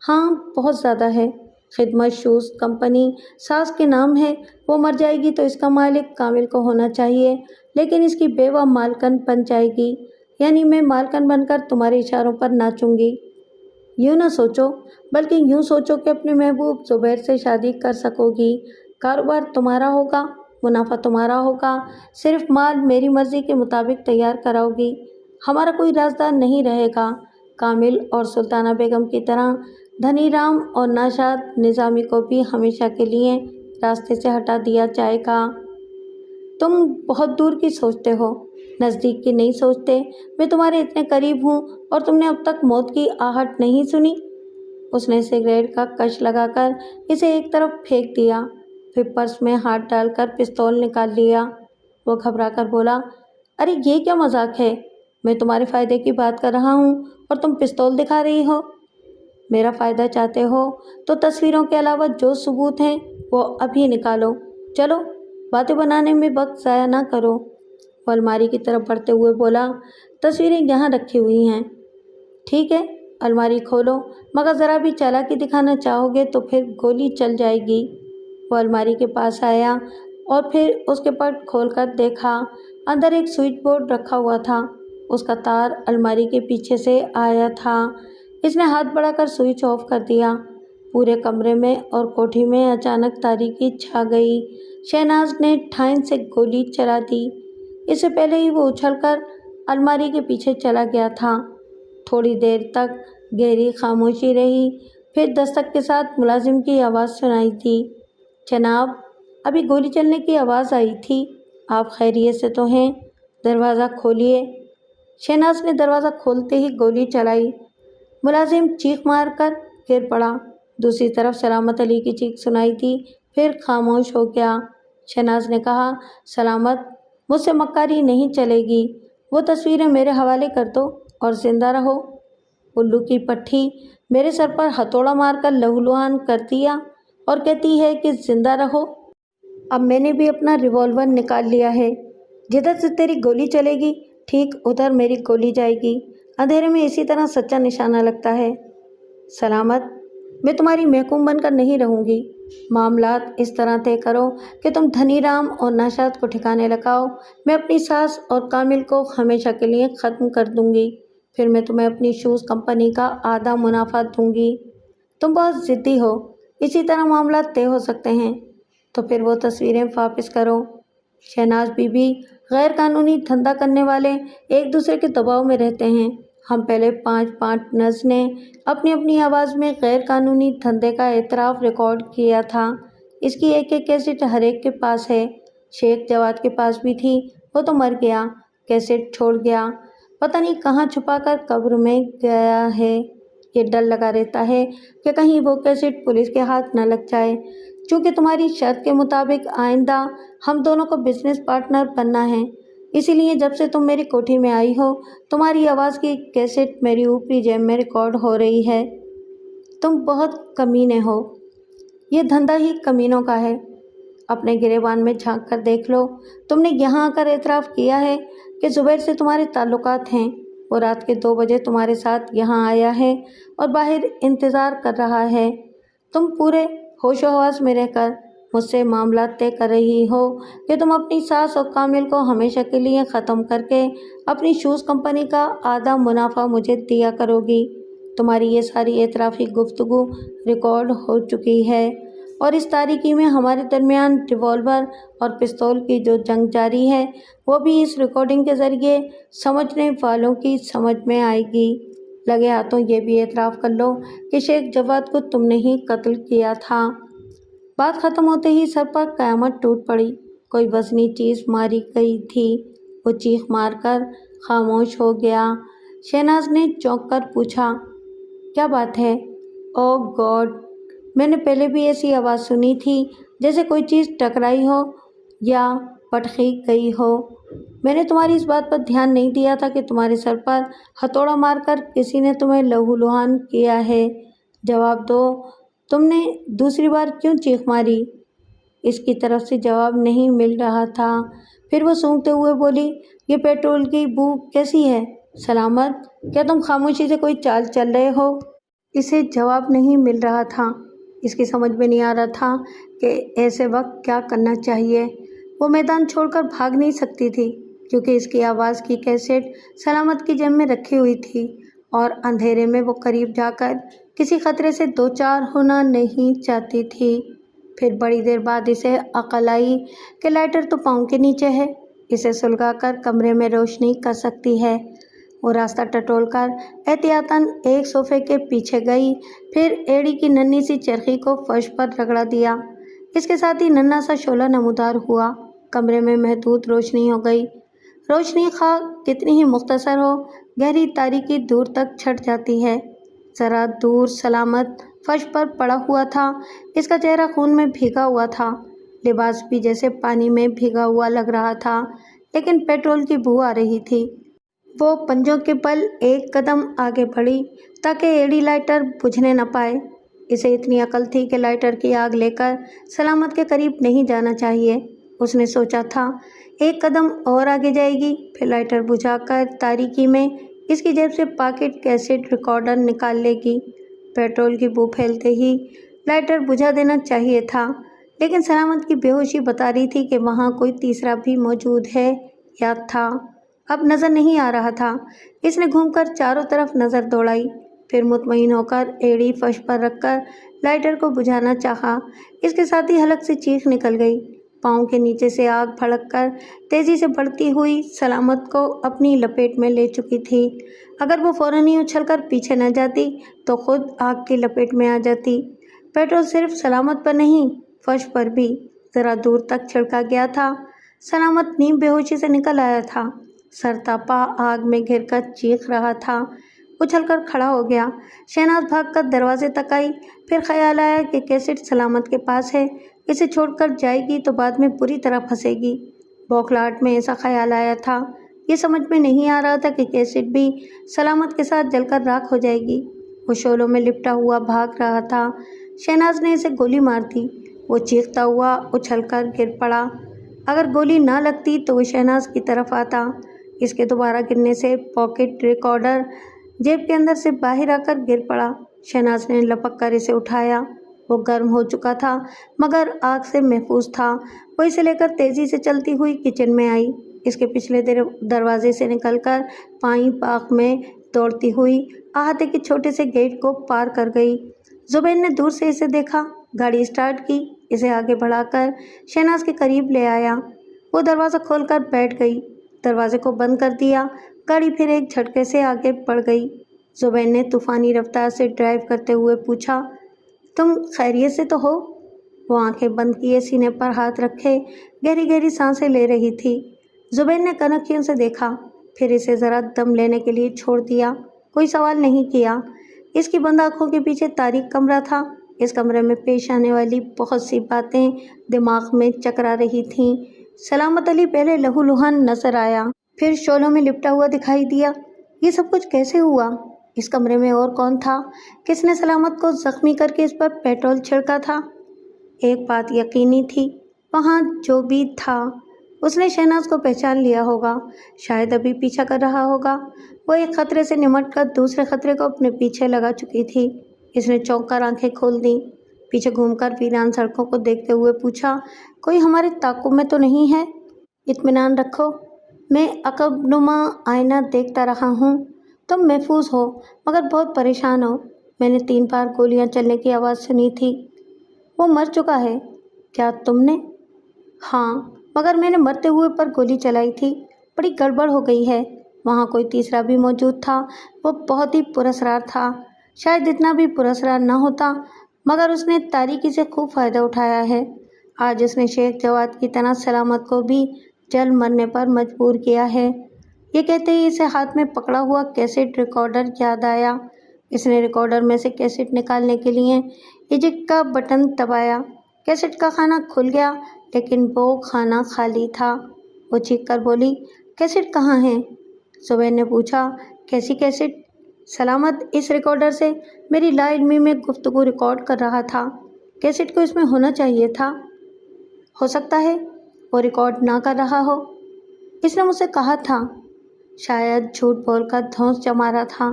हाँ, बहुत ज़्यादा है। खिदमत शूज़ कंपनी सास के नाम है, वो मर जाएगी तो इसका मालिक कामिल को होना चाहिए, लेकिन इसकी बेवा मालकन बन जाएगी, यानी मैं मालकन बनकर तुम्हारे इशारों पर नाचूंगी। यूँ ना सोचो, बल्कि यूँ सोचो कि अपने महबूब ज़ुबैर से शादी कर सकोगी। कारोबार तुम्हारा होगा, मुनाफा तुम्हारा होगा, सिर्फ माल मेरी मर्ज़ी के मुताबिक तैयार कराओगी। हमारा कोई राजदार नहीं रहेगा। कामिल और सुल्ताना बेगम की तरह धनी राम और नाशाद निज़ामी को भी हमेशा के लिए रास्ते से हटा दिया जाएगा। तुम बहुत दूर की सोचते हो, नज़दीक की नहीं सोचते। मैं तुम्हारे इतने करीब हूँ और तुमने अब तक मौत की आहट नहीं सुनी। उसने सिगरेट का कश लगाकर इसे एक तरफ फेंक दिया, फिर पर्स में हाथ डालकर पिस्तौल निकाल लिया। वो घबराकर बोला, अरे ये क्या मजाक है? मैं तुम्हारे फ़ायदे की बात कर रहा हूँ और तुम पिस्तौल दिखा रही हो। मेरा फ़ायदा चाहते हो तो तस्वीरों के अलावा जो सबूत हैं वो अभी निकालो। चलो, बातें बनाने में वक्त ज़ाया ना करो। वो अलमारी की तरफ बढ़ते हुए बोला, तस्वीरें यहाँ रखी हुई हैं। ठीक है, अलमारी खोलो, मगर ज़रा भी चालाकी दिखाना चाहोगे तो फिर गोली चल जाएगी। वो अलमारी के पास आया और फिर उसके पट खोलकर देखा। अंदर एक स्विच बोर्ड रखा हुआ था, उसका तार अलमारी के पीछे से आया था। इसने हाथ बढ़ाकर स्विच ऑफ कर दिया। पूरे कमरे में और कोठी में अचानक तारीकी छा गई। शहनाज ने ठाइन से गोली चला दी। इससे पहले ही वो उछलकर अलमारी के पीछे चला गया था। थोड़ी देर तक गहरी खामोशी रही, फिर दस्तक के साथ मुलाजिम की आवाज़ सुनाई दी। जनाब, अभी गोली चलने की आवाज़ आई थी, आप खैरियत से तो हैं? दरवाज़ा खोलिए। शहनाज ने दरवाज़ा खोलते ही गोली चलाई। मुलाजिम चीख मारकर गिर पड़ा। दूसरी तरफ सलामत अली की चीख सुनाई दी, फिर खामोश हो गया। शहनाज ने कहा, सलामत, मुझसे मक्कारी नहीं चलेगी। वो तस्वीरें मेरे हवाले कर दो और ज़िंदा रहो। उल्लू की पट्टी मेरे सर पर हथौड़ा मारकर लहूलुहान कर दिया और कहती है कि ज़िंदा रहो। अब मैंने भी अपना रिवॉल्वर निकाल लिया है। जिधर से तेरी गोली चलेगी ठीक उधर मेरी गोली जाएगी। अंधेरे में इसी तरह सच्चा निशाना लगता है। सलामत, मैं तुम्हारी महकूम बनकर नहीं रहूँगी। मामलात इस तरह तय करो कि तुम धनीराम और नौशाद को ठिकाने लगाओ। मैं अपनी सास और कामिल को हमेशा के लिए ख़त्म कर दूँगी। फिर मैं तुम्हें अपनी शूज़ कंपनी का आधा मुनाफा दूँगी। तुम बहुत ज़िद्दी हो, इसी तरह मामला तय हो सकते हैं। तो फिर वो तस्वीरें वापस करो। शहनाज बीबी, गैर कानूनी धंधा करने वाले एक दूसरे के दबाव में रहते हैं। हम पहले 5 पार्टनर्स ने अपनी अपनी आवाज़ में गैर कानूनी धंधे का एतराफ़ रिकॉर्ड किया था। इसकी एक एक कैसेट हर एक के पास है। शेख जवाद के पास भी थी, वो तो मर गया, कैसेट छोड़ गया, पता नहीं कहाँ छुपा कर कब्र में गया है। ये डर लगा रहता है कि कहीं वो कैसेट पुलिस के हाथ न लग जाए। चूँकि तुम्हारी शर्त के मुताबिक आइंदा हम दोनों को बिजनेस पार्टनर बनना है, इसीलिए जब से तुम मेरी कोठी में आई हो, तुम्हारी आवाज़ की कैसेट मेरी ऊपरी जेब में रिकॉर्ड हो रही है। तुम बहुत कमीने हो। ये धंधा ही कमीनों का है। अपने गिरेबान में झांक कर देख लो। तुमने यहाँ आकर एतराफ़ किया है कि ज़ुबैर से तुम्हारे ताल्लुकात हैं। वो रात के 2 बजे तुम्हारे साथ यहाँ आया है और बाहर इंतज़ार कर रहा है। तुम पूरे होशो हवास में रहकर मुझसे मामला तय कर रही हो कि तुम अपनी सास और कामिल को हमेशा के लिए ख़त्म करके अपनी शूज़ कंपनी का आधा मुनाफा मुझे दिया करोगी। तुम्हारी ये सारी एतराफ़ी गुफ्तगू रिकॉर्ड हो चुकी है और इस तारीकी में हमारे दरमियान रिवॉल्वर और पिस्तौल की जो जंग जारी है, वो भी इस रिकॉर्डिंग के ज़रिए समझने वालों की समझ में आएगी। लगे हाथों ये भी एतराफ़ कर लो कि शेख जवाद को तुमने ही कत्ल किया था। बात ख़त्म होते ही सर पर क़यामत टूट पड़ी। कोई वज़नी चीज़ मारी गई थी। वो चीख मारकर खामोश हो गया। शहनाज ने चौंक कर पूछा, क्या बात है? ओह गॉड, मैंने पहले भी ऐसी आवाज़ सुनी थी, जैसे कोई चीज़ टकराई हो या पटकी गई हो। मैंने तुम्हारी इस बात पर ध्यान नहीं दिया था कि तुम्हारे सर पर हथौड़ा मारकर किसी ने तुम्हें लहूलुहान किया है। जवाब दो, तुमने दूसरी बार क्यों चीख मारी? इसकी तरफ से जवाब नहीं मिल रहा था। फिर वो सूंघते हुए बोली, ये पेट्रोल की बू कैसी है? सलामत, क्या तुम खामोशी से कोई चाल चल रहे हो? इसे जवाब नहीं मिल रहा था। इसकी समझ में नहीं आ रहा था कि ऐसे वक्त क्या करना चाहिए। वो मैदान छोड़कर भाग नहीं सकती थी, क्योंकि इसकी आवाज़ की कैसेट सलामत की जेब में रखी हुई थी और अंधेरे में वो करीब जाकर किसी खतरे से दो चार होना नहीं चाहती थी। फिर बड़ी देर बाद इसे अक़ल आई कि लाइटर तो पाँव के नीचे है, इसे सुलगाकर कमरे में रोशनी कर सकती है। वो रास्ता टटोलकर एहतियातन एक सोफ़े के पीछे गई, फिर एड़ी की नन्ही सी चरखी को फर्श पर रगड़ा दिया। इसके साथ ही नन्हा सा शोला नमूदार हुआ। कमरे में महदूद रोशनी हो गई। रोशनी खा कितनी ही मुख्तसर हो, गहरी तारीकी दूर तक छट जाती है। ज़रा दूर सलामत फर्श पर पड़ा हुआ था। इसका चेहरा खून में भीगा हुआ था, लिबास भी जैसे पानी में भीगा हुआ लग रहा था, लेकिन पेट्रोल की बू आ रही थी। वो पंजों के बल एक कदम आगे बढ़ी ताकि एड़ी लाइटर बुझने न पाए। इसे इतनी अकल थी कि लाइटर की आग लेकर सलामत के करीब नहीं जाना चाहिए। उसने सोचा था, एक कदम और आगे जाएगी, फिर लाइटर बुझाकर तारीकी में इसकी जेब से पॉकेट कैसेट रिकॉर्डर निकाल लेगी। पेट्रोल की बू फैलते ही लाइटर बुझा देना चाहिए था, लेकिन सलामत की बेहोशी बता रही थी कि वहाँ कोई तीसरा भी मौजूद है या था। अब नज़र नहीं आ रहा था। इसने घूमकर चारों तरफ नज़र दौड़ाई, फिर मुतमईन होकर एड़ी फर्श पर रखकर लाइटर को बुझाना चाहा। इसके साथ ही हलक से चीख निकल गई। पाँव के नीचे से आग भड़ककर तेज़ी से बढ़ती हुई सलामत को अपनी लपेट में ले चुकी थी। अगर वो फ़ौरन ही उछलकर पीछे न जाती तो खुद आग की लपेट में आ जाती। पेट्रोल सिर्फ सलामत पर नहीं, फर्श पर भी ज़रा दूर तक छिड़का गया था। सलामत नीम बेहोशी से निकल आया था। सरतापा आग में घिरकर चीख रहा था। उछलकर खड़ा हो गया। शहनाज भागकर दरवाजे तक आई। फिर ख्याल आया कि कैसेट सलामत के पास है, इसे छोड़कर जाएगी तो बाद में पूरी तरह फंसेगी। बौखलाहट में ऐसा ख्याल आया था। ये समझ में नहीं आ रहा था कि कैसेट भी सलामत के साथ जलकर राख हो जाएगी। वो शोलों में लिपटा हुआ भाग रहा था। शहनाज ने इसे गोली मार दी। वो चीखता हुआ उछलकर गिर पड़ा। अगर गोली ना लगती तो वो शहनाज की तरफ आता। اس کے دوبارہ گرنے سے پاکٹ ریکارڈر جیب کے اندر سے باہر آ کر گر پڑا۔ شہناز نے لپک کر اسے اٹھایا۔ وہ گرم ہو چکا تھا مگر آگ سے محفوظ تھا۔ وہ اسے لے کر تیزی سے چلتی ہوئی کچن میں آئی۔ اس کے پچھلے دروازے سے نکل کر پائیں باغ میں دوڑتی ہوئی احاطے کے چھوٹے سے گیٹ کو پار کر گئی۔ زبیر نے دور سے اسے دیکھا، گاڑی اسٹارٹ کی، اسے آگے بڑھا کر شہناز کے قریب لے آیا۔ وہ دروازہ کھول کر بیٹھ گئی، دروازے کو بند کر دیا۔ گاڑی پھر ایک جھٹکے سے آگے بڑھ گئی۔ زبیر نے طوفانی رفتار سے ڈرائیو کرتے ہوئے پوچھا، تم خیریت سے تو ہو؟ وہ آنکھیں بند کیے سینے پر ہاتھ رکھے گہری گہری سانسیں لے رہی تھی۔ زبیر نے کنکھیوں سے دیکھا، پھر اسے ذرا دم لینے کے لیے چھوڑ دیا۔ کوئی سوال نہیں کیا۔ اس کی بند آنکھوں کے پیچھے تاریک کمرہ تھا۔ اس کمرے میں پیش آنے والی بہت سی باتیں دماغ میں چکرا رہی تھیں۔ سلامت علی پہلے لہو لہان نظر آیا، پھر شعلوں میں لپٹا ہوا دکھائی دیا۔ یہ سب کچھ کیسے ہوا؟ اس کمرے میں اور کون تھا؟ کس نے سلامت کو زخمی کر کے اس پر پیٹرول چھڑکا تھا؟ ایک بات یقینی تھی، وہاں جو بھی تھا اس نے شہناز کو پہچان لیا ہوگا، شاید ابھی پیچھا کر رہا ہوگا۔ وہ ایک خطرے سے نمٹ کر دوسرے خطرے کو اپنے پیچھے لگا چکی تھی۔ اس نے چونک کر آنکھیں کھول دیں، پیچھے گھوم کر ویران سڑکوں کو دیکھتے ہوئے پوچھا، کوئی ہمارے تعاقب میں تو نہیں ہے؟ اطمینان رکھو، میں عقب نما آئینہ دیکھتا رہا ہوں۔ تم محفوظ ہو مگر بہت پریشان ہو۔ میں نے 3 بار گولیاں چلنے کی آواز سنی تھی۔ وہ مر چکا ہے؟ کیا تم نے؟ ہاں، مگر میں نے مرتے ہوئے پر گولی چلائی تھی۔ بڑی گڑبڑ ہو گئی ہے۔ وہاں کوئی تیسرا بھی موجود تھا، وہ بہت ہی پراسرار تھا۔ شاید اتنا بھی پراسرار نہ ہوتا مگر اس نے تاریکی سے خوب فائدہ اٹھایا ہے۔ آج اس نے شیخ جواد کی طرح سلامت کو بھی جل مرنے پر مجبور کیا ہے۔ یہ کہتے ہی اسے ہاتھ میں پکڑا ہوا کیسٹ ریکارڈر یاد آیا۔ اس نے ریکارڈر میں سے کیسٹ نکالنے کے لیے ایجکٹ کا بٹن دبایا۔ کیسٹ کا خانہ کھل گیا لیکن وہ خانہ خالی تھا۔ وہ چیخ کر بولی، کیسٹ کہاں ہے؟ زبیر نے پوچھا، کیسی کیسٹ؟ سلامت اس ریکارڈر سے میری لا علمی میں گفتگو ریکارڈ کر رہا تھا۔ کیسٹ کو اس میں ہونا چاہیے تھا۔ ہو سکتا ہے وہ ریکارڈ نہ کر رہا ہو، اس نے مجھ سے کہا تھا۔ شاید جھوٹ بول کر دھونس جما رہا تھا۔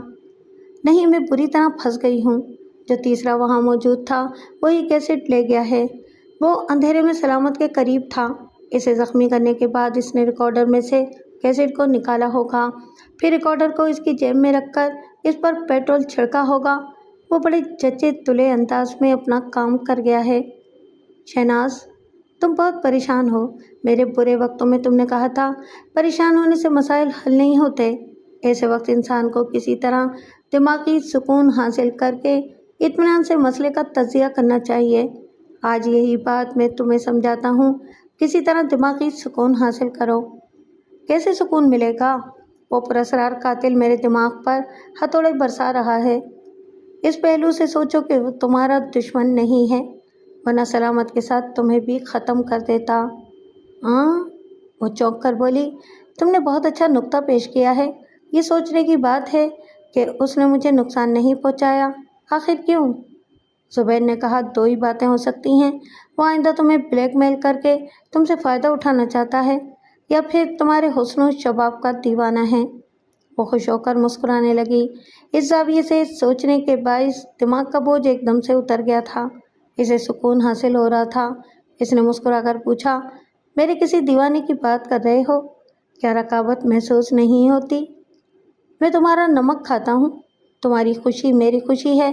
نہیں، میں بری طرح پھنس گئی ہوں۔ جو تیسرا وہاں موجود تھا وہی کیسٹ لے گیا ہے۔ وہ اندھیرے میں سلامت کے قریب تھا۔ اسے زخمی کرنے کے بعد اس نے ریکارڈر میں سے کیسٹ کو نکالا ہوگا، پھر ریکارڈر کو اس کی جیب میں رکھ کر اس پر پیٹرول چھڑکا ہوگا۔ وہ بڑے جچے تلے انداز میں اپنا کام کر گیا ہے۔ شہناز، تم بہت پریشان ہو۔ میرے برے وقتوں میں تم نے کہا تھا، پریشان ہونے سے مسائل حل نہیں ہوتے۔ ایسے وقت انسان کو کسی طرح دماغی سکون حاصل کر کے اطمینان سے مسئلے کا تجزیہ کرنا چاہیے۔ آج یہی بات میں تمہیں سمجھاتا ہوں، کسی طرح دماغی سکون حاصل کرو۔ کیسے سکون ملے گا؟ وہ پراسرار قاتل میرے دماغ پر ہتھوڑے برسا رہا ہے۔ اس پہلو سے سوچو کہ وہ تمہارا دشمن نہیں ہے، ورنہ سلامت کے ساتھ تمہیں بھی ختم کر دیتا۔ وہ چونک کر بولی، تم نے بہت اچھا نکتہ پیش کیا ہے۔ یہ سوچنے کی بات ہے کہ اس نے مجھے نقصان نہیں پہنچایا۔ آخر کیوں؟ زبیر نے کہا، 2 ہی باتیں ہو سکتی ہیں، وہ آئندہ تمہیں بلیک میل کر کے تم سے فائدہ اٹھانا چاہتا ہے یا پھر تمہارے حسن و شباب کا دیوانہ ہے۔ وہ خوش ہو کر مسکرانے لگی۔ اس زاویے سے سوچنے کے باعث دماغ کا بوجھ ایک دم سے اتر گیا تھا۔ اسے سکون حاصل ہو رہا تھا۔ اس نے مسکرا کر پوچھا، میرے کسی دیوانے کی بات کر رہے ہو؟ کیا رقابت محسوس نہیں ہوتی؟ میں تمہارا نمک کھاتا ہوں، تمہاری خوشی میری خوشی ہے۔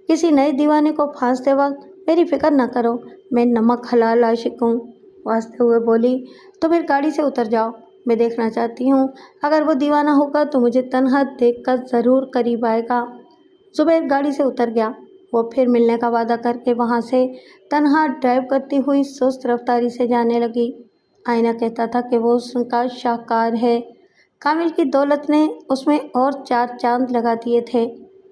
کسی نئے دیوانے کو پھانستے وقت میری فکر نہ کرو، میں نمک حلال عاشق ہوں۔ واسطے ہوئے بولی، تو پھر گاڑی سے اتر جاؤ، میں دیکھنا چاہتی ہوں۔ اگر وہ دیوانہ ہوگا تو مجھے تنہا دیکھ کر ضرور قریب آئے گا۔ زبیر گاڑی سے اتر گیا۔ وہ پھر ملنے کا وعدہ کر کے وہاں سے تنہا ڈرائیو کرتی ہوئی سست رفتاری سے جانے لگی۔ آئینہ کہتا تھا کہ وہ اس کا شاہکار ہے۔ کامل کی دولت نے اس میں اور 4 چاند لگا دیے تھے۔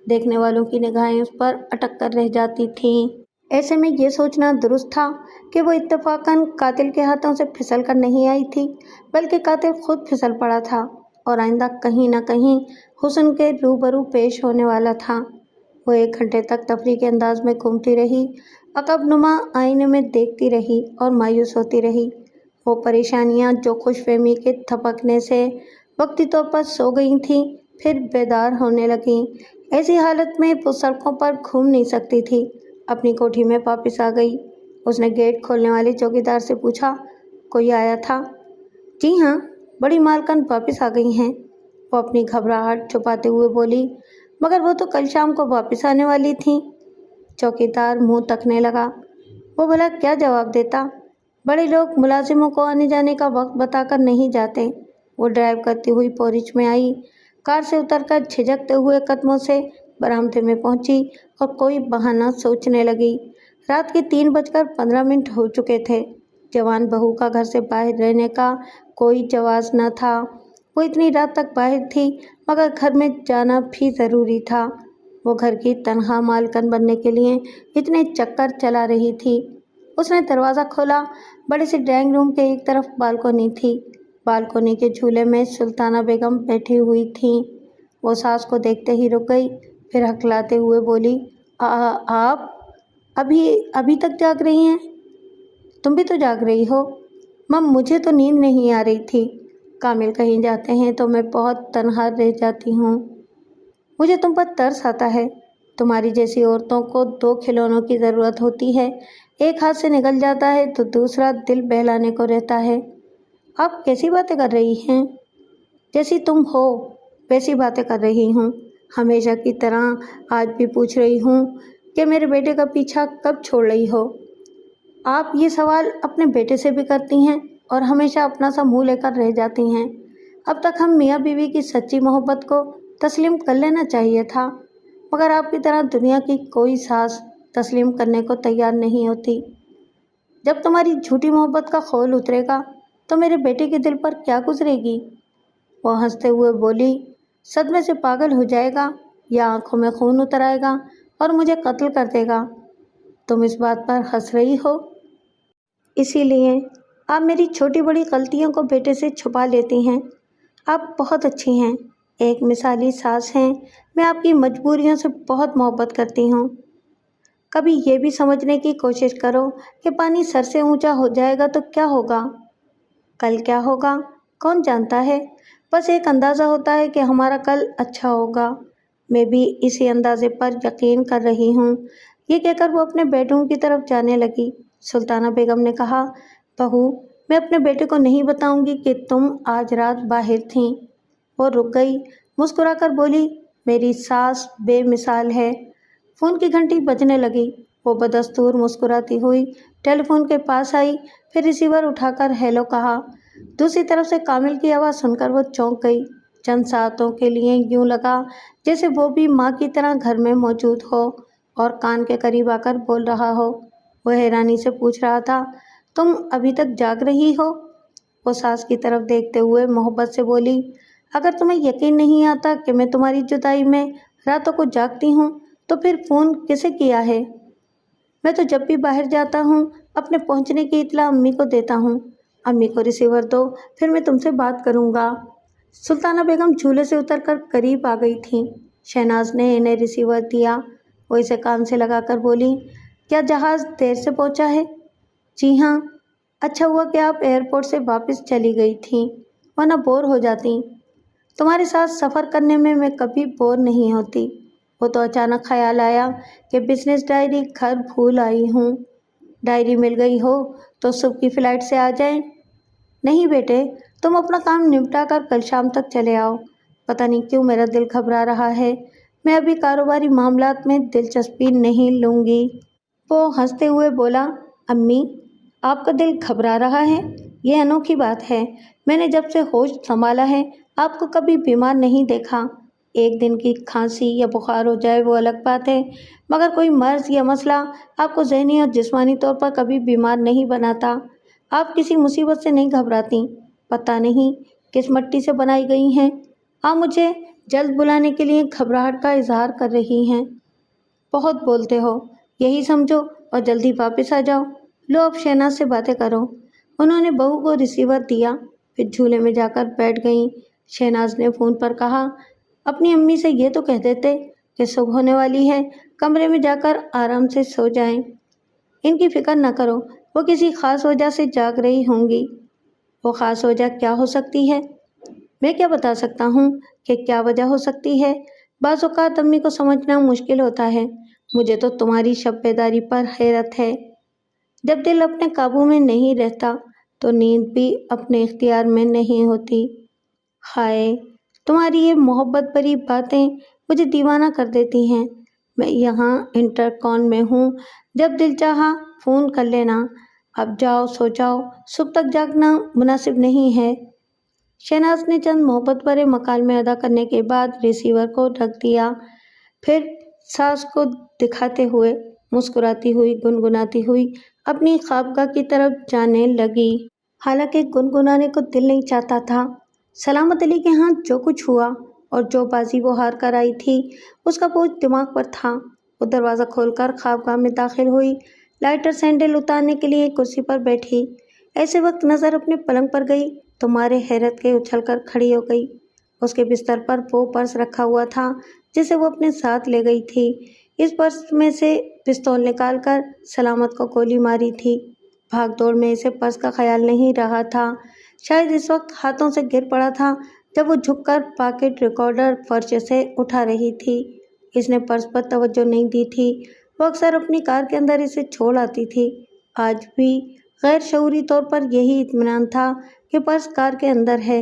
دیکھنے والوں کی نگاہیں اس پر اٹک کر رہ جاتی تھیں۔ ایسے میں یہ سوچنا درست تھا کہ وہ اتفاقاً قاتل کے ہاتھوں سے پھسل کر نہیں آئی تھی، بلکہ قاتل خود پھسل پڑا تھا اور آئندہ کہیں نہ کہیں حسن کے روبرو پیش ہونے والا تھا۔ وہ 1 گھنٹے تک تفریح کے انداز میں گھومتی رہی، عقب نما آئینے میں دیکھتی رہی اور مایوس ہوتی رہی۔ وہ پریشانیاں جو خوش فہمی کے تھپکنے سے वक्ती तौर पर सो गई थीं, फिर बेदार होने लगीं। ऐसी हालत में वो सड़कों पर घूम नहीं सकती थी। अपनी कोठी में वापस आ गई। उसने गेट खोलने वाले चौकीदार से पूछा, कोई आया था? जी हाँ, बड़ी मालकिन वापस आ गई हैं। वो अपनी घबराहट छुपाते हुए बोली, मगर वो तो कल शाम को वापस आने वाली थी। चौकीदार मुंह तकने लगा। वो भला क्या जवाब देता? बड़े लोग मुलाजिमों को आने जाने का वक्त बताकर नहीं जाते। वो ड्राइव करती हुई पोरिच में आई, कार से उतरकर झिझकते हुए कदमों से बरामदे में पहुंची और कोई बहाना सोचने लगी। रात के 3:15 हो चुके थे। जवान बहू का घर से बाहर रहने का कोई जवाज न था। वो इतनी रात तक बाहर थी, मगर घर में जाना भी ज़रूरी था। वो घर की तनख्वाह मालकिन बनने के लिए इतने चक्कर चला रही थी। उसने दरवाज़ा खोला। बड़े से ड्राइंग रूम के एक तरफ बालकोनी थी। बालकोनी के झूले में सुल्ताना बेगम बैठी हुई थीं। वो सास को देखते ही रुक गई, फिर हकलाते हुए बोली, आप अभी तक जाग रही हैं? तुम भी तो जाग रही हो। मम, मुझे तो नींद नहीं आ रही थी। कामिल कहीं जाते हैं तो मैं बहुत तन्हा रह जाती हूँ। मुझे तुम पर तरस आता है। तुम्हारी जैसी औरतों को 2 खिलौनों की ज़रूरत होती है। एक हाथ से निकल जाता है तो दूसरा दिल बहलाने को रहता है। आप कैसी बातें कर रही हैं? जैसी तुम हो वैसी बातें कर रही हूँ। हमेशा की तरह आज भी पूछ रही हूँ कि मेरे बेटे का पीछा कब छोड़ रही हो। आप ये सवाल अपने बेटे से भी करती हैं और हमेशा अपना सा मुँह लेकर रह जाती हैं। अब तक हम मियाँ बीवी की सच्ची मोहब्बत को तस्लीम कर लेना चाहिए था, मगर आपकी तरह दुनिया की कोई सास तस्लीम करने को तैयार नहीं होती। जब तुम्हारी झूठी मोहब्बत का खौल उतरेगा तो मेरे बेटे के दिल पर क्या गुजरेगी? वो हंसते हुए बोली, सदमे से पागल हो जाएगा या आंखों में खून उतर आएगा और मुझे कत्ल कर देगा। तुम इस बात पर हंस रही हो, इसीलिए आप मेरी छोटी बड़ी गलतियों को बेटे से छुपा लेती हैं। आप बहुत अच्छी हैं, एक मिसाली सास हैं। मैं आपकी मजबूरियों से बहुत मोहब्बत करती हूँ। कभी ये भी समझने की कोशिश करो कि पानी सर से ऊंचा हो जाएगा तो क्या होगा? कल क्या होगा कौन जानता है। बस एक अंदाज़ा होता है कि हमारा कल अच्छा होगा। मैं भी इसी अंदाजे पर यकीन कर रही हूँ। ये कहकर वो अपने बेडरूम की तरफ जाने लगी। सुल्ताना बेगम ने कहा, बहू, मैं अपने बेटे को नहीं बताऊंगी कि तुम आज रात बाहर थीं। वो रुक गई, मुस्कुराकर बोली, मेरी सास बेमिसाल है। फ़ोन की घंटी बजने लगी। वो बदस्तूर मुस्कुराती हुई टेलीफोन के पास आई, फिर रिसीवर उठाकर हेलो कहा। दूसरी तरफ से कामिल की आवाज़ सुनकर वो चौंक गई। चंद सातों के लिए यूं लगा जैसे वो भी माँ की तरह घर में मौजूद हो और कान के करीब आकर बोल रहा हो। वो हैरानी से पूछ रहा था, तुम अभी तक जाग रही हो? वो सास की तरफ देखते हुए मोहब्बत से बोली, अगर तुम्हें यकीन नहीं आता कि मैं तुम्हारी जुदाई में रातों को जागती हूँ तो फिर फ़ोन किसे किया है? मैं तो जब भी बाहर जाता हूँ अपने पहुँचने की इत्तला अम्मी को देता हूँ। अम्मी को रिसीवर दो, फिर मैं तुमसे बात करूँगा। सुल्ताना बेगम झूले से उतरकर करीब आ गई थीं। शहनाज ने इन्हें रिसीवर दिया। वो इसे कान से लगाकर बोली, क्या जहाज़ देर से पहुँचा है? जी हाँ। अच्छा हुआ कि आप एयरपोर्ट से वापस चली गई थीं, वरना बोर हो जाती। तुम्हारे साथ सफ़र करने में मैं कभी बोर नहीं होती। वो तो अचानक ख्याल आया कि बिजनेस डायरी घर भूल आई हूँ। डायरी मिल गई हो तो सुबह की फ़्लाइट से आ जाएं। नहीं बेटे, तुम अपना काम निपटा कर कल शाम तक चले आओ। पता नहीं क्यों मेरा दिल घबरा रहा है। मैं अभी कारोबारी मामलात में दिलचस्पी नहीं लूँगी। वो हंसते हुए बोला, अम्मी, आपका दिल घबरा रहा है? यह अनोखी बात है। मैंने जब से होश संभाला है आपको कभी बीमार नहीं देखा। एक दिन की खांसी या बुखार हो जाए वो अलग बात है, मगर कोई मर्ज़ या मसला आपको ज़हनी और जिस्मानी तौर पर कभी बीमार नहीं बनाता। आप किसी मुसीबत से नहीं घबराती। पता नहीं किस मिट्टी से बनाई गई हैं। आप मुझे जल्द बुलाने के लिए घबराहट का इजहार कर रही हैं। बहुत बोलते हो, यही समझो और जल्दी वापस आ जाओ। लो अब शहनाज से बातें करो। उन्होंने बहू को रिसीवर दिया, फिर झूले में जाकर बैठ गईं। शहनाज ने फ़ोन पर कहा, अपनी अम्मी से ये तो कह देते कि सुबह होने वाली है, कमरे में जाकर आराम से सो जाएं। इनकी फ़िक्र न करो, वो किसी ख़ास वजह से जाग रही होंगी। वो ख़ास वजह क्या हो सकती है? मैं क्या बता सकता हूँ कि क्या वजह हो सकती है। बाज़ औक़ात अम्मी को समझना मुश्किल होता है। मुझे तो तुम्हारी शब्बेदारी पर हैरत है। जब दिल अपने काबू में नहीं रहता तो नींद भी अपने इख्तियार में नहीं होती। हाय, तुम्हारी ये मोहब्बत भरी बातें मुझे दीवाना कर देती हैं। मैं यहाँ इंटरकॉन में हूँ, जब दिल चाहा फ़ोन कर लेना। अब जाओ सो जाओ, सुबह तक जागना मुनासिब नहीं है। शहनाज ने चंद मोहब्बत भरे मकालमे अदा करने के बाद रिसीवर को रख दिया। फिर सास को दिखाते हुए मुस्कुराती हुई गुनगुनाती हुई अपनी ख्वाबगाह की तरफ जाने लगी। हालांकि गुनगुनाने को दिल नहीं चाहता था। सलामत अली के यहाँ जो कुछ हुआ और जो बाजी वो हार कर आई थी, उसका बोझ दिमाग पर था। वो दरवाज़ा खोलकर ख्वाबगाह में दाखिल हुई। लाइटर सैंडल उतारने के लिए कुर्सी पर बैठी। ऐसे वक्त नज़र अपने पलंग पर गई तो मारे हैरत के उछलकर खड़ी हो गई। उसके बिस्तर पर वो पर्स रखा हुआ था जिसे वो अपने साथ ले गई थी। इस पर्स में से पिस्तौल निकालकर सलामत को गोली मारी थी। भाग दौड़ में इसे पर्स का ख्याल नहीं रहा था। शायद इस वक्त हाथों से गिर पड़ा था जब वो झुककर पॉकेट रिकॉर्डर फर्श से उठा रही थी। इसने पर्स पर तवज्जो नहीं दी थी। वो अक्सर अपनी कार के अंदर इसे छोड़ आती थी। आज भी गैर शऊरी तौर पर यही इत्मीनान था कि पर्स कार के अंदर है,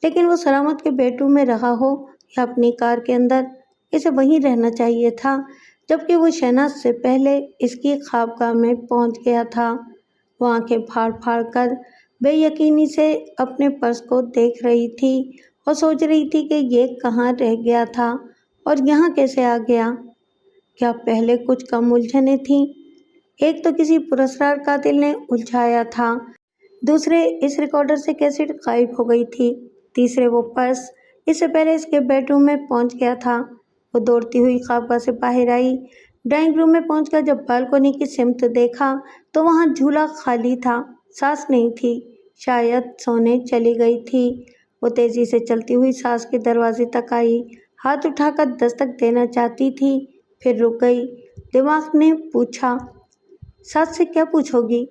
लेकिन वो सलामत के बेडरूम में रहा हो या अपनी कार के अंदर, इसे वहीं रहना चाहिए था, जबकि वो शहनाज से पहले इसकी ख्वाबगाह में पहुंच गया था। वो आंखें फाड़ फाड़ कर बेयकीनी से अपने पर्स को देख रही थी और सोच रही थी कि ये कहाँ रह गया था और यहाँ कैसे आ गया। क्या पहले कुछ कम उलझने थीं? एक तो किसी पुरस्कार कातिल ने उलझाया था, दूसरे इस रिकॉर्डर से कैसेट गायब हो गई थी, तीसरे वो पर्स इससे पहले इसके बेडरूम में पहुंच गया था। वो दौड़ती हुई ख्वाबगाह से बाहर आई। ड्राइंग रूम में पहुंचकर जब बालकनी की सिमत देखा तो वहां झूला खाली था, सास नहीं थी, शायद सोने चली गई थी। वो तेजी से चलती हुई सास के दरवाजे तक आई, हाथ उठाकर दस्तक देना चाहती थी, फिर रुक गई। दिमाग ने पूछा, सास से क्या पूछोगी?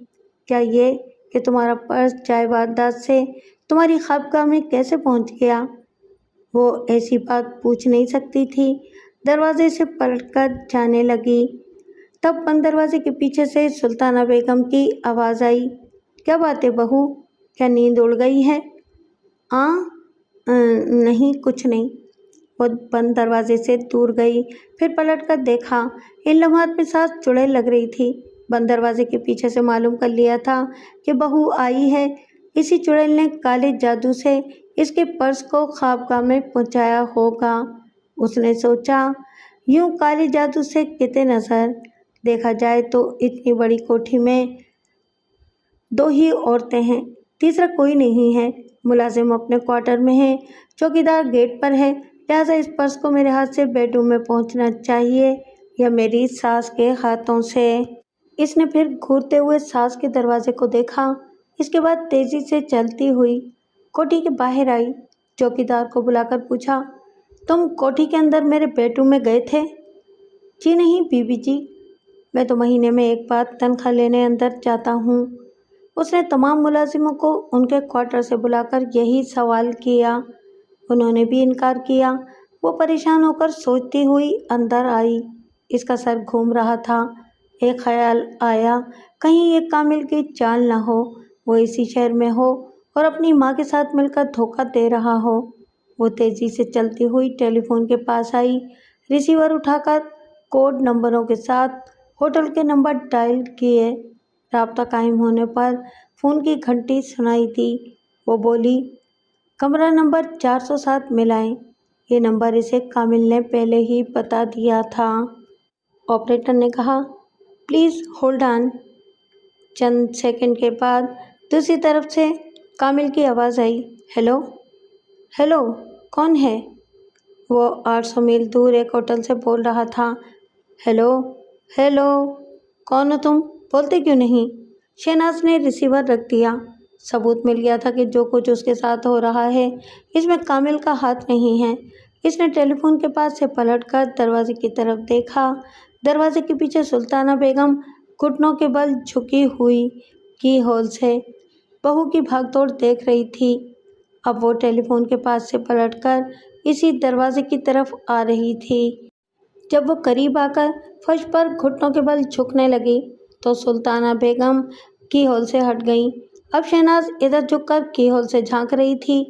क्या ये कि तुम्हारा पर्स जायदाद से तुम्हारी ख्वाबगाह में कैसे पहुंच गया? वो ऐसी बात पूछ नहीं सकती थी। दरवाजे से पलटकर जाने लगी। तब बंद दरवाजे के पीछे से सुल्ताना बेगम की आवाज़ आई, क्या बात है बहू, क्या नींद उड़ गई है? नहीं, कुछ नहीं। वो बंद दरवाजे से दूर गई, फिर पलटकर देखा। इन लम्हात में सास चुड़ैल लग रही थी। बंद दरवाजे के पीछे से मालूम कर लिया था कि बहू आई है। इसी चुड़ैल ने काले जादू से इसके पर्स को ख्वाबगाह में पहुंचाया होगा। उसने सोचा, यूं काले जादू से किते नज़र। देखा जाए तो इतनी बड़ी कोठी में 2 ही औरतें हैं, तीसरा कोई नहीं है। मुलाजिम अपने क्वार्टर में है, चौकीदार गेट पर है, लिहाजा इस पर्स को मेरे हाथ से बेडरूम में पहुंचना चाहिए या मेरी सास के हाथों से। इसने फिर घूरते हुए सास के दरवाजे को देखा। इसके बाद तेजी से चलती हुई कोठी के बाहर आई। चौकीदार को बुलाकर पूछा, तुम कोठी के अंदर मेरे बेडरूम में गए थे? जी नहीं बीबी जी, मैं तो महीने में एक बार तनख्वाह लेने अंदर जाता हूँ। उसने तमाम मुलाजिमों को उनके क्वार्टर से बुलाकर यही सवाल किया। उन्होंने भी इनकार किया। वो परेशान होकर सोचती हुई अंदर आई। इसका सर घूम रहा था। एक ख्याल आया, कहीं ये कामिल की चाल न हो, वो इसी शहर में हो और अपनी माँ के साथ मिलकर धोखा दे रहा हो। वो तेज़ी से चलती हुई टेलीफोन के पास आई। रिसीवर उठाकर कोड नंबरों के साथ होटल के नंबर डायल किए। राब्ता कायम होने पर फ़ोन की घंटी सुनाई दी। वो बोली, कमरा नंबर 407 मिलाएं। ये नंबर इसे कामिल ने पहले ही बता दिया था। ऑपरेटर ने कहा, please hold on. Chand second के बाद दूसरी तरफ से कामिल की आवाज़ आई, हेलो हेलो, कौन है? वो 800 मील दूर एक होटल से बोल रहा था। हेलो हेलो, कौन हो तुम? बोलते क्यों नहीं? शहनाज ने रिसीवर रख दिया। सबूत मिल गया था कि जो कुछ उसके साथ हो रहा है इसमें कामिल का हाथ नहीं है। इसने टेलीफोन के पास से पलटकर दरवाजे की तरफ देखा। दरवाजे के पीछे सुल्ताना बेगम घुटनों के बल झुकी हुई की होल से बहू की भागदौड़ देख रही थी। अब वो ٹیلی فون کے پاس سے پلٹ کر اسی دروازے کی طرف آ رہی تھی۔ جب وہ قریب آ کر فرش پر گھٹنوں کے بل جھکنے لگی تو سلطانہ بیگم کی ہول سے ہٹ گئیں۔ اب شہناز ادھر جھک کر کی ہول سے جھانک رہی تھی۔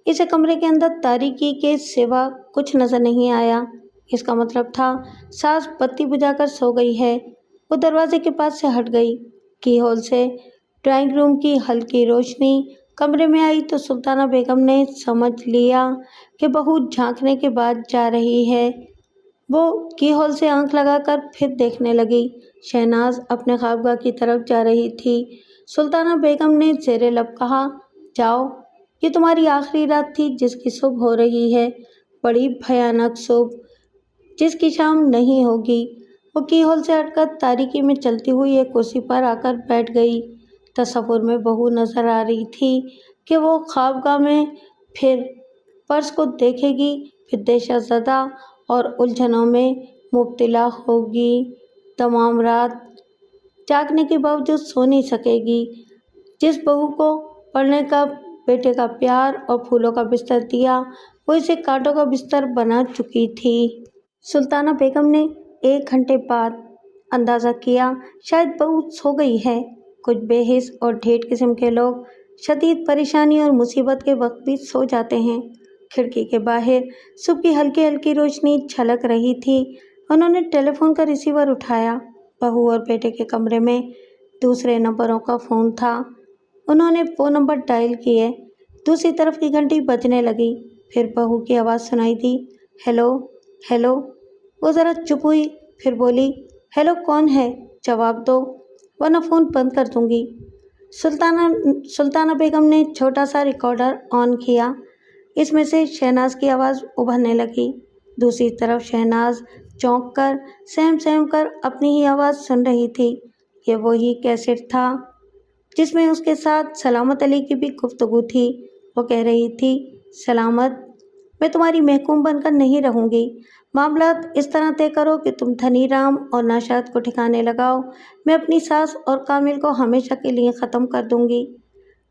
اسے کمرے کے اندر تاریکی کے سوا کچھ نظر نہیں آیا۔ اس کا مطلب تھا ساس بتی بجھا کر سو گئی ہے۔ وہ دروازے کے پاس سے ہٹ گئی۔ کی ہول سے ڈرائنگ روم کی ہلکی روشنی کمرے میں آئی تو سلطانہ بیگم نے سمجھ لیا کہ بہو جھانکنے کے بعد جا رہی ہے۔ وہ کی ہول سے آنکھ لگا کر پھر دیکھنے لگی۔ شہناز اپنے خوابگاہ کی طرف جا رہی تھی۔ سلطانہ بیگم نے زیر لب کہا، جاؤ، یہ تمہاری آخری رات تھی جس کی صبح ہو رہی ہے، بڑی بھیانک صبح جس کی شام نہیں ہوگی۔ وہ کی ہول سے ہٹ کر تاریکی میں چلتی ہوئی ایک کرسی پر آ کر بیٹھ گئی۔ تصور میں بہو نظر آ رہی تھی کہ وہ خوابگاہ میں پھر پرس کو دیکھے گی، پھر دہشت زدہ اور الجھنوں میں مبتلا ہوگی، تمام رات جاگنے کے باوجود سو نہیں سکے گی۔ جس بہو کو پڑھنے کا، بیٹے کا پیار اور پھولوں کا بستر دیا، وہ اسے کانٹوں کا بستر بنا چکی تھی۔ سلطانہ بیگم نے 1 گھنٹے بعد اندازہ کیا شاید بہو سو گئی ہے۔ کچھ بے حس اور ڈھیٹ قسم کے لوگ شدید پریشانی اور مصیبت کے وقت بھی سو جاتے ہیں۔ کھڑکی کے باہر صبح کی ہلکی ہلکی روشنی جھلک رہی تھی۔ انہوں نے ٹیلی فون کا ریسیور اٹھایا۔ بہو اور بیٹے کے کمرے میں دوسرے نمبروں کا فون تھا۔ انہوں نے وہ نمبر ڈائل کیے۔ دوسری طرف کی گھنٹی بجنے لگی۔ پھر بہو کی آواز سنائی دی، ہیلو ہیلو۔ وہ ذرا چپ ہوئی، پھر بولی، ہیلو کون ہے؟ جواب دو ورنہ فون بند کر دوں گی۔ سلطانہ بیگم نے چھوٹا سا ریکارڈر آن کیا۔ اس میں سے شہناز کی آواز ابھرنے لگی۔ دوسری طرف شہناز چونک کر سہم سہم کر اپنی ہی آواز سن رہی تھی۔ یہ وہی کیسٹ تھا جس میں اس کے ساتھ سلامت علی کی بھی گفتگو تھی۔ وہ کہہ رہی تھی، سلامت، میں تمہاری محکوم بن کر نہیں رہوں گی۔ معاملات اس طرح طے کرو کہ تم دھنی رام اور نوشاد کو ٹھکانے لگاؤ۔ میں اپنی ساس اور کامل کو ہمیشہ کے لیے ختم کر دوں گی۔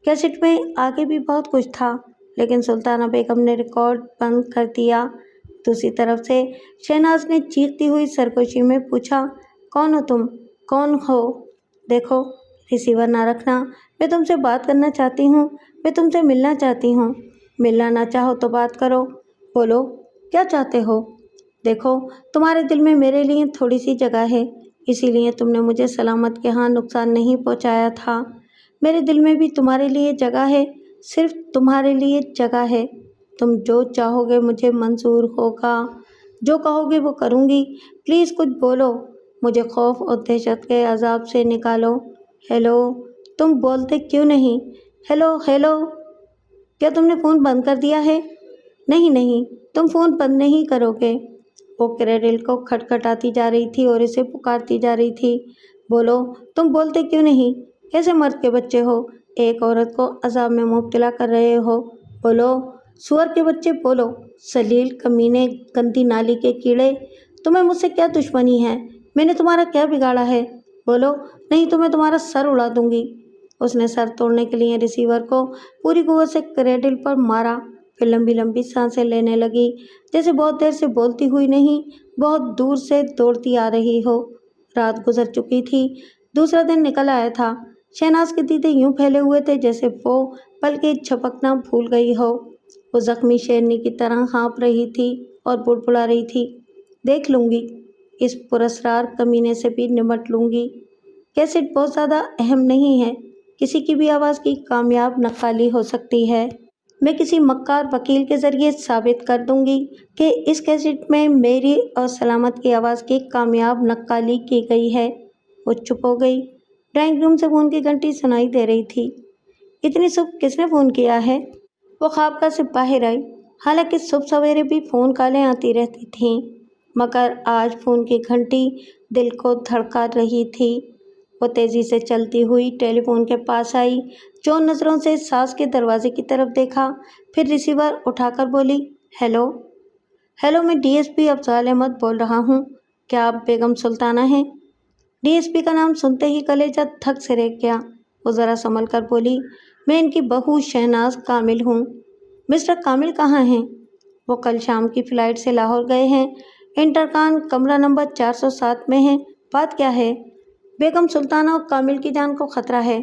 کیسٹ میں آگے بھی بہت کچھ تھا، لیکن سلطانہ بیگم نے ریکارڈ بند کر دیا۔ دوسری طرف سے شہناز نے چیختی ہوئی سرگوشی میں پوچھا، کون ہو تم؟ کون ہو؟ دیکھو، ریسیور نہ رکھنا، میں تم سے بات کرنا چاہتی ہوں، میں تم سے ملنا چاہتی ہوں۔ ملنا نہ چاہو تو بات کرو، بولو کیا چاہتے ہو؟ دیکھو، تمہارے دل میں میرے لیے تھوڑی سی جگہ ہے، اسی لیے تم نے مجھے سلامت کے ہاں نقصان نہیں پہنچایا تھا۔ میرے دل میں بھی تمہارے لیے جگہ ہے، صرف تمہارے لیے جگہ ہے۔ تم جو چاہو گے مجھے منظور ہوگا، جو کہو گے وہ کروں گی۔ پلیز کچھ بولو، مجھے خوف اور دہشت کے عذاب سے نکالو۔ ہیلو، تم بولتے کیوں نہیں؟ ہیلو ہیلو، کیا تم نے فون بند کر دیا ہے؟ نہیں نہیں، تم فون بند نہیں کرو گے۔ وہ کریڈل کو کھٹکھٹاتی جا رہی تھی اور اسے پکارتی جا رہی تھی، بولو، تم بولتے کیوں نہیں؟ کیسے مرد کے بچے ہو، ایک عورت کو عذاب میں مبتلا کر رہے ہو؟ بولو، سور کے بچے بولو، ذلیل کمینے، گندی نالی کے کیڑے، تمہیں مجھ سے کیا دشمنی ہے؟ میں نے تمہارا کیا بگاڑا ہے؟ بولو، نہیں تو میں تمہارا سر اڑا دوں گی۔ اس نے سر توڑنے کے لیے ریسیور کو پوری قوت سے کریڈل پر مارا، پھر لمبی لمبی سانسیں لینے لگی، جیسے بہت دیر سے بولتی ہوئی نہیں، بہت دور سے دوڑتی آ رہی ہو۔ رات گزر چکی تھی، دوسرا دن نکل آیا تھا۔ شہناز کے دیدے یوں پھیلے ہوئے تھے جیسے وہ پل کے جھپکنا بھول گئی ہو۔ وہ زخمی شیرنی کی طرح ہانپ رہی تھی اور بڑبڑا رہی تھی، دیکھ لوں گی، اس پراسرار کمینے سے بھی نمٹ لوں گی۔ کیسٹ بہت زیادہ اہم نہیں ہے، کسی کی بھی آواز کی کامیاب نقالی ہو سکتی ہے۔ میں کسی مکار وکیل کے ذریعے ثابت کر دوں گی کہ اس کیسٹ میں میری اور سلامت کی آواز کی کامیاب نقالی کی گئی ہے۔ وہ چپ ہو گئی۔ ڈرائنگ روم سے فون کی گھنٹی سنائی دے رہی تھی۔ اتنی صبح کس نے فون کیا ہے؟ وہ خوابگاہ سے باہر آئی۔ حالانکہ صبح سویرے بھی فون کالیں آتی رہتی تھیں، مگر آج فون کی گھنٹی دل کو دھڑکا رہی تھی۔ وہ تیزی سے چلتی ہوئی ٹیلی فون کے پاس آئی، چون نظروں سے ساس کے دروازے کی طرف دیکھا، پھر ریسیور اٹھا کر بولی، ہیلو ہیلو، میں D S P Afzal Ahmad بول رہا ہوں، کیا آپ بیگم سلطانہ ہیں؟ ڈی ایس پی کا نام سنتے ہی کلیجہ تھک سے رہ گیا۔ وہ ذرا سنبھل کر بولی، میں ان کی بہو شہناز کامل ہوں۔ مسٹر کامل کہاں ہیں؟ وہ کل شام کی فلائٹ سے لاہور گئے ہیں، انٹرکان کمرہ نمبر 407 میں ہیں۔ بات کیا ہے؟ بیگم سلطانہ اور کامل کی جان کو خطرہ ہے۔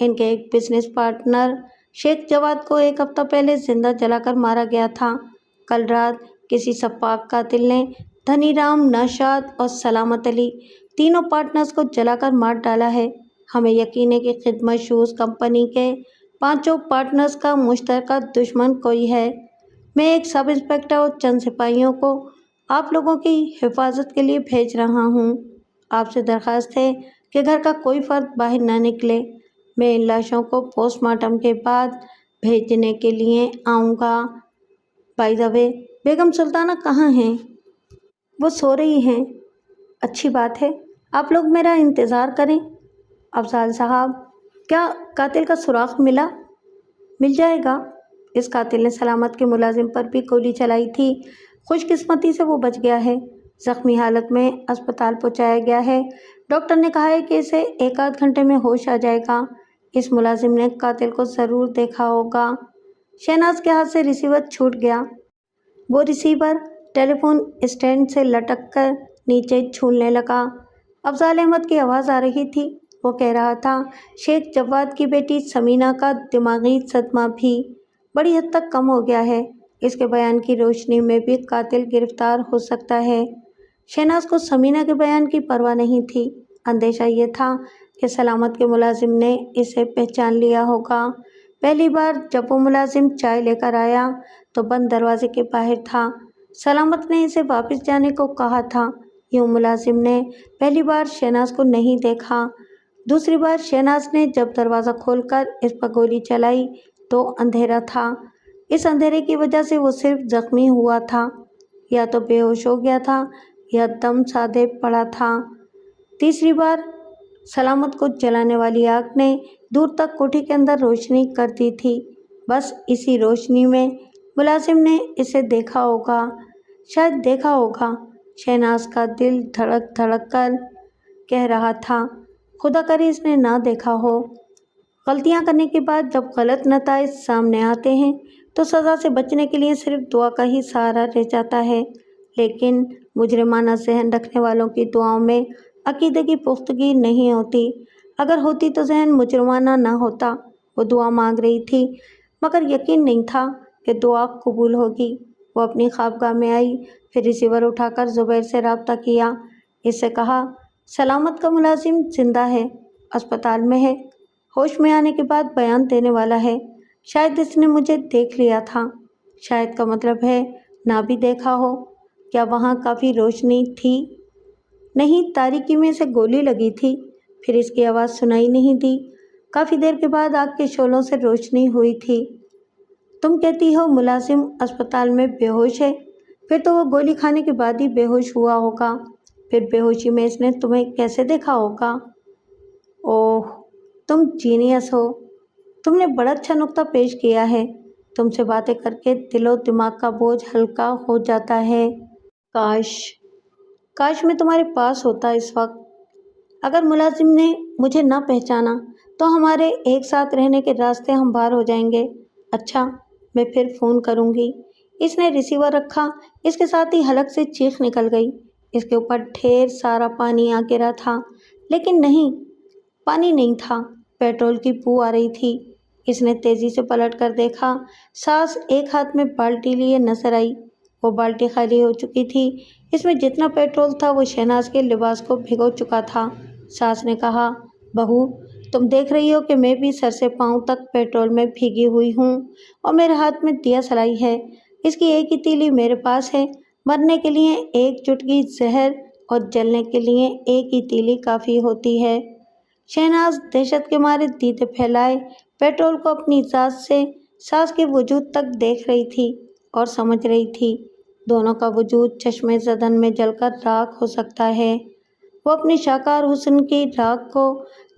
ان کے ایک بزنس پارٹنر شیخ جواد کو ایک ہفتہ پہلے زندہ جلا کر مارا گیا تھا۔ کل رات کسی سپاک قاتل نے دھنی رام، نوشاد اور سلامت علی تینوں پارٹنرز کو جلا کر مار ڈالا ہے۔ ہمیں یقین ہے کہ خدمت شوز کمپنی کے پانچوں پارٹنرز کا مشترکہ دشمن کوئی ہے۔ میں ایک سب انسپکٹر اور چند سپاہیوں کو آپ لوگوں کی حفاظت کے لیے بھیج رہا ہوں۔ آپ سے درخواست ہے کہ گھر کا کوئی فرد باہر نہ نکلے۔ میں ان لاشوں کو پوسٹ مارٹم کے بعد بھیجنے کے لیے آؤں گا۔ بائی دا وے، بیگم سلطانہ کہاں ہیں؟ وہ سو رہی ہیں۔ اچھی بات ہے، آپ لوگ میرا انتظار کریں۔ افضال صاحب، کیا قاتل کا سراغ مل جائے گا؟ اس قاتل نے سلامت کے ملازم پر بھی گولی چلائی تھی۔ خوش قسمتی سے وہ بچ گیا ہے۔ زخمی حالت میں اسپتال پہنچایا گیا ہے۔ ڈاکٹر نے کہا ہے کہ اسے 1 گھنٹے میں ہوش آ جائے گا۔ اس ملازم نے قاتل کو ضرور دیکھا ہوگا۔ شہناز کے ہاتھ سے ریسیور چھوٹ گیا۔ وہ ریسیور ٹیلی فون اسٹینڈ سے لٹک کر نیچے جھولنے لگا۔ افضال احمد کی آواز آ رہی تھی۔ وہ کہہ رہا تھا، شیخ جواد کی بیٹی سمینہ کا دماغی صدمہ بھی بڑی حد تک کم ہو گیا ہے۔ اس کے بیان کی روشنی میں بھی قاتل گرفتار ہو سکتا ہے۔ شہناز کو سمینہ کے بیان کی پرواہ نہیں تھی۔ اندیشہ یہ تھا کہ سلامت کے ملازم نے اسے پہچان لیا ہوگا۔ پہلی بار جب وہ ملازم چائے لے کر آیا تو بند دروازے کے باہر تھا۔ سلامت نے اسے واپس جانے کو کہا تھا۔ یوں ملازم نے پہلی بار شہناز کو نہیں دیکھا۔ دوسری بار شہناز نے جب دروازہ کھول کر اس پر گولی چلائی تو اندھیرا تھا۔ اس اندھیرے کی وجہ سے وہ صرف زخمی ہوا تھا، یا تو بے ہوش ہو گیا تھا یا دم سادے پڑا تھا۔ تیسری بار سلامت کو جلانے والی آگ نے دور تک کوٹھی کے اندر روشنی کر دی تھی۔ بس اسی روشنی میں ملازم نے اسے دیکھا ہوگا، شاید دیکھا ہوگا۔ شہناز کا دل دھڑک دھڑک کر کہہ رہا تھا، خدا کرے اس نے نہ دیکھا ہو۔ غلطیاں کرنے کے بعد جب غلط نتائج سامنے آتے ہیں تو سزا سے بچنے کے لیے صرف دعا کا ہی سہارا رہ جاتا ہے، لیکن مجرمانہ ذہن رکھنے والوں کی دعاؤں میں عقیدے کی پختگی نہیں ہوتی۔ اگر ہوتی تو ذہن مجرمانہ نہ ہوتا۔ وہ دعا مانگ رہی تھی مگر یقین نہیں تھا کہ دعا قبول ہوگی۔ وہ اپنی خوابگاہ میں آئی، پھر ریسیور اٹھا کر زبیر سے رابطہ کیا۔ اس سے کہا، سلامت کا ملازم زندہ ہے، اسپتال میں ہے، ہوش میں آنے کے بعد بیان دینے والا ہے۔ شاید اس نے مجھے دیکھ لیا تھا۔ شاید کا مطلب ہے نہ بھی دیکھا ہو۔ کیا وہاں کافی روشنی تھی؟ نہیں، تاریکی میں سے گولی لگی تھی۔ پھر اس کی آواز سنائی نہیں دی۔ کافی دیر کے بعد آگ کے شعلوں سے روشنی ہوئی تھی۔ تم کہتی ہو ملازم اسپتال میں بے ہوش ہے؟ پھر تو وہ گولی کھانے کے بعد ہی بے ہوش ہوا ہوگا۔ پھر بے ہوشی میں اس نے تمہیں کیسے دیکھا ہوگا؟ اوہ، تم جینیس ہو۔ تم نے بڑا اچھا نکتہ پیش کیا ہے۔ تم سے باتیں کر کے دل و دماغ کا بوجھ ہلکا ہو جاتا ہے۔ کاش میں تمہارے پاس ہوتا اس وقت۔ اگر ملازم نے مجھے نہ پہچانا تو ہمارے ایک ساتھ رہنے کے راستے ہموار ہو جائیں گے۔ اچھا، میں پھر فون کروں گی۔ اس نے ریسیور رکھا۔ اس کے ساتھ ہی حلق سے چیخ نکل گئی۔ اس کے اوپر ڈھیر سارا پانی آ گرا تھا، لیکن نہیں، پانی نہیں تھا، پیٹرول کی بو آ رہی تھی۔ اس نے تیزی سے پلٹ کر دیکھا۔ ساس ایک ہاتھ میں بالٹی لیے نظر آئی۔ وہ بالٹی خالی ہو چکی تھی۔ اس میں جتنا پیٹرول تھا وہ شہناز کے لباس کو بھگو چکا تھا۔ ساس نے کہا، بہو، تم دیکھ رہی ہو کہ میں بھی سر سے پاؤں تک پیٹرول میں بھیگی ہوئی ہوں، اور میرے ہاتھ میں دیا سلائی ہے۔ اس کی ایک ہی تیلی میرے پاس ہے۔ مرنے کے لیے ایک چٹکی زہر اور جلنے کے لیے ایک ہی تیلی کافی ہوتی ہے۔ شہناز دہشت کے مارے دیدے پھیلائے پیٹرول کو اپنی ذات سے ساس کے وجود تک دیکھ رہی تھی اور سمجھ رہی تھی دونوں کا وجود چشمِ زدن میں جل کر راکھ ہو سکتا ہے۔ وہ اپنی شاہکار حسن کی راکھ کو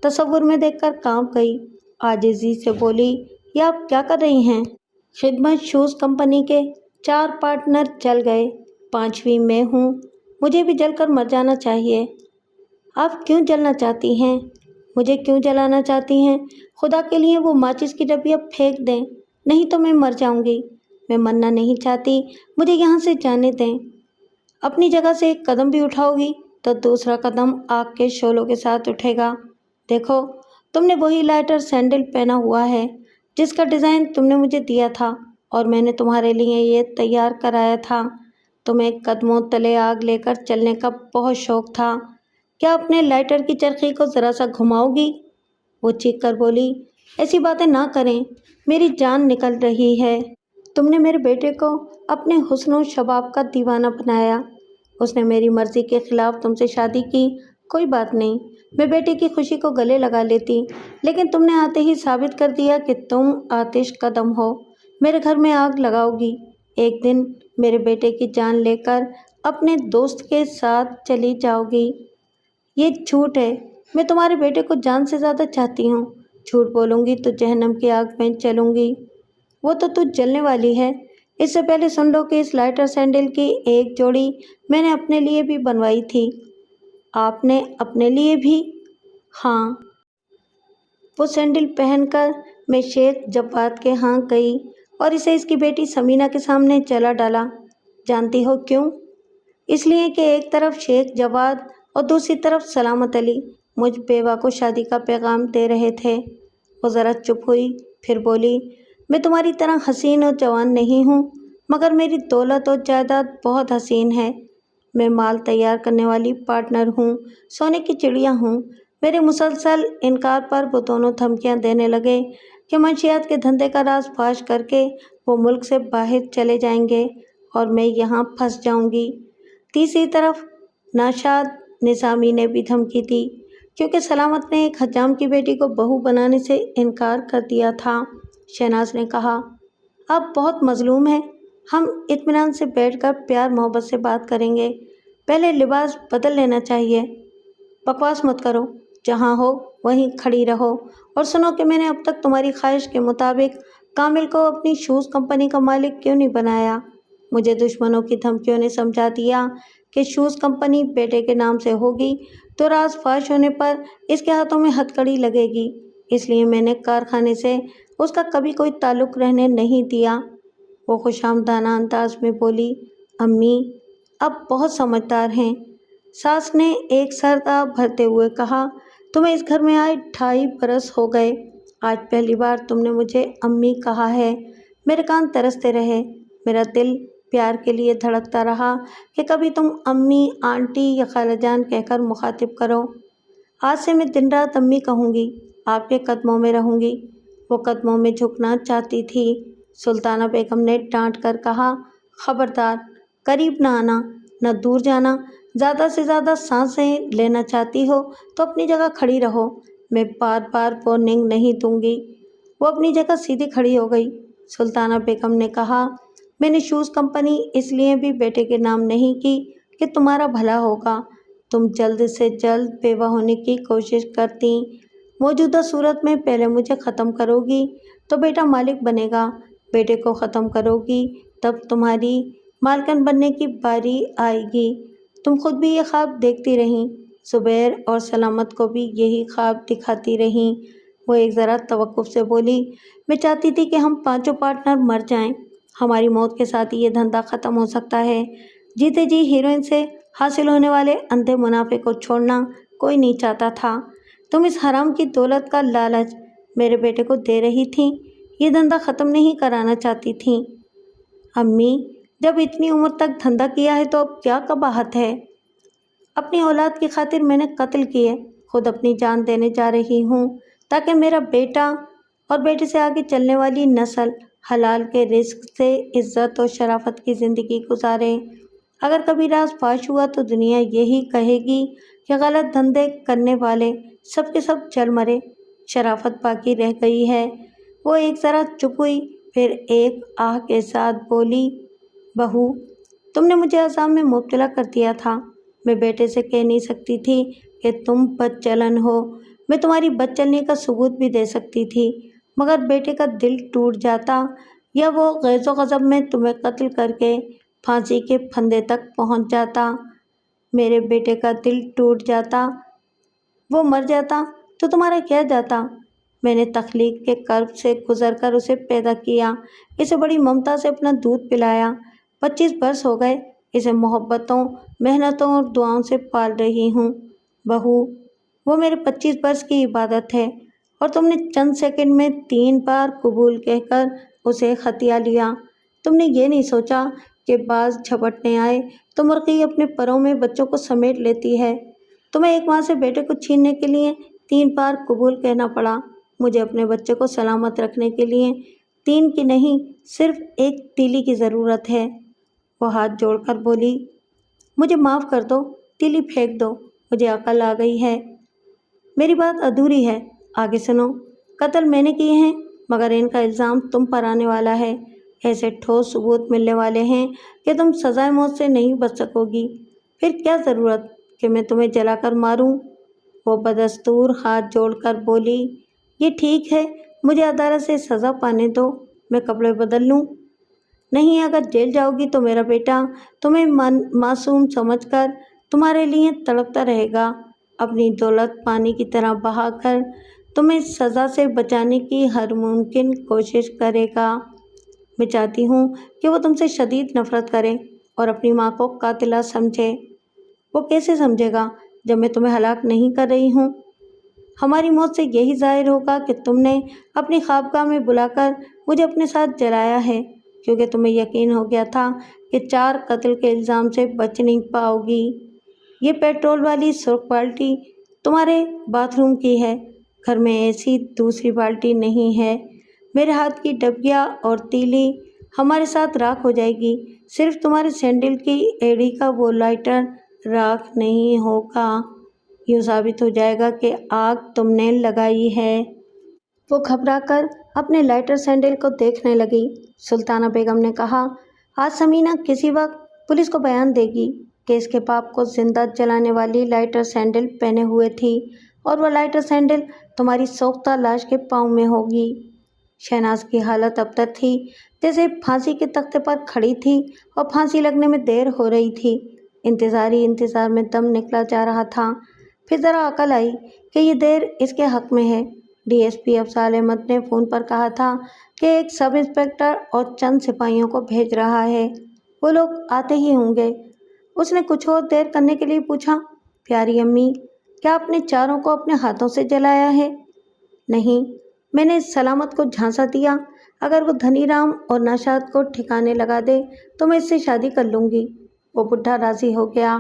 تصور میں دیکھ کر کانپ گئی۔ عاجزی سے بولی، یہ آپ کیا کر رہی ہیں؟ خدمت شوز کمپنی کے 4 پارٹنر جل گئے، 5ویں میں ہوں، مجھے بھی جل کر مر جانا چاہیے۔ آپ کیوں جلنا چاہتی ہیں؟ مجھے کیوں جلانا چاہتی ہیں؟ خدا کے لیے وہ ماچس کی ڈبی اب پھینک دیں، نہیں تو میں مر جاؤں گی۔ मैं मरना नहीं चाहती, मुझे यहाँ से जाने दें। अपनी जगह से एक कदम भी उठाओगी तो दूसरा कदम आग के शोलों के साथ उठेगा। देखो, तुमने वही लाइटर सैंडल पहना हुआ है जिसका डिज़ाइन तुमने मुझे दिया था और मैंने तुम्हारे लिए ये तैयार कराया था। तुम्हें कदमों तले आग लेकर चलने का बहुत शौक था। क्या अपने लाइटर की चरखी को ज़रा सा घुमाओगी? वो चीख कर बोली, ऐसी बातें ना करें, मेरी जान निकल रही है। तुमने मेरे बेटे को अपने हुस्न शबाब का दीवाना बनाया। उसने मेरी मर्ज़ी के ख़िलाफ़ तुमसे शादी की, कोई बात नहीं, मैं बेटे की खुशी को गले लगा लेती, लेकिन तुमने आते ही साबित कर दिया कि तुम आतिश कदम हो। मेरे घर में आग लगाओगी। एक दिन मेरे बेटे की जान लेकर अपने दोस्त के साथ चली जाओगी। ये झूठ है, मैं तुम्हारे बेटे को जान से ज़्यादा चाहती हूँ। झूठ बोलूँगी तो जहन्नम की आग में चलूँगी। वो तो तू जलने वाली है। इससे पहले सुन लो कि इस लाइटर सैंडल की एक जोड़ी मैंने अपने लिए भी बनवाई थी। आपने अपने लिए भी? हाँ। वो सैंडल पहनकर मैं शेख जब्बात के यहाँ गई और इसे इसकी बेटी समीना के सामने जला डाला। जानती हो क्यों? इसलिए कि एक तरफ शेख जवाद और दूसरी तरफ सलामत अली मुझ बेवा को शादी का पैगाम दे रहे थे। वो ज़रा चुप हुई, फिर बोली, मैं तुम्हारी तरह हसीन और जवान नहीं हूँ, मगर मेरी दौलत और जायदाद बहुत हसीन है। मैं माल तैयार करने वाली पार्टनर हूँ, सोने की चिड़िया हूँ। मेरे मुसलसल इनकार पर वो दोनों धमकियाँ देने लगे कि मंशियात के धंधे का राज फाश करके वो मुल्क से बाहर चले जाएंगे और मैं यहाँ फंस जाऊँगी। तीसरी तरफ नाशाद निज़ामी ने भी धमकी दी, क्योंकि सलामत ने एक हजाम की बेटी को बहू बनाने से इनकार कर दिया था। शहनाज ने कहा, आप बहुत मजलूम हैं, हम इत्मीनान से बैठकर प्यार मोहब्बत से बात करेंगे। पहले लिबास बदल लेना चाहिए। बकवास मत करो, जहाँ हो वहीं खड़ी रहो और सुनो कि मैंने अब तक तुम्हारी ख्वाहिश के मुताबिक कामिल को अपनी शूज़ कंपनी का मालिक क्यों नहीं बनाया। मुझे दुश्मनों की धमकियों ने समझा दिया कि शूज़ कंपनी बेटे के नाम से होगी तो राज फाश होने पर इसके हाथों में हथकड़ी लगेगी। इसलिए मैंने कारखाने से उसका कभी कोई ताल्लुक़ रहने नहीं दिया। वो खुशामदाना अंदाज में बोली, अम्मी अब बहुत समझदार हैं। सास ने एक सरदा भरते हुए कहा, तुम्हें इस घर में आए 2.5 बरस हो गए। आज पहली बार तुमने मुझे अम्मी कहा है। मेरे कान तरसते रहे, मेरा दिल प्यार के लिए धड़कता रहा कि कभी तुम अम्मी, आंटी या खालाजान कहकर मुखातिब करो। आज से मैं दिन रात अम्मी कहूँगी, आपके कदमों में रहूँगी। वो कदमों में झुकना चाहती थी। सुल्ताना बेगम ने डांट कर कहा, खबरदार, करीब ना आना, न दूर जाना। ज़्यादा से ज़्यादा सांसें लेना चाहती हो तो अपनी जगह खड़ी रहो, मैं बार बार वार्निंग नहीं दूंगी। वो अपनी जगह सीधी खड़ी हो गई। सुल्ताना बेगम ने कहा, मैंने शूज़ कंपनी इसलिए भी बेटे के नाम नहीं की कि तुम्हारा भला होगा। तुम जल्द से जल्द बेवा होने की कोशिश करती। मौजूदा सूरत में पहले मुझे ख़त्म करोगी तो बेटा मालिक बनेगा, बेटे को ख़त्म करोगी तब तुम्हारी मालकन बनने की बारी आएगी। तुम खुद भी ये ख्वाब देखती रहीं, ज़ुबैर और सलामत को भी यही ख्वाब दिखाती रहीं। वो एक ज़रा तवक्कुफ से बोली, मैं चाहती थी कि हम 5 पार्टनर मर जाएं। हमारी मौत के साथ ही ये धंधा ख़त्म हो सकता है। जीते जी हीरोइन से हासिल होने वाले अंधे मुनाफे को छोड़ना कोई नहीं चाहता था। तुम इस हराम की दौलत का लालच मेरे बेटे को दे रही थी, ये धंधा ख़त्म नहीं कराना चाहती थी। अम्मी, जब इतनी उम्र तक धंधा किया है तो अब क्या कबाहत है। अपनी औलाद की खातिर मैंने कत्ल किए, खुद अपनी जान देने जा रही हूँ ताकि मेरा बेटा और बेटे से आगे चलने वाली नस्ल हलाल के रिस्क से इज़्ज़त और शराफत की ज़िंदगी गुजारे। अगर कभी राज फाश हुआ तो दुनिया यही कहेगी कि गलत धंधे करने वाले सब के सब जल मरे, शराफत बाकी रह गई है। वो एक ज़रा चुप हुई, फिर एक आह के साथ बोली, बहू, तुमने मुझे अज़ाब में मुब्तला कर दिया था। मैं बेटे से कह नहीं सकती थी कि तुम बदचलन हो। मैं तुम्हारी बदचलनी का सबूत भी दे सकती थी, मगर बेटे का दिल टूट जाता या वो गैज़ो गज़ब में तुम्हें कत्ल करके फांसी के फंदे तक पहुंच जाता। मेरे बेटे का दिल टूट जाता, वो मर जाता तो तुम्हारा क्या जाता। میں نے تخلیق کے کرب سے گزر کر اسے پیدا کیا، اسے بڑی ممتا سے اپنا دودھ پلایا۔ 25 برس ہو گئے اسے محبتوں، محنتوں اور دعاؤں سے پال رہی ہوں۔ بہو، وہ میرے 25 برس کی عبادت ہے، اور تم نے چند سیکنڈ میں 3 بار قبول کہہ کر اسے ہتھیا لیا۔ تم نے یہ نہیں سوچا کہ باز جھپٹنے آئے تو مرغی اپنے پروں میں بچوں کو سمیٹ لیتی ہے۔ تمہیں ایک ماں سے بیٹے کو چھیننے کے لیے 3 بار قبول کہنا پڑا۔ مجھے اپنے بچے کو سلامت رکھنے کے لیے 3 کی نہیں، صرف 1 تیلی کی ضرورت ہے۔ وہ ہاتھ جوڑ کر بولی، مجھے معاف کر دو، تیلی پھینک دو، مجھے عقل آ گئی ہے۔ میری بات ادھوری ہے، آگے سنو۔ قتل میں نے کیے ہیں، مگر ان کا الزام تم پر آنے والا ہے۔ ایسے ٹھوس ثبوت ملنے والے ہیں کہ تم سزائے موت سے نہیں بچ سکو گی۔ پھر کیا ضرورت کہ میں تمہیں جلا کر ماروں؟ وہ بدستور ہاتھ جوڑ کر بولی، یہ ٹھیک ہے، مجھے عدالت سے سزا پانے دو، میں کپڑے بدل لوں۔ نہیں، اگر جیل جاؤ گی تو میرا بیٹا تمہیں معصوم سمجھ کر تمہارے لیے تڑپتا رہے گا، اپنی دولت پانی کی طرح بہا کر تمہیں سزا سے بچانے کی ہر ممکن کوشش کرے گا۔ میں چاہتی ہوں کہ وہ تم سے شدید نفرت کرے اور اپنی ماں کو قاتلہ سمجھے۔ وہ کیسے سمجھے گا جب میں تمہیں ہلاک نہیں کر رہی ہوں؟ ہماری موت سے یہی ظاہر ہوگا کہ تم نے اپنی خوابگاہ میں بلا کر مجھے اپنے ساتھ جلایا ہے، کیونکہ تمہیں یقین ہو گیا تھا کہ 4 قتل کے الزام سے بچ نہیں پاؤ گی۔ یہ پیٹرول والی سرخ بالٹی تمہارے باتھ روم کی ہے، گھر میں ایسی دوسری بالٹی نہیں ہے۔ میرے ہاتھ کی ڈبیا اور تیلی ہمارے ساتھ راکھ ہو جائے گی، صرف تمہارے سینڈل کی ایڑی کا وہ لائٹر راکھ نہیں ہوگا۔ یوں ثابت ہو جائے گا کہ آگ تم نے لگائی ہے۔ وہ گھبرا کر اپنے لائٹر سینڈل کو دیکھنے لگی۔ سلطانہ بیگم نے کہا، آج ثمینہ کسی وقت پولیس کو بیان دے گی کہ اس کے باپ کو زندہ جلانے والی لائٹر سینڈل پہنے ہوئے تھی، اور وہ لائٹر سینڈل تمہاری سوختہ لاش کے پاؤں میں ہوگی۔ شہناز کی حالت ابتر تھی، جیسے پھانسی کے تختے پر کھڑی تھی اور پھانسی لگنے میں دیر ہو رہی تھی۔ انتظار ہی انتظار میں دم نکلا جا رہا تھا۔ پھر ذرا عقل آئی کہ یہ دیر اس کے حق میں ہے۔ D S P Afzal Ahmad نے فون پر کہا تھا کہ ایک سب انسپکٹر اور چند سپاہیوں کو بھیج رہا ہے، وہ لوگ آتے ہی ہوں گے۔ اس نے کچھ اور دیر کرنے کے لیے پوچھا، پیاری امی، کیا آپ نے چاروں کو اپنے ہاتھوں سے جلایا ہے؟ نہیں، میں نے سلامت کو جھانسا دیا، اگر وہ دھنی رام اور نوشاد کو ٹھکانے لگا دے تو میں اس سے شادی کر لوں گی۔ وہ بڈھا راضی ہو گیا۔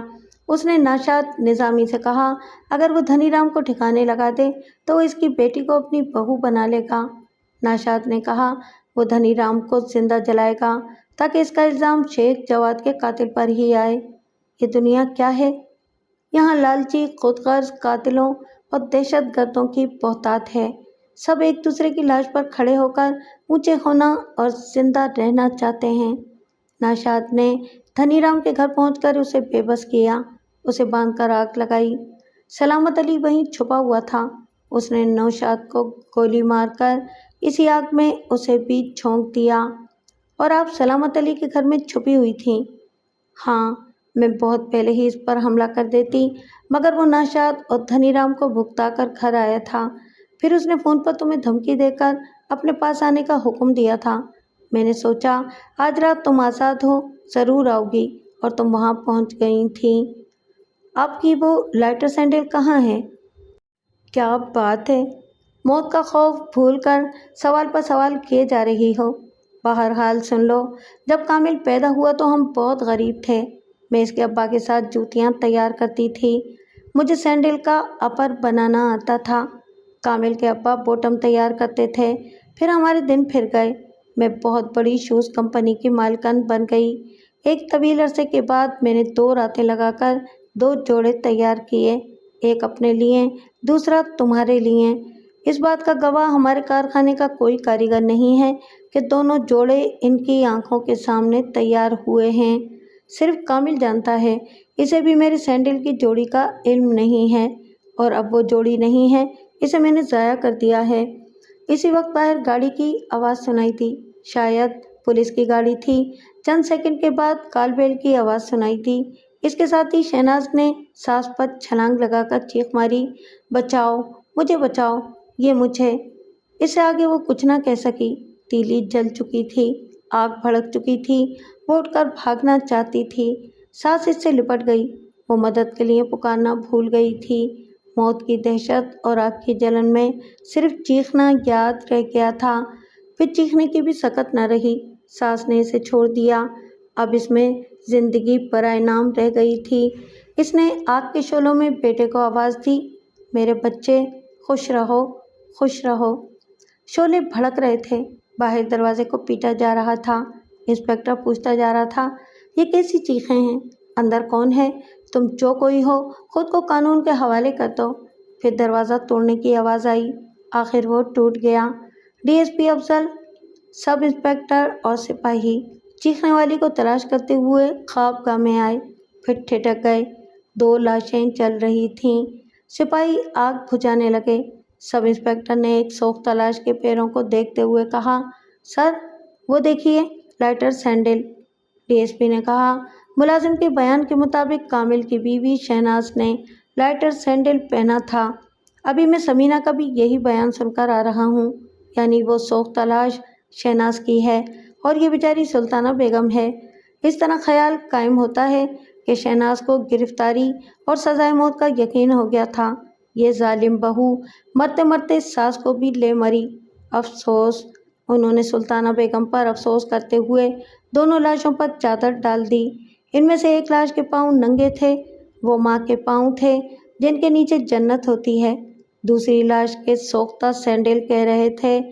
اس نے نوشاد نظامی سے کہا، اگر وہ دھنی رام کو ٹھکانے لگا دے تو وہ اس کی بیٹی کو اپنی بہو بنا لے گا۔ نوشاد نے کہا، وہ دھنی رام کو زندہ جلائے گا تاکہ اس کا الزام شیخ جواد کے قاتل پر ہی آئے۔ یہ دنیا کیا ہے؟ یہاں لالچی خود غرض قاتلوں اور دہشت گردوں کی بہتات ہے۔ سب ایک دوسرے کی لاش پر کھڑے ہو کر اونچے ہونا اور زندہ رہنا چاہتے ہیں۔ نوشاد نے دھنی رام کے گھر پہنچ کر اسے بے بس کیا، اسے باندھ کر آگ لگائی۔ سلامت علی وہیں چھپا ہوا تھا۔ اس نے نوشاد کو گولی مار کر اسی آگ میں اسے بھی جھونک دیا۔ اور آپ سلامت علی کے گھر میں چھپی ہوئی تھیں؟ ہاں، میں بہت پہلے ہی اس پر حملہ کر دیتی، مگر وہ نوشاد اور دھنی رام کو بھگتا کر گھر آیا تھا۔ پھر اس نے فون پر تمہیں دھمکی دے کر اپنے پاس آنے کا حکم دیا تھا۔ میں نے سوچا آج رات تم آزاد ہو، ضرور آؤ گی، اور تم وہاں پہنچ گئی تھی۔ آپ کی وہ لائٹر سینڈل کہاں ہے؟ کیا بات ہے، موت کا خوف بھول کر سوال پر سوال کیے جا رہی ہو۔ بہرحال سن لو، جب کامل پیدا ہوا تو ہم بہت غریب تھے۔ میں اس کے ابا کے ساتھ جوتیاں تیار کرتی تھی، مجھے سینڈل کا اپر بنانا آتا تھا۔ کامل کے ابا بوٹم تیار کرتے تھے۔ پھر ہمارے دن پھر گئے، میں بہت بڑی شوز کمپنی کی مالکن بن گئی۔ ایک طویل عرصے کے بعد میں نے 2 راتیں لگا کر 2 جوڑے تیار کیے، ایک اپنے لیے، دوسرا تمہارے لیے۔ اس بات کا گواہ ہمارے کارخانے کا کوئی کاریگر نہیں ہے کہ دونوں جوڑے ان کی آنکھوں کے سامنے تیار ہوئے ہیں۔ صرف کامل جانتا ہے، اسے بھی میرے سینڈل کی جوڑی کا علم نہیں ہے، اور اب وہ جوڑی نہیں ہے، اسے میں نے ضائع کر دیا ہے۔ اسی وقت باہر گاڑی کی آواز سنائی دی، شاید پولیس کی گاڑی تھی۔ چند سیکنڈ کے بعد کال بیل کی آواز سنائی دی۔ اس کے ساتھ ہی شہناز نے سانس پر چھلانگ لگا کر چیخ ماری، بچاؤ، مجھے بچاؤ، یہ مجھے इससे आगे वो कुछ ना कह सकी। तीली जल चुकी थी, आग भड़क चुकी थी। वो उठकर भागना चाहती थी। सास इससे लिपट गई। वो मदद के लिए पुकारना भूल गई थी। मौत की दहशत और आग की जलन में सिर्फ चीखना याद रह गया था। फिर चीखने की भी सकत न रही। सास ने इसे छोड़ दिया। अब इसमें जिंदगी पराए-नाम रह गई थी। इसने आग के शोलों में बेटे को आवाज़ दी, मेरे बच्चे, खुश रहो, खुश रहो। शोले भड़क रहे थे। बाहर दरवाजे को पीटा जा रहा था। इंस्पेक्टर पूछता जा रहा था, ये कैसी चीखें हैं? अंदर कौन है? तुम जो कोई हो, खुद को कानून के हवाले कर दो। फिर दरवाज़ा तोड़ने की आवाज़ आई। आखिर वो टूट गया। डीएसपी अफजल, सब इंस्पेक्टर और सिपाही चीखने वाली को तलाश करते हुए ख्वाबगाह में आए। फिर ठिठक गए। 2 लाशें जल रही थीं। सिपाही आग बुझाने लगे। सब इंस्पेक्टर ने एक सोख्ता लाश के पैरों को देखते हुए कहा, सर, वो देखिए, लाइटर सैंडल। डीएसपी ने कहा, मुलाजिम के बयान के मुताबिक कामिल की बीवी शहनाज ने लाइटर सैंडल पहना था। अभी मैं समीना का भी यही बयान सुनकर आ रहा हूँ। यानी वो सोख्ता लाश शहनाज की है और ये बेचारी सुल्ताना बेगम है। इस तरह ख्याल कायम होता है कि शहनाज को गिरफ्तारी और सजाए मौत का यकीन हो गया था। ये जालिम बहू मरते मरते सास को भी ले मरी। अफसोस। उन्होंने सुल्ताना बेगम पर अफसोस करते हुए दोनों लाशों पर चादर डाल दी। इनमें से एक लाश के पाँव नंगे थे। वो माँ के पाँव थे जिनके नीचे जन्नत होती है। दूसरी लाश के सोख्ता सैंडल कह रहे थे,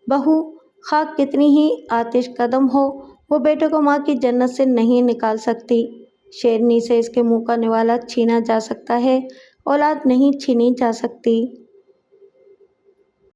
बहू, खाक कितनी ही आतिश कदम हो, वो बेटे को माँ की जन्नत से नहीं निकाल सकती। शेरनी से इसके मुँह का निवाला छीना जा सकता है, औलाद नहीं छीनी जा सकती।